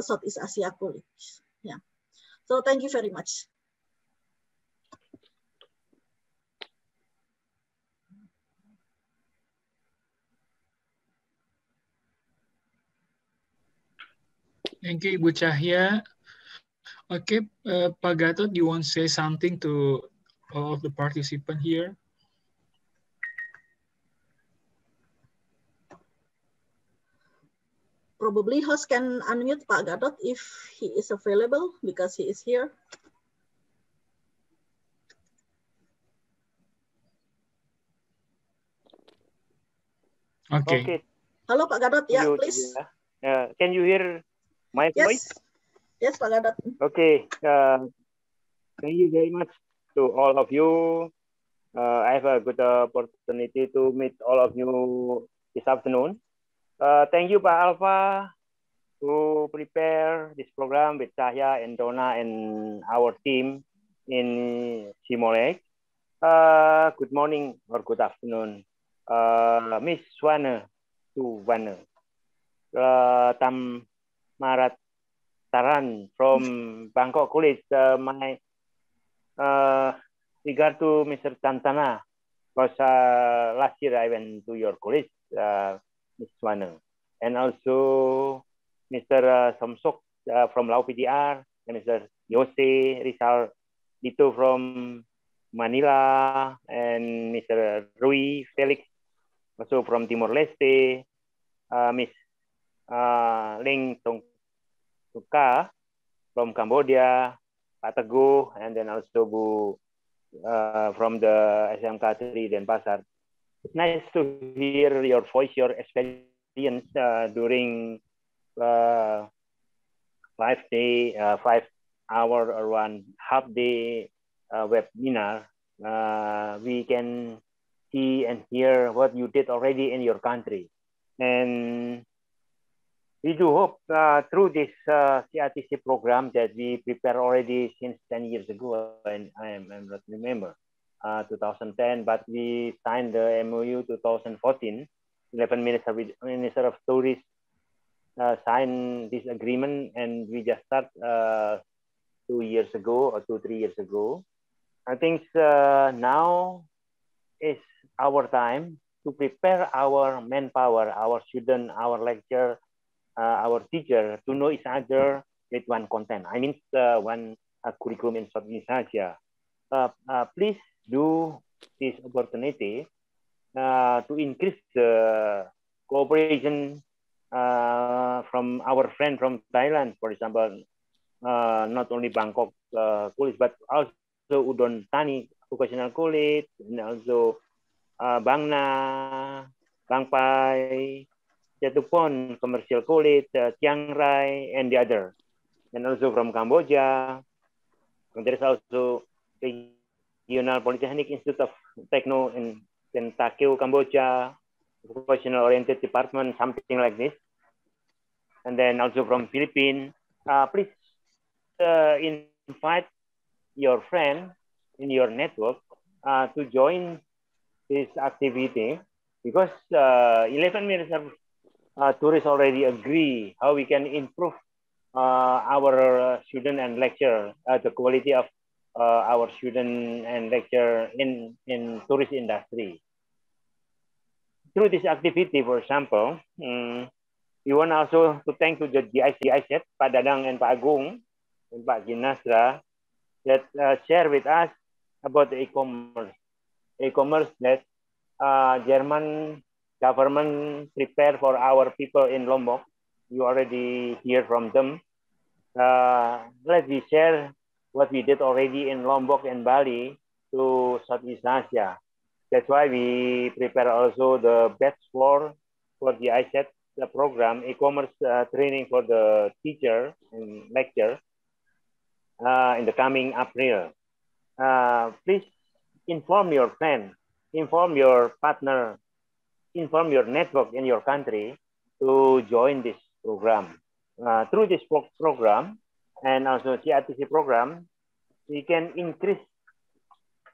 S14: Southeast Asia colleagues. Yeah. So thank you very much.
S1: Thank you, Ibu Cahya. Okay, Pak Gatot, you want to say something to all of the participants here?
S14: Probably host can unmute Pak Gatot if he is available, because he is here.
S1: Okay.
S15: Okay.
S14: Hello, Pak Gatot. Yeah, please.
S15: Can you hear my voice?
S14: Yes, Pak Gatot.
S15: Okay. Thank you very much to all of you. I have a good opportunity to meet all of you this afternoon. Thank you, Pak Alpha, to prepare this program with Cahya and Donna and our team in Simolek. Good morning or good afternoon, Miss Swana Suwana, Tam Marat Taran from Bangkok College. My regard to Mr. Tantana, because last year I went to your college, Miss Swana, and also Mr. Samsok from Lau PDR, and Mr. Yose Rizal Dito from Manila, and Mr. Rui Felix also from Timor Leste, Miss Ling Tong Tuka from Cambodia, Pak Teguh, and then also Bu from the SMK 3 Denpasar. It's nice to hear your voice, your experience during 5 hour or 1/2 day webinar. We can see and hear what you did already in your country. And we do hope through this CATC program that we prepare already since 10 years ago, and I'm not remember, 2010, but we signed the MOU 2014. 11 Minister of Tourism signed this agreement, and we just start 2 years ago or 2-3 years ago. I think now is our time to prepare our manpower, our student, our lecturer, our teacher to know each other with one content. I mean, one curriculum in Southeast Asia. Please do this opportunity to increase the cooperation from our friend from Thailand, for example, not only Bangkok College, but also Udon Thani Vocational College, and also Bangna, Bangpai, Jatupon Commercial College, Chiang Rai, and the other. And also from Cambodia. And there is also Regional Polytechnic Institute of Techno in Takeo, Cambodia, vocational oriented department, something like this. And then also from Philippines. Please invite your friend in your network to join this activity, because 11 minutes of tourists already agree how we can improve our student and lecture, the quality of our student and lecture in tourist industry. Through this activity, for example, we want also to thank to the GIZ, Pak Dadang and Pak Agung, and Pak Ginasra, that share with us about the e-commerce. E-commerce that German government prepare for our people in Lombok. You already hear from them. Let me share what we did already in Lombok and Bali to Southeast Asia. That's why we prepare also the batch for the ISET program, e-commerce training for the teacher and lecture in the coming April. Please inform your friend, inform your partner, inform your network in your country to join this program. Through this program and also CATC program, we can increase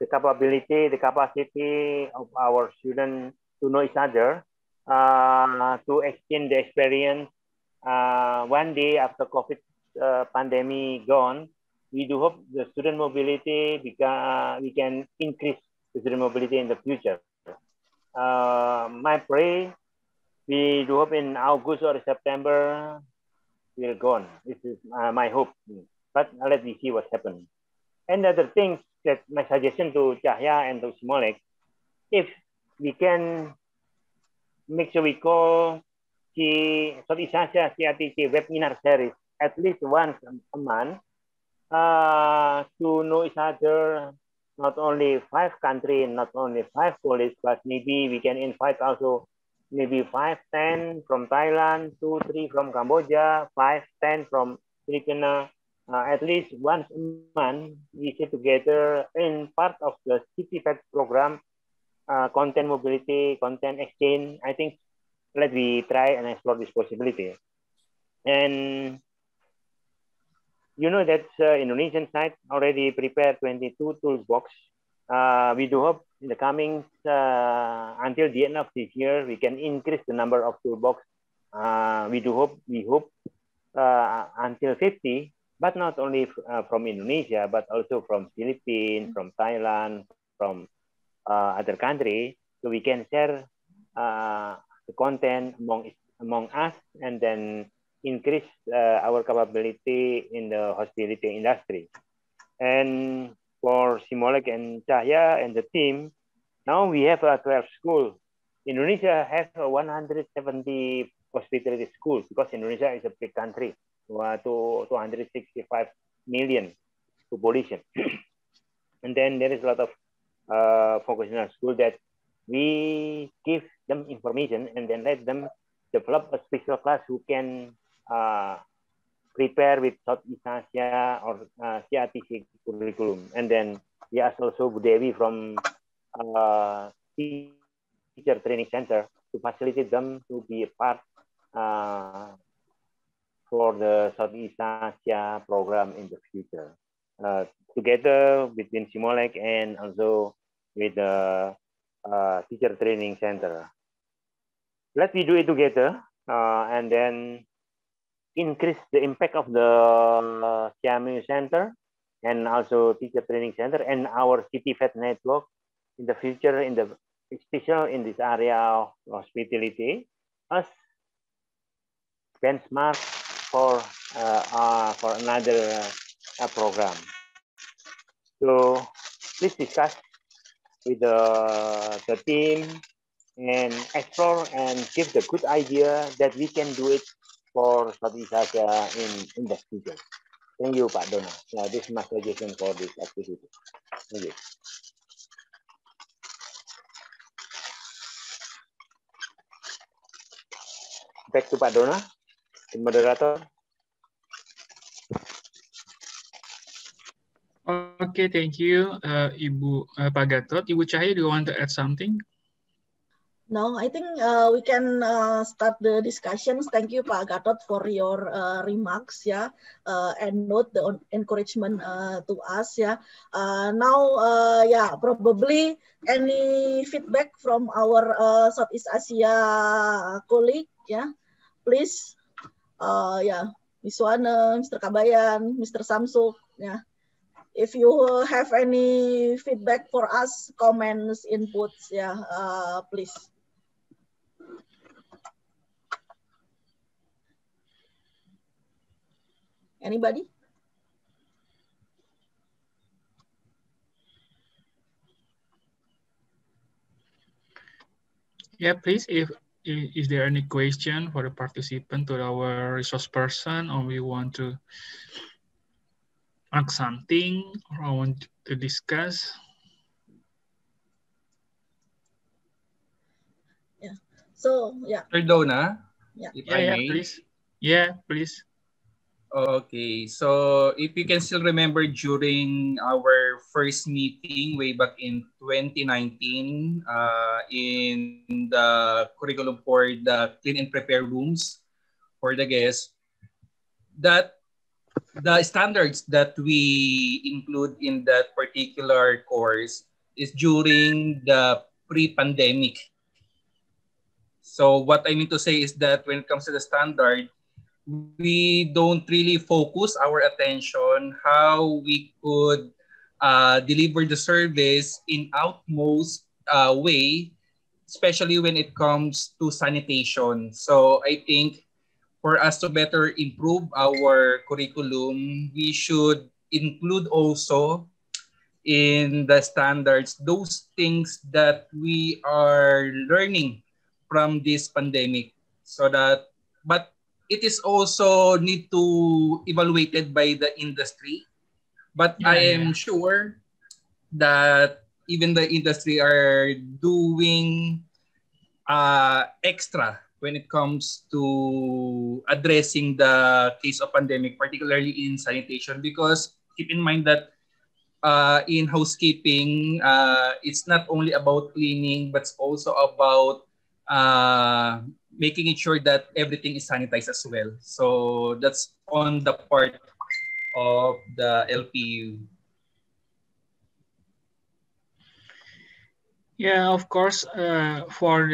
S15: the capability, the capacity of our students to know each other, to exchange the experience. One day after COVID pandemic gone, we do hope the student mobility we can increase the student mobility in the future. My pray, we do hope in August or September will gone. This is my hope. But let me see what happens. And other things that my suggestion to Cahya and to Simolek, if we can make sure we call the Southeast Asia CATC webinar series at least once a month to know each other, not only 5 countries, not only 5 colleagues, but maybe we can invite also maybe 5, 10 from Thailand, 2, 3 from Cambodia, 5, 10 from Filipino. At least once a month, we sit together in part of the CTFET program, content mobility, content exchange. I think let me try and explore this possibility. And you know that Indonesian side already prepared 22 toolbox. We do hope in the coming, until the end of this year, we can increase the number of toolbox. We hope until 50, but not only from Indonesia, but also from Philippines, from Thailand, from other countries. So we can share the content among us and then increase our capability in the hospitality industry. And for Simolek and Cahya and the team, now we have 12 schools. Indonesia has 170 hospitality schools because Indonesia is a big country, to 265 million population. And then there is a lot of vocational schools that we give them information and then let them develop a special class who can prepare with Southeast Asia or CATC curriculum. And then we ask also Bu Dewi from Teacher Training Center to facilitate them to be a part for the Southeast Asia program in the future. Together between Simolek and also with the Teacher Training Center. Let me do it together and then increase the impact of the CMU Center and also Teacher Training Center and our CTFET network in the future, especially in this area of hospitality, as benchmark for another program. So please discuss with the team and explore and give the good idea that we can do it for Southeast Asia in the future. Thank you, Pak Dona. This is my suggestion for this activity. Thank you. Back to Pak Dona, the moderator.
S1: Okay, thank you, Pak Gatot. Ibu Cahya, do you want to add something?
S14: No, I think we can start the discussions. Thank you, Pak Gatot, for your remarks, and note the encouragement to us, Now, probably any feedback from our Southeast Asia colleague, please, Ms. Wana, Mr. Kabayan, Mr. Samsuk, If you have any feedback for us, comments, inputs, please. Anybody?
S1: Yeah, please, if is there any question for the participant to our resource person, or we want to ask something or want to discuss?
S14: So,
S7: Dona, if I may.
S1: Please. Yeah, please.
S7: Okay, so if you can still remember during our first meeting way back in 2019 in the curriculum for the clean and prepare rooms for the guests, that the standards that we include in that particular course is during the pre-pandemic. So what I mean to say is that when it comes to the standard, we don't really focus our attention how we could deliver the service in utmost way, especially when it comes to sanitation. So I think for us to better improve our curriculum, we should include also in the standards those things that we are learning from this pandemic, so that, but it is also need to evaluated by the industry, but I am sure that even the industry are doing extra when it comes to addressing the case of pandemic, particularly in sanitation, because keep in mind that in housekeeping, it's not only about cleaning, but it's also about making it sure that everything is sanitized as well. So that's on the part of the LPU.
S1: Yeah, of course, for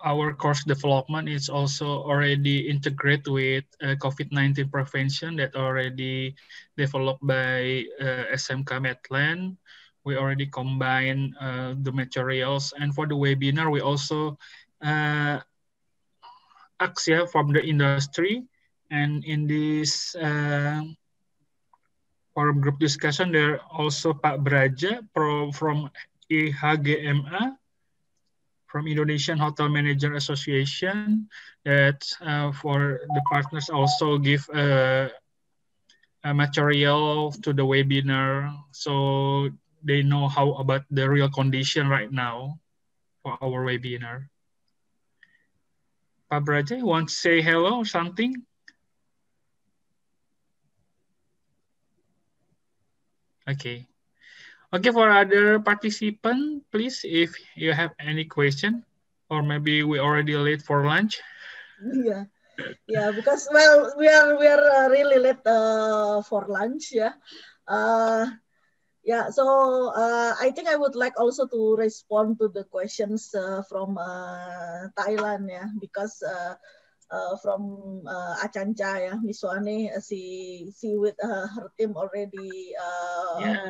S1: our course development, it's also already integrated with COVID-19 prevention that already developed by SMK Medland. We already combine the materials, and for the webinar, we also ask from the industry, and in this forum group discussion, there also Pak Braja from IHGMA, from Indonesian Hotel Manager Association, that for the partners also give a material to the webinar, so they know how about the real condition right now for our webinar. Pak Braja, you want to say hello or something? Okay. Okay, for other participant, please, if you have any question, or maybe we already late for lunch.
S14: Yeah, yeah, because well, we are really late for lunch. Yeah, yeah. So I think I would like also to respond to the questions from Thailand. Yeah, because. From Achancha, yeah, Miss Wani, she with her team already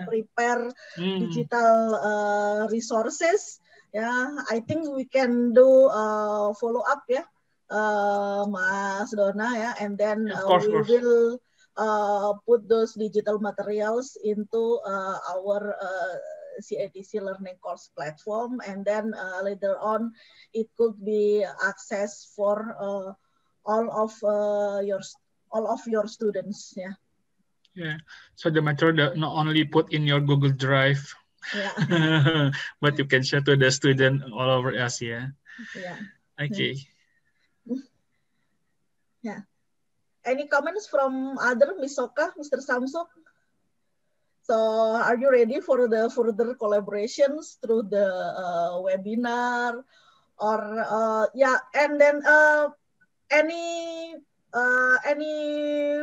S14: prepare digital resources. Yeah, I think we can do follow up, yeah, Mas Dona, yeah, and then we will put those digital materials into our CATC learning course platform, and then later on it could be accessed for all of your students. Yeah.
S1: Yeah. So the material not only put in your Google Drive, yeah, but you can share to the student all over Asia.
S14: Yeah.
S1: Okay.
S14: Yeah. Any comments from other, Ms. Soka, Mr. Samsung? So are you ready for the further collaborations through the webinar, or yeah, and then any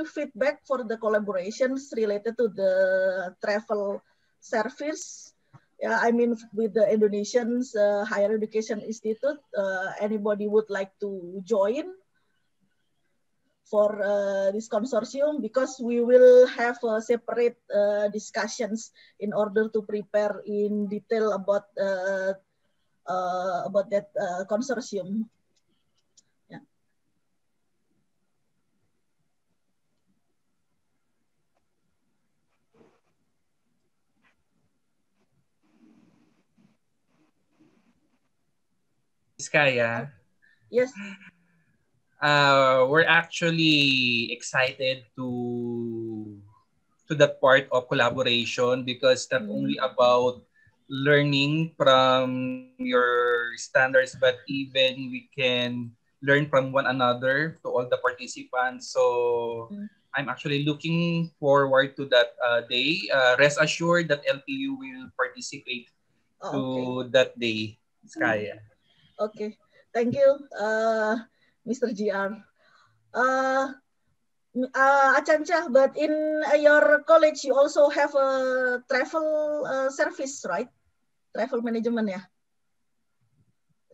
S14: feedback for the collaborations related to the travel service? Yeah, I mean with the Indonesian Higher Education Institute, anybody would like to join for this consortium, because we will have separate discussions in order to prepare in detail about that consortium. Yeah.
S7: Iskaya.
S14: Yes.
S7: We're actually excited to that part of collaboration, because not only about learning from your standards, but even we can learn from one another to all the participants. So I'm actually looking forward to that day. Rest assured that LPU will participate to that day, Skaya.
S14: Okay, thank you, Mr. GR. Achancha, but in your college you also have a travel service, right? Travel management, yeah.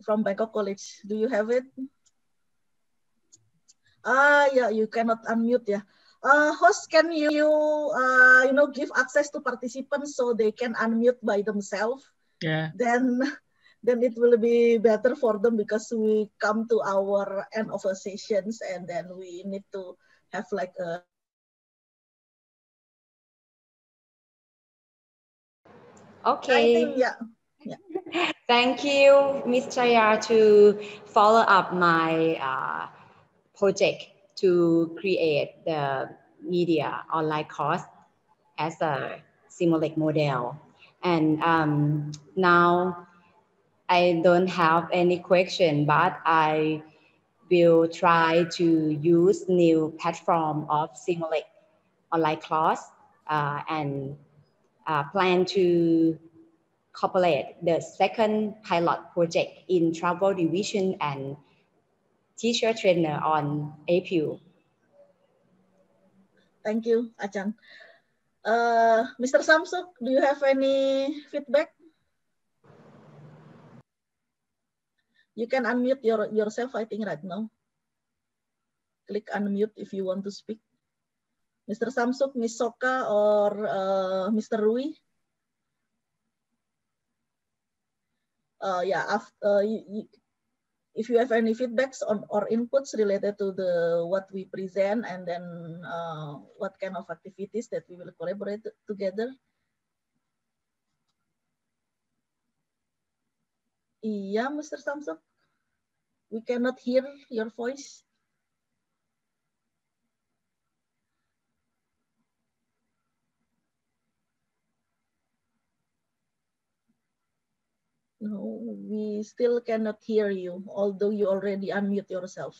S14: From Bangkok College. Do you have it? Yeah, you cannot unmute, yeah. Host, can you give access to participants so they can unmute by themselves?
S1: Yeah.
S14: Then it will be better for them because we come to our end of a sessions and then we need to have like a.
S5: Okay.
S14: I think, yeah.
S5: Thank you, Ms. Chaya, to follow up my project to create the media online course as a Simulate model. And now I don't have any question, but I will try to use new platform of Simulate online class and plan to cooperate the second pilot project in travel division and teacher trainer on April.
S14: Thank you, Achan. Mr. Samsuk, do you have any feedback? You can unmute yourself, I think, right now. Click unmute if you want to speak. Mr. Samsuk, Ms. Soka, or Mr. Rui? Yeah, if you have any feedbacks on or inputs related to what we present and then what kind of activities that we will collaborate together. Yeah, Mr. Samsuk, we cannot hear your voice. No, we still cannot hear you, although you already unmute yourself.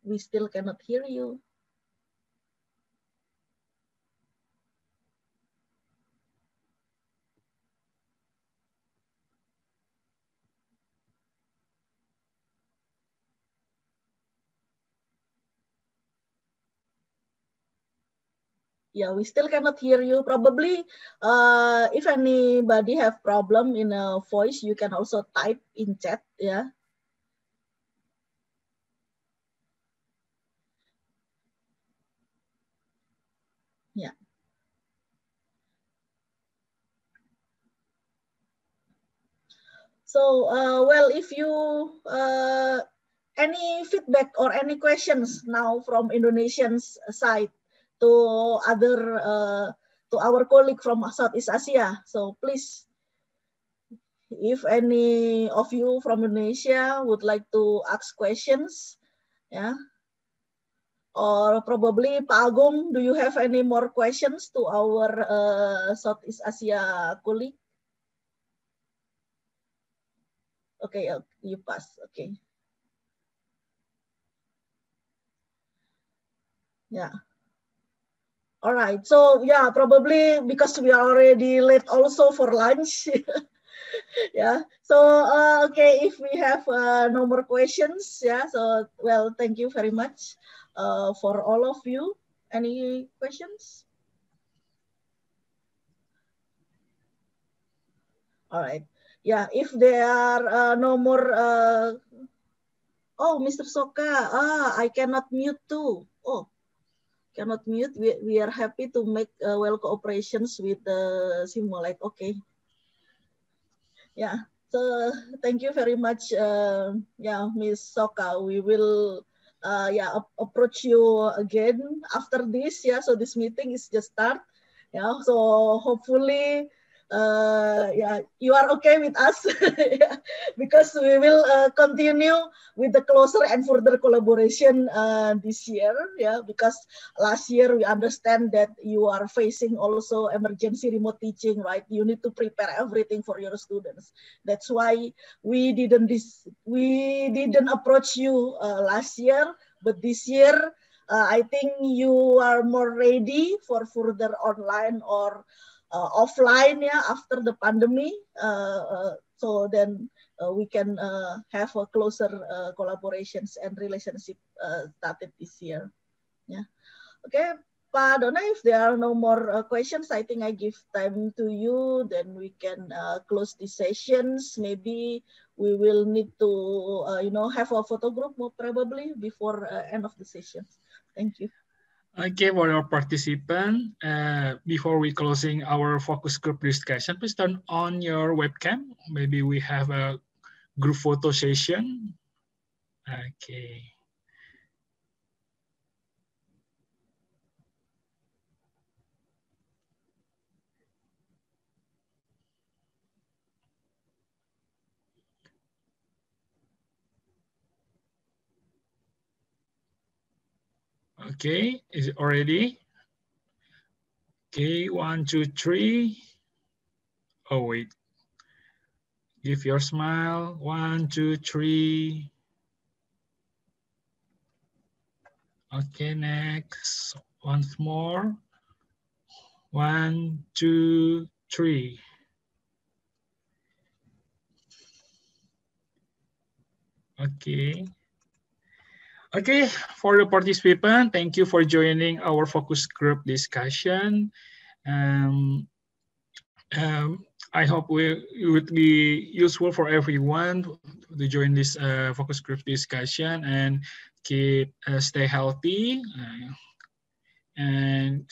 S14: We still cannot hear you. Yeah, we still cannot hear you. Probably, if anybody have problem in a voice, you can also type in chat. Yeah. Yeah. So, well, if you any feedback or any questions now from Indonesian's side to other to our colleague from Southeast Asia, so please, if any of you from Indonesia would like to ask questions, yeah, or probably Pak Agung, do you have any more questions to our Southeast Asia colleague? Okay, you pass. Okay. Yeah. All right. So yeah, probably because we are already late also for lunch. Yeah. So okay, if we have no more questions, yeah. So well, thank you very much for all of you. Any questions? All right. Yeah. If there are no more. Oh, Mr. Soka. I cannot mute too. Oh. Cannot mute. We are happy to make well cooperations with the Simulate. Okay. Yeah. So thank you very much. Yeah, Ms. Soka. We will yeah approach you again after this. Yeah. So this meeting is just start. Yeah. So hopefully. Yeah, you are okay with us. Yeah, because we will continue with the closer and further collaboration this year. Yeah, because last year we understand that you are facing also emergency remote teaching, right? You need to prepare everything for your students. That's why we didn't approach you last year, but this year I think you are more ready for further online or offline after the pandemic. So then we can have a closer collaborations and relationship started this year. Yeah. Okay, Pak Dona, if there are no more questions, I think I give time to you. Then we can close the sessions. Maybe we will need to, have a photo group more probably before end of the session. Thank you.
S1: Okay, for our participant, before we closing our focus group discussion, please turn on your webcam. Maybe we have a group photo session. Okay. Okay, is it already? Okay, 1, 2, 3. Oh, wait. Give your smile. 1, 2, 3. Okay, next. Once more. 1, 2, 3. Okay. Okay, for the participant, thank you for joining our focus group discussion. I hope it would be useful for everyone to join this focus group discussion and stay healthy. And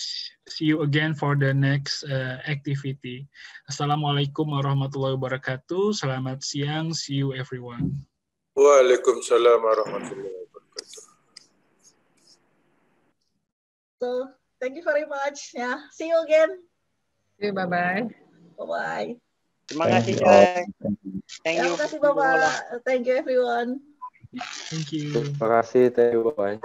S1: see you again for the next activity. Assalamualaikum warahmatullahi wabarakatuh. Selamat siang. See you everyone.
S3: Waalaikumsalam warahmatullahi wabarakatuh.
S14: So thank you very much. Yeah, see you again.
S6: Okay, bye-bye.
S14: Bye-bye.
S15: Terima kasih, Cek. Thank you.
S14: Terima kasih, Bapak. Thank you, everyone.
S1: Thank you.
S16: Terima kasih, thank you, bye.